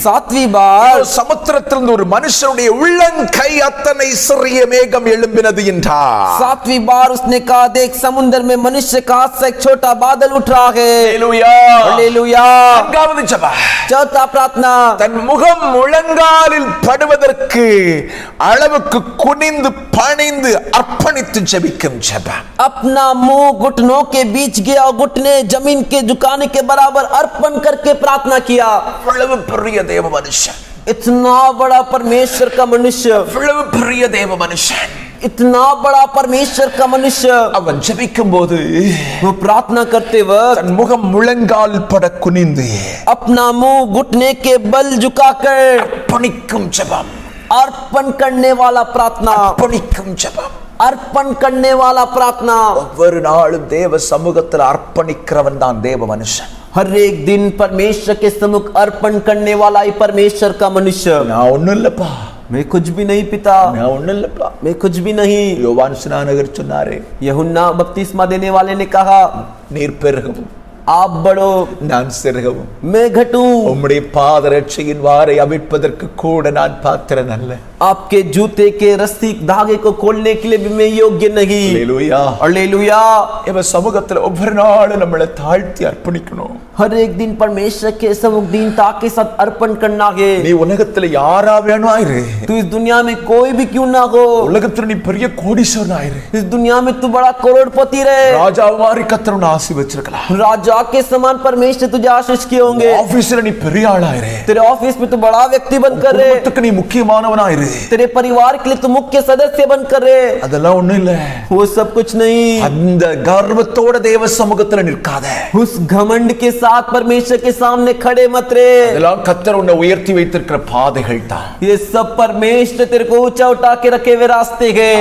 7वीं बार சமுத்திரத்திலிருந்து ஒரு மனுஷனுடைய உள்ளங்கை அத்தனை சிறிய மேகம் எழும்பினது என்றார். 7वीं बार उसने कहा, देख समुद्र में मनुष्य का हाथ से एक छोटा बादल उठ रहा है. ஹalleluya. हालेलुया. நான்காவது ஜெபம், चौथा प्रार्थना, தன் முகம் முழங்காலில் படுவதற்கு அளவுக்கு குனிந்து பணிந்து அர்ப்பணித்து ஜெபிக்கும் ஜெபம். अपना मुंह घुटनों के बीच गया और घुटने जमीन के झुकाने के बराबर अर्पण करके प्रार्थना किया. அவ்வளவு பெரிய தேவ மனுஷன், इतना बड़ा परमेश्वर का मनुष्य, அவ்வளவு பெரிய தேவ மனுஷன், इतना बड़ा परमेश्वर का मनुष्य, அவன் ஜெபிக்கும் போது वो प्रार्थना करते वक्त தன் முகம் முழங்கால் பட குனிந்து अपना मुंह घुटने के बल झुकाकर அர்ப்பணிக்கும் ஜெபம். अर्पण करने वाला प्रार्थना, அர்ப்பணிக்கும் ஜெபம். अर्पण करने वाला प्रार्थना. ஒவ்வொரு நாளும் தேவ சமூகத்தில் அர்ப்பணிக்கிறவன் தான் தேவ மனுஷன். हर एक दिन परमेश्वर के सम्मुख अर्पण करने वाला ही परमेश्वर का मनुष्य. நான் ஒண்ணும் இல்லப்பா, मैं कुछ भी नहीं पिता, நான் ஒண்ணும் இல்லப்பா. मैं कुछ भी नहीं. யோவான் ஸ்நானகர் சொன்னாரே, यूहन्ना बपतिस्मा देने वाले ने कहा, நீர் பெருகவும் आप बढ़ो நான் சிறுகவும், मैं घटूं. உம்முடைய பாதரட்சையின் வாரை அவிழ்ப்பதற்கு கூட நான் பாத்திரன் அல்ல. आपके जूते के रस्सी धागे को खोलने के लिए भी मैं योग्य नहीं. ஹalleluya. हालेलुया. இவ சமூகத்துல ஒவ்வொரு நாளும் நம்மளை தாழ்த்தி அர்ப்பணிக்கணும். हर एक दिन परमेश्वर के सम्मुख दीनता के साथ अर्पण करना है. நீ உலகத்துல யாரா வேணும் ஆயிரு, तू इस दुनिया में कोई भी क्यों ना हो, உலகத்துல நீ பெரிய கோடீஸ்வரன் ஆயிரு, इस दुनिया में तू बड़ा करोड़पति रहे, ராஜா மாதிரி கர்த்தர் உன்னை ஆசீர்வதிச்சிருக்கலாம், राजा के समान परमेश्वर तुझे आशीष किए होंगे, ஆபீஸ்ல நீ பெரிய ஆளாயிரு, तेरे ऑफिस में तू बड़ा व्यक्ति बनकर रहे, குடும்பத்துக்கு நீ முக்கியமானவனாயிரு, तेरे परिवार के लिए तू मुख्य सदस्य बनकर रहे. அதெல்லாம் ஒண்ணும் இல்ல. वो सब कुछ नहीं. அந்த கர்வத்தோட தேவ சமூகத்துல நிற்காத. उस घमंड के साथ परमेश्वर के सामने खड़े मत रहे. இதெல்லாம் கர்த்தர் உன்னை உயர்த்தி வைத்திருக்கிற பாதைகள் தான். ये सब परमेश्वर तेरे को ऊंचा उठा के रखे हुए रास्ते हैं.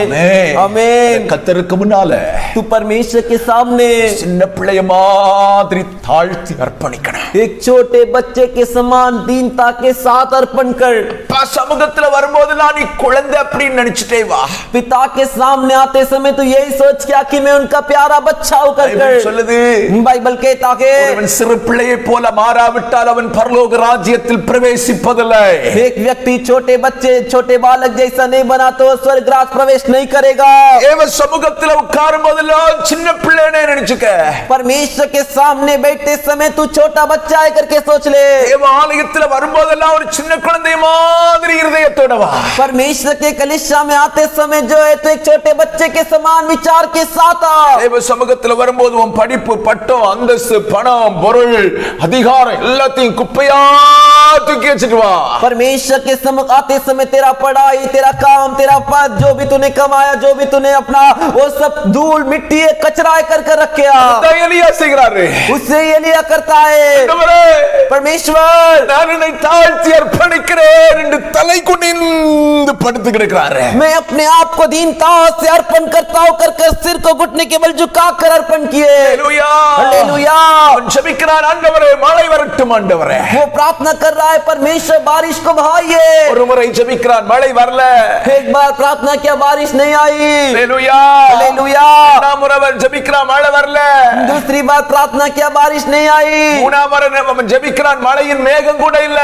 आमीन. கர்த்தருக்கு முன்னால तू परमेश्वर के सामने சின்ன பிள்ளைய மாதிரி தாழ்த்தி அர்ப்பணிக்கணும். एक छोटे बच्चे के समान दीनता के साथ अर्पण कर. அப்பா சமூகத்துல வரும்போதெல்லாம் நீ குழந்தை அப்படின்னு நினைச்சிட்டே வா. पिता के सामने आते समय तो यही सोच क्या कि मैं उनका प्यारा बच्चा होकर பைபிள் சொல்லுது, बाइबल कहता है ஒருவன் சிறு பிள்ளையை போல மாறாவிட்டால் அவன் பரலோக ராஜ்யத்தில் பிரவேசிப்பதில்லை. एक व्यक्ति छोटे बच्चे छोटे बालक जैसा नहीं बना तो स्वर्ग राज प्रवेश नहीं करेगा। தேவ சமூகத்துல உட்காரும் போதெல்லாம் சின்ன பிள்ளைனே நினைச்சுக்க. परमेश्वर के सामने बैठते समय तू छोटा बच्चा है करके सोच ले। தேவ ஆலயத்துல வரும்போதெல்லாம் ஒரு சின்ன குழந்தை மாதிரி இருதயத்தோட வா. परमेश्वर के कलीसिया में आते समय जो है तो एक छोटे बच्चे के समान विचार के साथ आ। தேவ சமூகத்துல வரும்போது உன் படிப்பு, பட்டம், அந்தஸ்து, பணம், பொருள், அதிகாரம் எல்லாத்தையும் குப்பையா தூக்கி வச்சுட்டு வா. परमेश्वर के सम्मुख आते समय तेरा पढ़ाई, तेरा काम, तेरा पद, जो भी तूने कमाया, जो भी तूने अपना, वो सब धूल मिट्टी है, कचरा है कर कर रखे आ। அதான் எலியா செய்கிறாரு. उससे ये लिया करता है ஆண்டவரே, परमेश्वर நான் என்னை தாழ்த்தி அர்ப்பணிக்கிறேன் என்று தலை குனிந்து படுத்து கிடக்கிறாரு. मैं अपने आप को दीनता से अर्पण करता हूँ कर कर सिर को घुटने के बल झुकाकर अर्पण किए। ஹல்லேலூயா. हालेलुया। அவன் ஜெபிக்கிறான், ஆண்டவரே மழை வரட்டும் ஆண்டவரே. वो प्रार्थना कर रहा है परमेश्वर बारिश को बहाइए। ஒரு முறை ஜெபிக்கிறான், மழை வரல. एक बार प्रार्थना किया बारिश नहीं आई। ஹல்லேலூயா. हालेलुया। இரண்டாம் முறை அவன் ஜெபிக்கிறான், மழை வரல. दूसरी बार प्रार्थना किया बारिश नहीं आई। மூணாம் முறை அவன் ஜெபிக்கிறான், மழையின் மேகம் கூட இல்ல.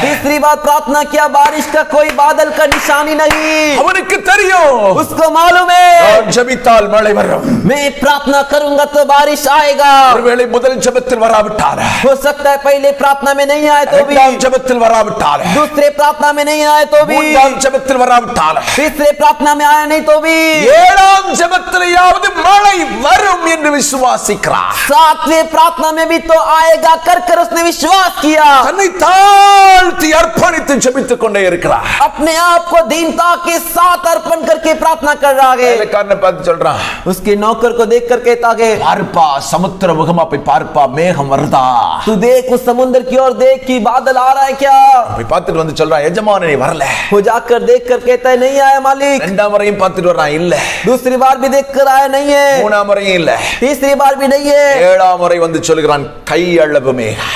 तीसरी बार प्रार्थना किया बारिश का कोई बादल का निशानी नहीं। அவனுக்கு தெரியும், उसको मालूम है நான் ஜெபித்தால் மழை வரும். मैं प्रार्थना करूंगा तो बारिश आएगा। ஒருவேளை முதல் ஜெபத்தில் வராவிட்டால், हो सकता है पहले प्रार्थना में नहीं आए तो भी, இரண்டாம் ஜெபத்தில் வராவிட்டால், दूसरे प्रार्थना में नहीं आए तो भी, மூன்றாம் ஜெபத்தில் வராவிட்டால், तीसरे प्रार्थना में आया नहीं तो भी, ஏழாம் ஜெபத்திலேயாவது மழை வரும் என்று விசுவாசிக்கிறார். सातवें प्रार्थना में भी तो आएगा कर कर उसने विश्वास किया। தன்னை தாழ்த்தி அர்ப்பணித்து ஜெபித்துக் கொண்டே இருக்கிறார். अपने आप को दीनता के साथ अर्पण करके प्रार्थना कर रहा है। வேலைக்காரனை பார்த்து சொல்றான், उसके नौकर को देखकर कहता है பார்ப்பா சமுத்திர முகமா போய் பார்ப்பா, மேகம் வருதா? तू देख उस समुद्र की ओर देख कि बादल आ रहा है क्या। போய் பார்த்துட்டு வந்து சொல்றான், எஜமானனே வரல. वो जाकर देख कर कहता है नहीं आया मालिक। இரண்டாம் முறையும் பார்த்துட்டு வர்றான், இல்ல. दूसरी बार भी देख कर आया नहीं है। மூணாம் முறையும் இல்ல. तीसरी बार भी नहीं है। ஏழாம் முறை வந்து சொல்கிறான், கை அளவு மேகம்.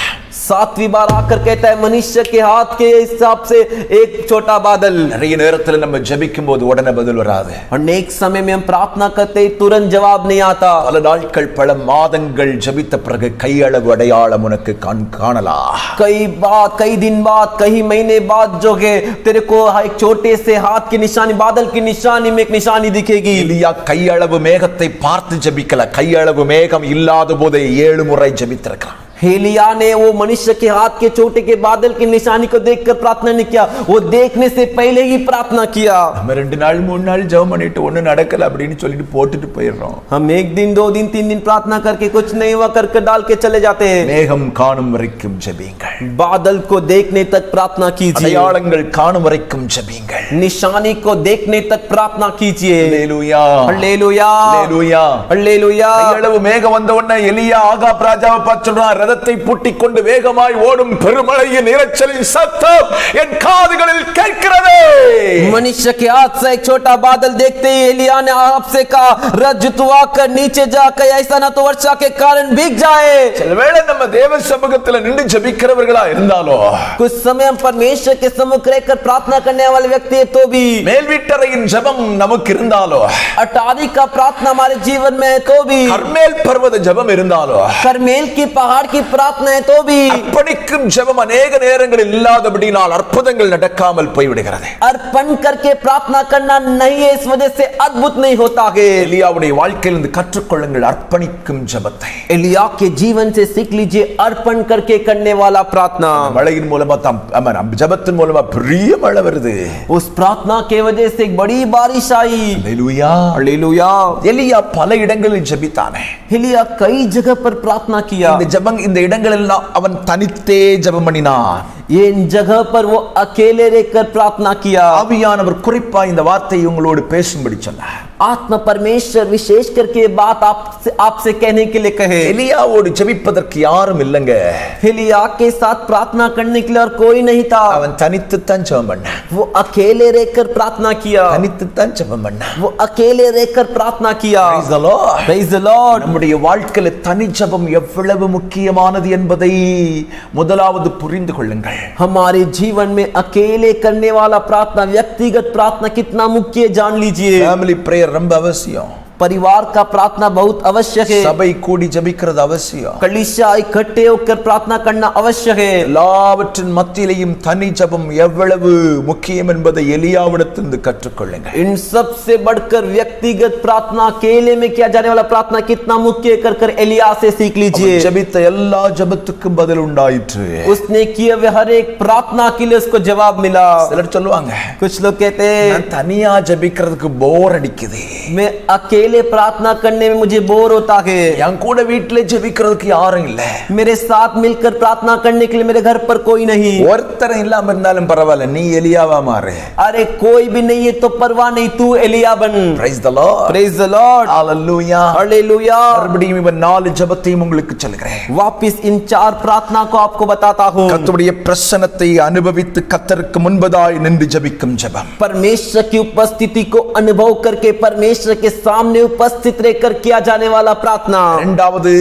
सातवीं बार आकर कहता है मनुष्य के हाथ के हिसाब से एक छोटा बादल। நிறைய நேரத்துல நம்ம ஜெபிக்கும் போது உடனே பதில் வராது. अनेक समय में हम प्रार्थना करते ही तुरंत जवाब नहीं आता। பல நாட்கள் பல மாதங்கள் ஜெபித்த பிறகு கையளவு அடையாளம் உனக்கு காணலாம். कई दिन बाद कई महीने बाद जो है तेरे को एक छोटे से हाथ की निशानी, बादल की निशानी में एक निशानी दिखेगी। எலியா கையளவு மேகத்தை பார்த்து ஜெபிக்கல, கையளவு மேகம் இல்லாத போதே 7 முறை ஜெபித்திருக்கிறான். एलिया ने वो मनुष्य के हाथ के छोटे के बादल की निशानी को देखकर प्रार्थना नहीं किया, वो देखने से पहले ही प्रार्थना किया। நம்ம 2 நாள் 3 நாள் ஜெபம் பண்ணிட்டு ஒண்ணு நடக்கல அப்படின்னு சொல்லிட்டு போட்டுட்டு போயிடுறோம். हम 1 दिन 2 दिन 3 दिन प्रार्थना करके कुछ नहीं हुआ करके डाल के चले जाते हैं। மேகம் காணும் வரைக்கும் ஜெபியுங்கள். बादल को देखने तक प्रार्थना कीजिए, அடையாளங்கள் காணும் வரைக்கும் ஜெபியுங்கள். निशानी को देखने तक प्रार्थना कीजिए। ஹல்லேலூயா. हालेलुया ஹல்லேலூயா. हालेलुया। கையளவு மேகம் வந்த உடனே எலியா ஆகாப் ராஜாவை பார்த்து சொல்றான், ரதத்தை பூட்டிக் கொண்டு வேகமாய் ஓடும் பெருமழையின் இரைச்சலின் சத்தம் என் காதுகளில் கேட்கிறது. मनुष्य के हाथ से एक छोटा बादल देखते ही एलिया ने आप से कहा रथ जुतवाकर नीचे जाकर ऐसा ना तो वर्षा के कारण भीग जाए। சிலவேளை நம்ம தேவ சமூகத்துல நின்று ஜெபிக்கிறவர்களா இருந்தாலும், कुछ समय हम परमेश्वर के सम्मुख रहकर प्रार्थना करने वाले व्यक्ति है तो भी, மேல் வீட்டறையின் ஜெபம் நமக்கு இருந்தாலும், अटारी का प्रार्थना हमारे जीवन में है तो भी, கர்மேல் பர்வத ஜெபம் இருந்தாலும், करमेल की पहाड़ की प्रार्थना है तो भी, அர்ப்பணிக்கும் ஜெபம் अनेक நேரங்களில் இல்லாதபடியால் அற்புதங்கள் நடக்காமல் போய்விடுகிறது. अर्पण करके प्रार्थना करना नहीं है, इस वजह से अद्भुत नहीं होता है। எலியாவுடைய வாழ்க்கையிலிருந்து கற்றுக்கொள்ளுங்கள் அர்ப்பணிக்கும் ஜெபத்தை. एलिया के जीवन से सीख लीजिए अर्पण करके करने वाला प्रार्थना। மழையின் மூலமா தான் ஜெபத்தின் மூலமா பெரிய மழை வருது. उस प्रार्थना के वजह से एक बड़ी बारिश आई। ஹல்லேலூயா. हालेलुया। எலியா பல இடங்களில் ஜெபித்தானே. एलिया कई जगह पर प्रार्थना किया। இந்த இடங்களெல்லாம் அவன் தனித்தே ஜெபம் பண்ணினான். ये इन जगह पर वो अकेले रहकर प्रार्थना किया। ஆவியானவர் குறிப்பா இந்த வார்த்தையை உங்களோடு பேசும்படி சொன்னார். आत्मा परमेश्वर विशेष करके ये बात आपसे कहने के लिए कहे, எலியாவோடு ஜெபிப்பதற்கு யாரும் இல்லைங்க. एलिया के साथ प्रार्थना करने के लिए और कोई नहीं था. அவன் தனித்துத்தான் ஜெபம் பண்ணான். वो अकेले रहकर प्रार्थना किया. தனித்துத்தான் ஜெபம் பண்ணான். वो अकेले रहकर प्रार्थना किया. Praise the Lord. Praise the Lord. நம்முடைய வாழ்க்கையில தனி ஜெபம் எவ்வளவு முக்கியமானது என்பதை முதலாவது புரிந்து கொள்ளுங்கள். हमारे जीवन में अकेले करने वाला प्रार्थना, व्यक्तिगत प्रार्थना कितना मुख्य है जान लीजिए. ஃபேமிலி பிரேயர் ரொம்ப அவசியம். परिवार का प्रार्थना बहुत आवश्यक है. சபை கூடி ஜெபிக்கிறது அவசியம். कलीसिया इकट्ठे होकर प्रार्थना करना आवश्यक है. எல்லாவற்றின் மத்தியிலேயும் தனி ஜெபம் எவ்வளவு முக்கியம் என்பதை எலியாவிடத்திலிருந்து கற்றுக்கொள்ளுங்கள். इन सब से बढ़कर व्यक्तिगत प्रार्थना, अकेले में किया जाने वाला प्रार्थना कितना मुख्य है कर एलिया से सीख लीजिए. ஜெபித்த எல்லா ஜெபத்துக்கும் பதில் உண்டாயிற்று. उसने किए हुए हर एक प्रार्थना के लिए उसको जवाब मिला. சிலர் சொல்லுவாங்க, कुछ लोग कहते हैं நான் தனியா ஜெபிக்கிறதுக்கு போர் அடிக்குது. मैं अकेले प्रार्थना करने में मुझे बोर होता है. என் கூட வீட்டிலே ஜெபிக்கிறதுக்கு யாரும் இல்ல. मेरे साथ मिलकर प्रार्थना करने के लिए मेरे घर पर कोई नहीं. ஒருத்தர் இல்லாம இருந்தாலும் பரவாயில்ல, நீ எலியாவா மாறு. अरे कोई भी नहीं है तो परवाह नहीं, तू एलिया बन. Praise the Lord. Praise the Lord. Hallelujah. Hallelujah. மறுபடியும் இவன் 4 ஜெபத்தையும் உங்களுக்கு சொல்கிறேன். वापिस इन 4 प्रार्थना को आपको बताता हूँ. கர்த்தருடைய பிரசன்னத்தை அனுபவித்து கர்த்தருக்கு முன்பதாய் நின்று ஜெபிக்கும் ஜெபம். परमेश्वर की उपस्थिति को अनुभव करके परमेश्वर के सामने उपस्थित रहकर किया जाने वाला प्रार्थना. இரண்டாவது,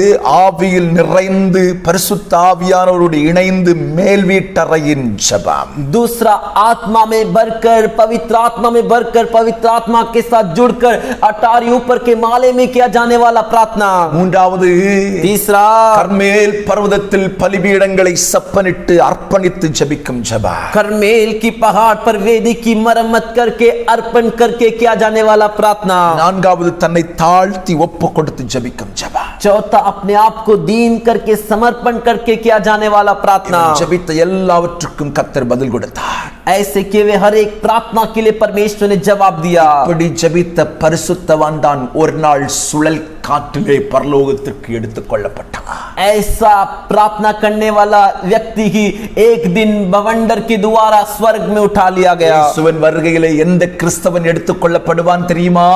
ஆவியில் நிறைந்து பரிசுத்த ஆவியானவரோடு இணைந்து மேல் வீட்டறையின் ஜெபம். दूसरा, आत्मा में भरकर, पवित्र आत्मा में भरकर, पवित्र आत्मा के साथ जुड़कर अटारी ऊपर के माले में किया जाने वाला प्रार्थना. மூன்றாவது, तीसरा, கர்மேல் பர்வதத்தில் பலிபீடங்களை சப்பனிட்டு அர்ப்பணித்து ஜெபிக்கும் ஜெபம். करमेल की पहाड़ पर वेदी की मरम्मत करके अर्पण करके किया जाने वाला प्रार्थना. நான்காவது, தன்னை தாழ்த்தி ஒப்பு கொடுத்து ஜெபிக்கும் ஜெபம். चौथा, अपने आप को दीन करके समर्पण करके किया जाने वाला प्रार्थना. ஜெபித்த எல்லாவற்றுக்கும் கர்த்தர் பதில் கொடுத்தார். ऐसे किए हुए हर एक प्रार्थना के लिए परमेश्वर ने जवाब दिया. இப்படி ஜெபித்த பரிசுத்தவான் தான் ஒரு நாள் சுழல் காற்றிலே பரலோகத்திற்கு எடுத்துக் கொள்ளப்பட்டான். ऐसा प्रार्थना करने वाला व्यक्ति ही एक दिन बवंडर के द्वारा स्वर्ग में उठा लिया गया. இயேசுவின் வருகையிலே எந்த கிறிஸ்தவன் எடுத்துக் கொள்ளப்படுவான் தெரியுமா?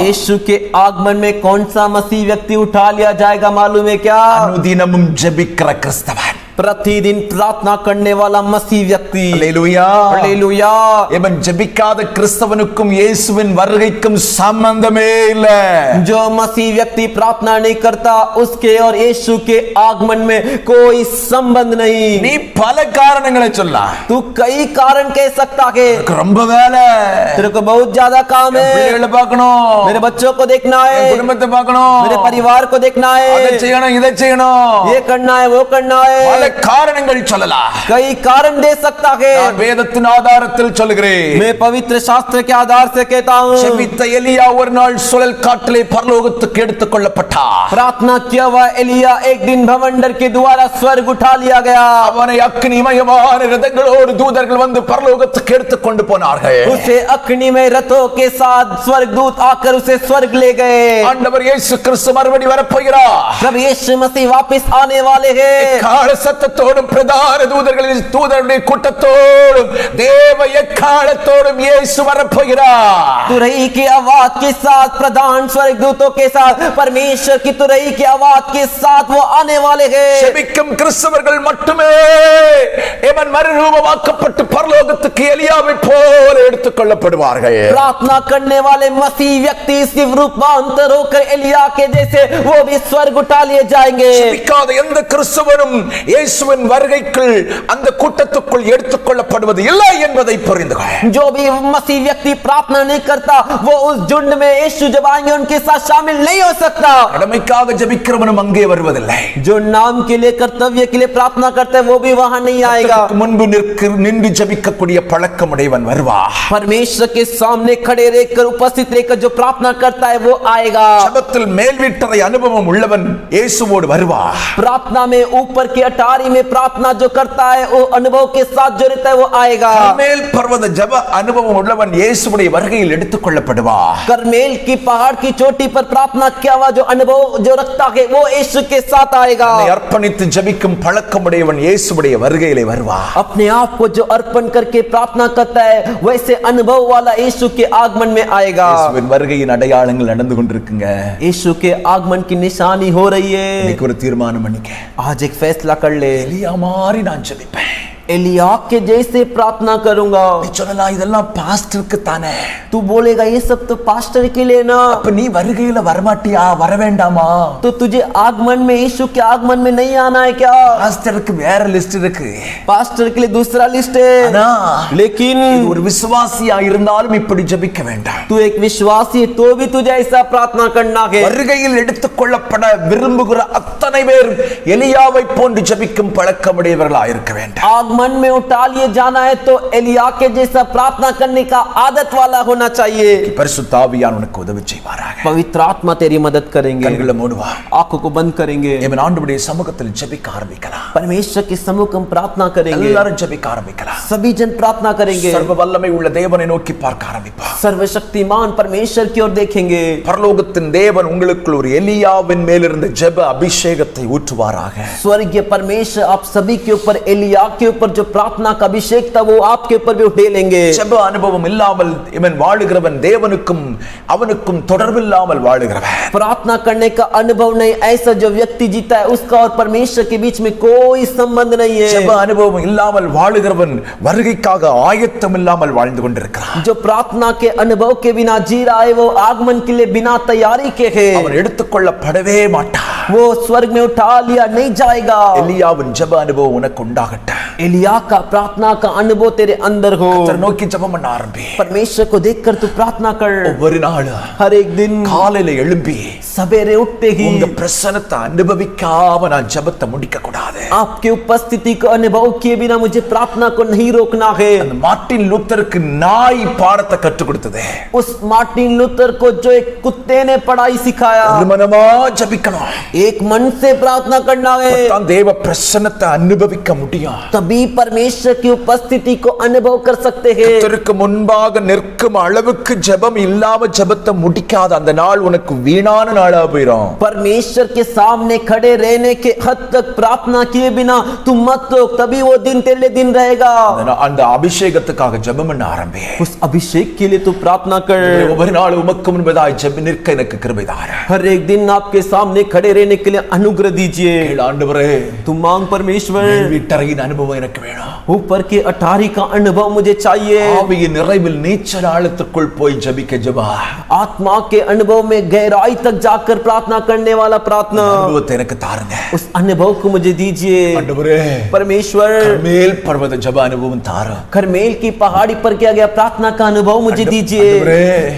यीशु के आगमन में कौन सा मसीह व्यक्ति उठा लिया जाएगा मालूम है क्या? அனுதினமும் ஜெபிக்கிற கிறிஸ்தவன். प्रतिदिन प्रार्थना करने वाला मसीह व्यक्ति. அல்லேலூயா. हालेलुया. இவன் ஜெபிக்காத கிறிஸ்தவனுக்கும் இயேசுவின் வருகைக்கும் சம்பந்தமே இல்ல. जो मसीह व्यक्ति प्रार्थना नहीं करता उसके और यीशु के आगमन में कोई संबंध नहीं. நீ பல காரணங்களை சொல்லலாம். तू कई कारण कह सकता है. எனக்கு ரொம்ப வேலை, तेरे को बहुत ज्यादा काम है, பிள்ளைகளை பார்க்கணும், मेरे बच्चों को देखना है, என் குடும்பத்தை பார்க்கணும், मेरे परिवार को देखना அதை है, செய்யணும், இதை செய்யணும், ये करना है, वो करना பல है. காரணங்கள் சொல்லலாம். कई कारण दे सकता है. நான் வேதத்தின் ஆதாரத்தில் சொல்கிறேன். मैं पवित्र शास्त्र के आधार से कहता हूँ. ஜெபித்த எலியா ஒரு நாள் சுழல் காற்றிலே பரலோகத்துக்கு எடுத்துக் கொள்ளப்பட்டார். प्रार्थना किया हुआ एलिया एक दिन भवंडर के द्वारा स्वर्ग उठा लिया गया. அவனை அக்னிமயமான ரதங்களோடு தூதர்கள் வந்து பரலோகத்துக்கு எடுத்துக் கொண்டு போனார்கள். उसे अग्नि में रथों के साथ स्वर्गदूत आकर उसे स्वर्ग ले गए. ஆண்டவர் இயேசு கிறிஸ்து மறுபடி வரப்போகிறார். जब यीशु मसीह वापस आने वाले हैं, கால சத்தத்தோடும் பிரதான தூதருடைய கூட்டத்தோடும் தேவ எக்காலத்தோடும் இயேசு வரப்போகிறார். तुरही की आवाज के साथ, प्रधान स्वर्गदूतों के साथ, परमेश्वर की तुरही की आवाज के साथ वो आने वाले हैं. ஜெபிக்கும் கிறிஸ்தவர்கள் மட்டுமே இவன் மறுரூபமாக்கப்பட்டு பரலோகத்துக்கு எலியாவை போல எடுத்துக் கொள்ளப்படுவார்கள். प्रार्थना करने वाले मसीह व्यक्ति शिव रूपांतर होकर एलिया के जैसे वो भी स्वर्ग उठा लिए जाएंगे. ஜெபிக்காத எந்த கிறிஸ்தவனும் இயேசுவின் வருகைக்குள் அந்த கூட்டத்துக்குள் எடுத்துக் கொள்ளப்படுவது இல்லை என்பதை புரிந்து கொள். जो भी मसीह व्यक्ति प्रार्थना नहीं करता वो उस झुंड में यीशु जब आएंगे उनके साथ शामिल नहीं हो सकता. கடமைக்காக ஜெபிக்கிறவனும் அங்கே வருவதில்லை. जो नाम के लिए, कर्तव्य के लिए प्रार्थना करता है वो भी वहां नहीं आएगा. முன்பு நின்று ஜெபிக்கக்கூடிய பழக்கமுடையவன் வருவார். परमेश्वर के सामने खड़े रहकर, उपस्थित रहकर जो प्रार्थना करता है वो आएगा. ஜெபத்தில் மேல் வீட்டறை அனுபவம் உள்ளவன் இயேசுவோடு வருவார். प्रार्थना में ऊपर की अटारी अटारी में प्रार्थना जो करता है वो अनुभव के साथ जो रहता है वो आएगा। கர்மேல் பர்வத ஜெப அனுபவம் உள்ளவன் இயேசுவுடைய வருகையில் எடுத்துக் கொள்ளப்படுவார். करमेल की पहाड़ की चोटी पर प्रार्थना किया हुआ जो अनुभव जो रखता है वो यीशु के साथ आएगा। தன்னை அர்ப்பணித்து ஜெபிக்கும் பழக்கமுடையவன் இயேசுவுடைய வருகையிலே வருவார். अपने आप को जो अर्पण करके प्रार्थना करता है वैसे अनुभव वाला यीशु के आगमन में आएगा। இயேசுவின் வருகையின் அடையாளங்கள் நடந்து கொண்டிருக்குங்க. यीशु के आगमन की निशानी हो रही है। இன்னைக்கு ஒரு தீர்மானம் பண்ணிக்க. आज एक फैसला कर ले, எலியா மாதிரி நான் ஜெபிப்பேன். एलिया के जैसे प्रार्थना करूंगा। நீ சொல்லலாம் இதெல்லாம் பாஸ்டருக்கு தானே. तू बोलेगा ये सब तो पास्टर के लिए ना। அப்ப நீ வருகையில வரமாட்டியா, வர வேண்டாமா? तो तुझे आगमन में यीशु के आगमन में नहीं आना है क्या? பாஸ்டருக்கு வேற லிஸ்ட் இருக்கு. पास्टर के लिए दूसरा लिस्ट है। ஆனா लेकिन இது ஒரு விசுவாசியா இருந்தாலும் இப்படி ஜெபிக்க வேண்டாம். तू एक विश्वासी है तो भी तुझे ऐसा प्रार्थना करना है। வருகையில் எடுத்துக்கொள்ளப்பட விரும்புகிற அத்தனை பேரும் எலியாவை போன்று ஜெபிக்கும் பழக்கமுடையவர்களா இருக்க வேண்டும். मन में उठा लिए जाना है तो एलिया के जैसा प्रार्थना करने का आदत वाला होना चाहिए। பரிசுத்த ஆவியானவர் உனக்கு உதவி செய்வாராக. पवित्र आत्मा तेरी मदद करेंगे। கண்களை மூடுவா. आंखों को बंद करेंगे। இவன் ஆண்டவருடைய சமூகத்தில் ஜெபிக்க ஆரம்பிக்கலாம். परमेश्वर के सम्मुख हम प्रार्थना करेंगे। எல்லாரும் ஜெபிக்க ஆரம்பிக்கலாம். सभी जन प्रार्थना करेंगे। சர்வ வல்லமை உள்ள தேவனை நோக்கி பார்க்க ஆரம்பிப்பா. सर्वशक्तिमान परमेश्वर की ओर देखेंगे। பரலோகத்தின் தேவன் உங்களுக்குள் ஒரு எலியாவின் மேலிருந்த ஜெப அபிஷேகத்தை ஊற்றுவாராக. स्वर्गीय परमेश्वर आप सभी के ऊपर एलिया के ऊपर जो प्रार्थना का अभिषेक था वो आपके ऊपर भी उठेलेंगे। ஜெப அனுபவம் இல்லாமல் இவன் வாழுகிறவன் தேவனுக்கும் அவனுக்கும் தொடர்பில்லாமல் வாழுகிறவன். प्रार्थना करने का अनुभव नहीं, ऐसा जो व्यक्ति जीता है उसका और परमेश्वर के बीच में कोई संबंध नहीं है। ஜெப அனுபவம் இல்லாமல் வாழுகிறவன் வருகைக்காக ஆயத்தம் இல்லாமல் வாழ்ந்து கொண்டிருக்கிறான். जो प्रार्थना के अनुभव के बिना जी रहा है वो आगमन के लिए बिना तैयारी के है। அவன் எடுத்துக்கொள்ளப்படவே மாட்டான். वो स्वर्ग में उठा लिया नहीं जाएगा। எலியாவின் ஜெப அனுபவம் உனக்கு உண்டாகட்டும். एलिया का प्रार्थना का अनुभव तेरे अंदर हो। கர்த்தரை நோக்கி ஜெபம் பண்ண ஆரம்பி. परमेश्वर को देखकर तू प्रार्थना कर। ஒவ்வொரு நாளும் हर एक दिन காலையில எழும்பி सवेरे उठते ही உங்க பிரசன்னத்தை அனுபவிக்காம நான் ஜெபத்தை முடிக்க கூடாது. आपकी उपस्थिति को अनुभव किए बिना मुझे प्रार्थना को नहीं रोकना है। அந்த மார்ட்டின் லூத்தருக்கு நாய் பாடத்தை கற்றுக் கொடுத்தது. उस मार्टिन लूथर को जो एक कुत्ते ने पढ़ाई सिखाया, மனமா ஜெபிக்கணும். एक मन से प्रार्थना करना है, தான் தேவ பிரசன்னத்தை அனுபவிக்க முடியும். तभी परमेश्वर की उपस्थिति को अनुभव कर सकते हैं। கர்த்தருக்கு முன்பாக நிற்கும் அளவுக்கு ஜெபம் இல்லாம ஜெபத்தை முடிக்காத அந்த நாள் உனக்கு வீணான நாளா போயிடும். परमेश्वर के सामने खड़े रहने के हद तक प्रार्थना किए बिना तुम मत रोक, तभी वो दिन तेरे लिए दिन रहेगा। அந்த அபிஷேகத்துக்காக ஜெபம் பண்ண ஆரம்பி. उस अभिषेक के लिए तू प्रार्थना कर। ஒவ்வொரு நாள் உமக்கு முன்பதாய் ஜெபம் நிற்க எனக்கு கிருபை தாரும். हर एक दिन आपके सामने खड़े रहने के लिए अनुग्रह दीजिए। ஆண்டவரே तुम मांग परमेश्वर, வீட்டறையின் அனுபவம் எனக்கு வேணும். ऊपर की अटारी का अनुभव मुझे चाहिए। ஆவியின் நிறைவில் நீச்சல் ஆழத்துக்குள் போய் ஜெபிக்க ஜெபா. आत्मा के अनुभव में गहराई तक जाकर प्रार्थना करने वाला प्रार्थना, அனுபவத்தை எனக்கு தாருங்க. उस अनुभव को मुझे दीजिए। ஆண்டவரே परमेश्वर கர்மேல் பர்வத ஜெப அனுபவம் தாரும். करमेल की पहाड़ी पर किया गया प्रार्थना का अनुभव मुझे दीजिए।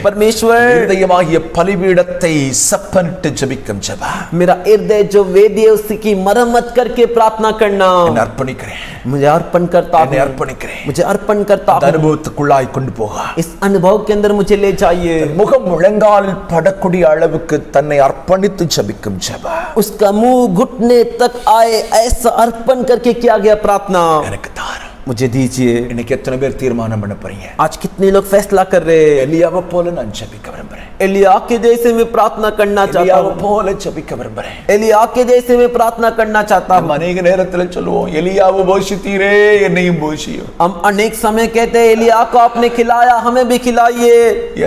परमेश्वर இதயமாகிய பலிபீடத்தை சப்பனிட்டு ஜெபிக்கும் ஜெபா. मेरा हृदय जो वेदी है उसकी मरम्मत करके प्रार्थना करना என்னை அர்ப்பணிக்கிறேன். मुझे अर्पण करता என்னை हूं, அர்ப்பணிக்கிறேன். मुझे अर्पण करता அந்த हूं। அனுபவத்துக்குள்ளாய் கொண்டு போக. इस अनुभव के अंदर मुझे ले जाइए। முகம் முழங்காலில் படக்கூடிய அளவுக்கு தன்னை அர்ப்பணித்து ஜெபிக்கும் ஜெபா. उसका मुंह घुटने तक आए ऐसा अर्पण करके किया गया प्रार्थना எனக்கு தாரும். मुझे दीजिए। இன்னைக்கு எத்தனை பேர் தீர்மானம் பண்ண போறீங்க? आज कितने लोग फैसला कर रहे हैं, எலியாவை போல நான் ஜெபிக்க விரும்புறேன். एलिया के जैसे मैं प्रार्थना करना चाहता எலியாவை हूँ, போல ஜெபிக்க விரும்புறேன். एलिया के जैसे मैं प्रार्थना करना चाहता நம்ம हूँ। அநேக நேரத்துல சொல்லுவோம் எலியாவை போஷித்தீரே என்னையும் போஷியும். हम अनेक समय कहते हैं एलिया को आपने खिलाया हमें भी खिलाइए।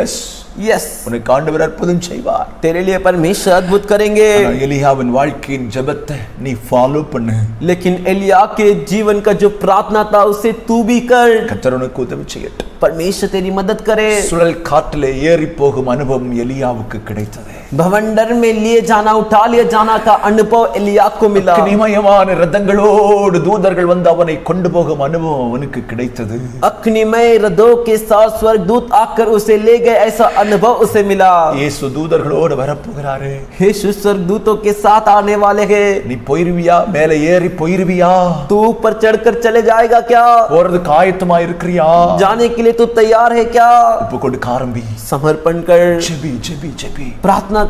எஸ் यस, உனக்கு ஆண்டவர் அற்புதம் செய்வார். तेरे लिए परमेश्वर अद्भुत करेंगे। ஆனா எலியாவின் வாழ்க்கையின் ஜெபத்தை நீ ஃபாலோ பண்ணு. लेकिन एलिया के जीवन का जो प्रार्थना था उसे तू भी कर। கர்த்தர் உனக்கு உதவி செய்யட்டும். परमेश्वर तेरी मदद करे। சுழல் காற்றிலே ஏறி போகும் அனுபவம் எலியாவுக்கு கிடைத்தது. भवंडर में लिए जाना उठा लिए जाना का अनुभव एलिया को मिला। அக்னிமயமான ரதங்களோடு தூதர்கள் வந்து அவனை கொண்டு போகும் அனுபவம் அவனுக்கு கிடைத்தது. अग्निमय रथों के साथ स्वर्गदूत आकर उसे ले गए, ऐसा अनुभव उसे मिला। இயேசு தூதர்களோடு வரப்போகிறாரு. यीशु स्वर्गदूतों के साथ आने वाले हैं। நீ போயிருவியா? மேலே ஏறி போயிருவியா? तू ऊपर चढ़कर चले जाएगा क्या? போறதுக்கு ஆயத்தமா இருக்கிறியா? जाने के लिए तू तैयार है क्या? இப்ப கொடுக்க ஆரம்பி. समर्पण कर, ஜெபி ஜெபி ஜெபி. प्रार्थना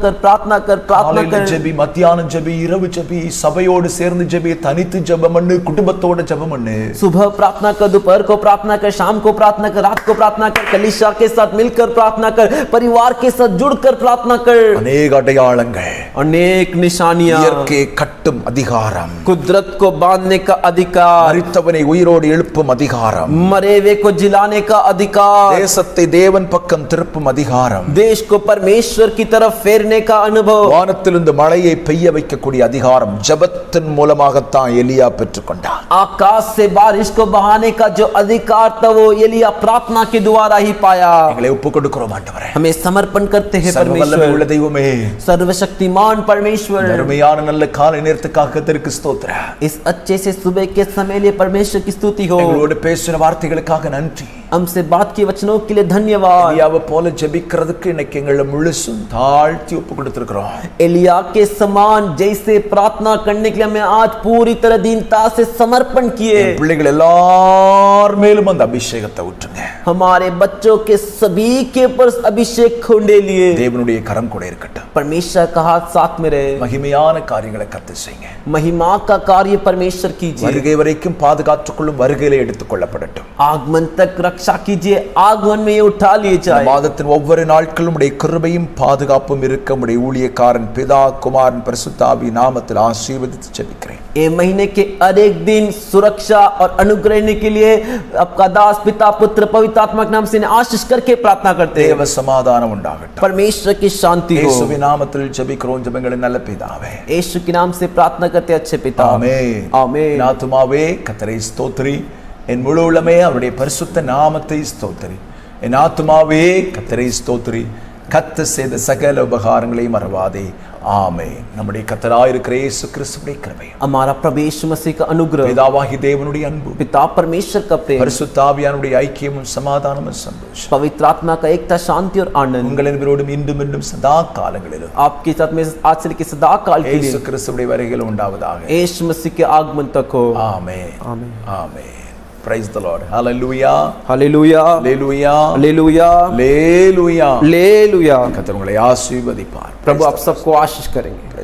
காலையில ஜெபி, மத்தியானம் ஜெபி, இரவு ஜெபி, சபையோடு சேர்ந்து ஜெபி, தனித்து ஜெபம் பண்ணு, குடும்பத்தோட ஜெபம் பண்ணு. सुबह प्रार्थना कर, दोपहर को प्रार्थना कर, शाम को प्रार्थना कर, रात को प्रार्थना कर, कलीसिया के साथ मिलकर प्रार्थना कर, परिवार के साथ जुड़कर प्रार्थना कर. अनेक अடையாளங்கள், अनेक निशानियां, இயற்கையை கட்டும் அதிகாரம், कुदरत को बांधने का अधिकार, மரித்தவனை உயிரோடு எழுப்பும் அதிகாரம், मरे हुए को जिलाने का अधिकार, தேசத்தை தேவன் பக்கம் திருப்பும் அதிகாரம், देश को परमेश्वर की तरफ फेरने का अनुभव, வானத்திலிருந்து மழையை பெய்ய வைக்கக்கூடிய அதிகாரம் ஜெபத்தின் மூலமாகத்தான் எலியா பெற்றுக்கொண்டான். आकाश से बारिश को बहाने का जो अधिकार था वो एलिया प्रार्थना के द्वारा ही पाया. எங்களை ஒப்புக்கொடுக்கிறோம் ஆண்டவரே. हमें समर्पण करते हैं சர்வவல்லமை உள்ள परमेश्वर, தெய்வமே, सर्वशक्तिमान परमेश्वर. அருமையான நல்ல காலை நேரத்துக்காக கர்த்தருக்கு ஸ்தோத்திரம். इस अच्छे से सुबह के समय लिए परमेश्वर की स्तुति हो. எங்களோடு பேசின வார்த்தைகளுக்காக நன்றி. हमसे बात की वचनों के लिए धन्यवाद. எலியாவை போல ஜெபிக்கிறதுக்கு இன்னைக்கு எங்களை முழுசும் தாழ்த்தி ஒப்பு கொடுத்திருக்கிறோம். एलिया के समान जैसे प्रार्थना करने के लिए हमें आज पूरी तरह दीनता से समर्पण किए. பிள்ளைகள் எல்லார் மேலும் அந்த அபிஷேகத்தை ஊற்றுங்க. हमारे बच्चों के सभी के ऊपर अभिषेक खोंडे लिए. தேவனுடைய கரம் கூட இருக்கட்டும். परमेश्वर का हाथ साथ में रहे. மகிமையான காரியங்களை கர்த்தர் செய்யுங்க. महिमा का कार्य परमेश्वर कीजिए. வருகை வரைக்கும் பாதுகாத்துக் கொள்ளும், வருகையிலே எடுத்துக் கொள்ளப்படட்டும். आगमन तक रक्षा कीजिए, आगमन में ये उठा लिए இந்த जाए. மாதத்தின் ஒவ்வொரு நாட்களும் உடைய கிருபையும் பாதுகாப்பும் இருக்க உடைய ஊழியக்காரன் பிதா குமாரன் பரிசுத்த ஆவி நாமத்தில் ஆசீர்வதித்து ஜெபிக்கிறேன். ये महीने के हर एक दिन सुरक्षा और अनुग्रह के लिए आपका दास पिता पुत्र पवित्र आत्मा के नाम से आशीष करके प्रार्थना करते हैं. தேவ சமாதானம் உண்டாகட்டும். परमेश्वर की शांति हो. இயேசுவின் நாமத்தில் ஜெபிக்கிறோம் ஜெபங்களை நல்ல பிதாவே. यीशु के नाम से प्रार्थना करते हैं अच्छे पिता. ஆமென். ஆமென். என் ஆத்துமாவே கர்த்தரை ஸ்தோத்திரி, என் முழு உள்ளமே அவருடைய பரிசுத்த நாமத்தை ஸ்தோத்திரி. என் ஆத்துமாவே கர்த்தரை ஸ்தோத்திரி, கர்த்தர் செய்த சகல உபகாரங்களையும் மறவாதே. ஆமென். நம்முடைய கர்த்தராய் இருக்கிற இயேசு கிறிஸ்துவின் கிருபை, हमारा प्रभु यीशु मसीह का अनुग्रह, பிதாவாகிய தேவனுடைய அன்பு, पिता परमेश्वर का प्रेम, பரிசுத்த ஆவியானுடைய ஐக்கியமும் சமாதானமும் சந்தோஷம் पवित्र आत्मा का एकता, शांति और आनंद உங்கள் அனைவரோடும் இன்றும் என்றும் சதா காலங்களிலும் आपके साथ में आज से लेकर सदा काल के இயேசு लिए கிறிஸ்துவுடைய வருகையில் உண்டாவதாக. यीशु मसीह के आगमन तक हो. ஆமென். आमेन. ஆமென். Praise the Lord. Hallelujah. Hallelujah, Hallelujah. Hallelujah, Hallelujah. Hallelujah. கர்த்தர் உங்களை ஆசீர்வதிப்பார். प्रभु आप सबको आशीष करेंगे.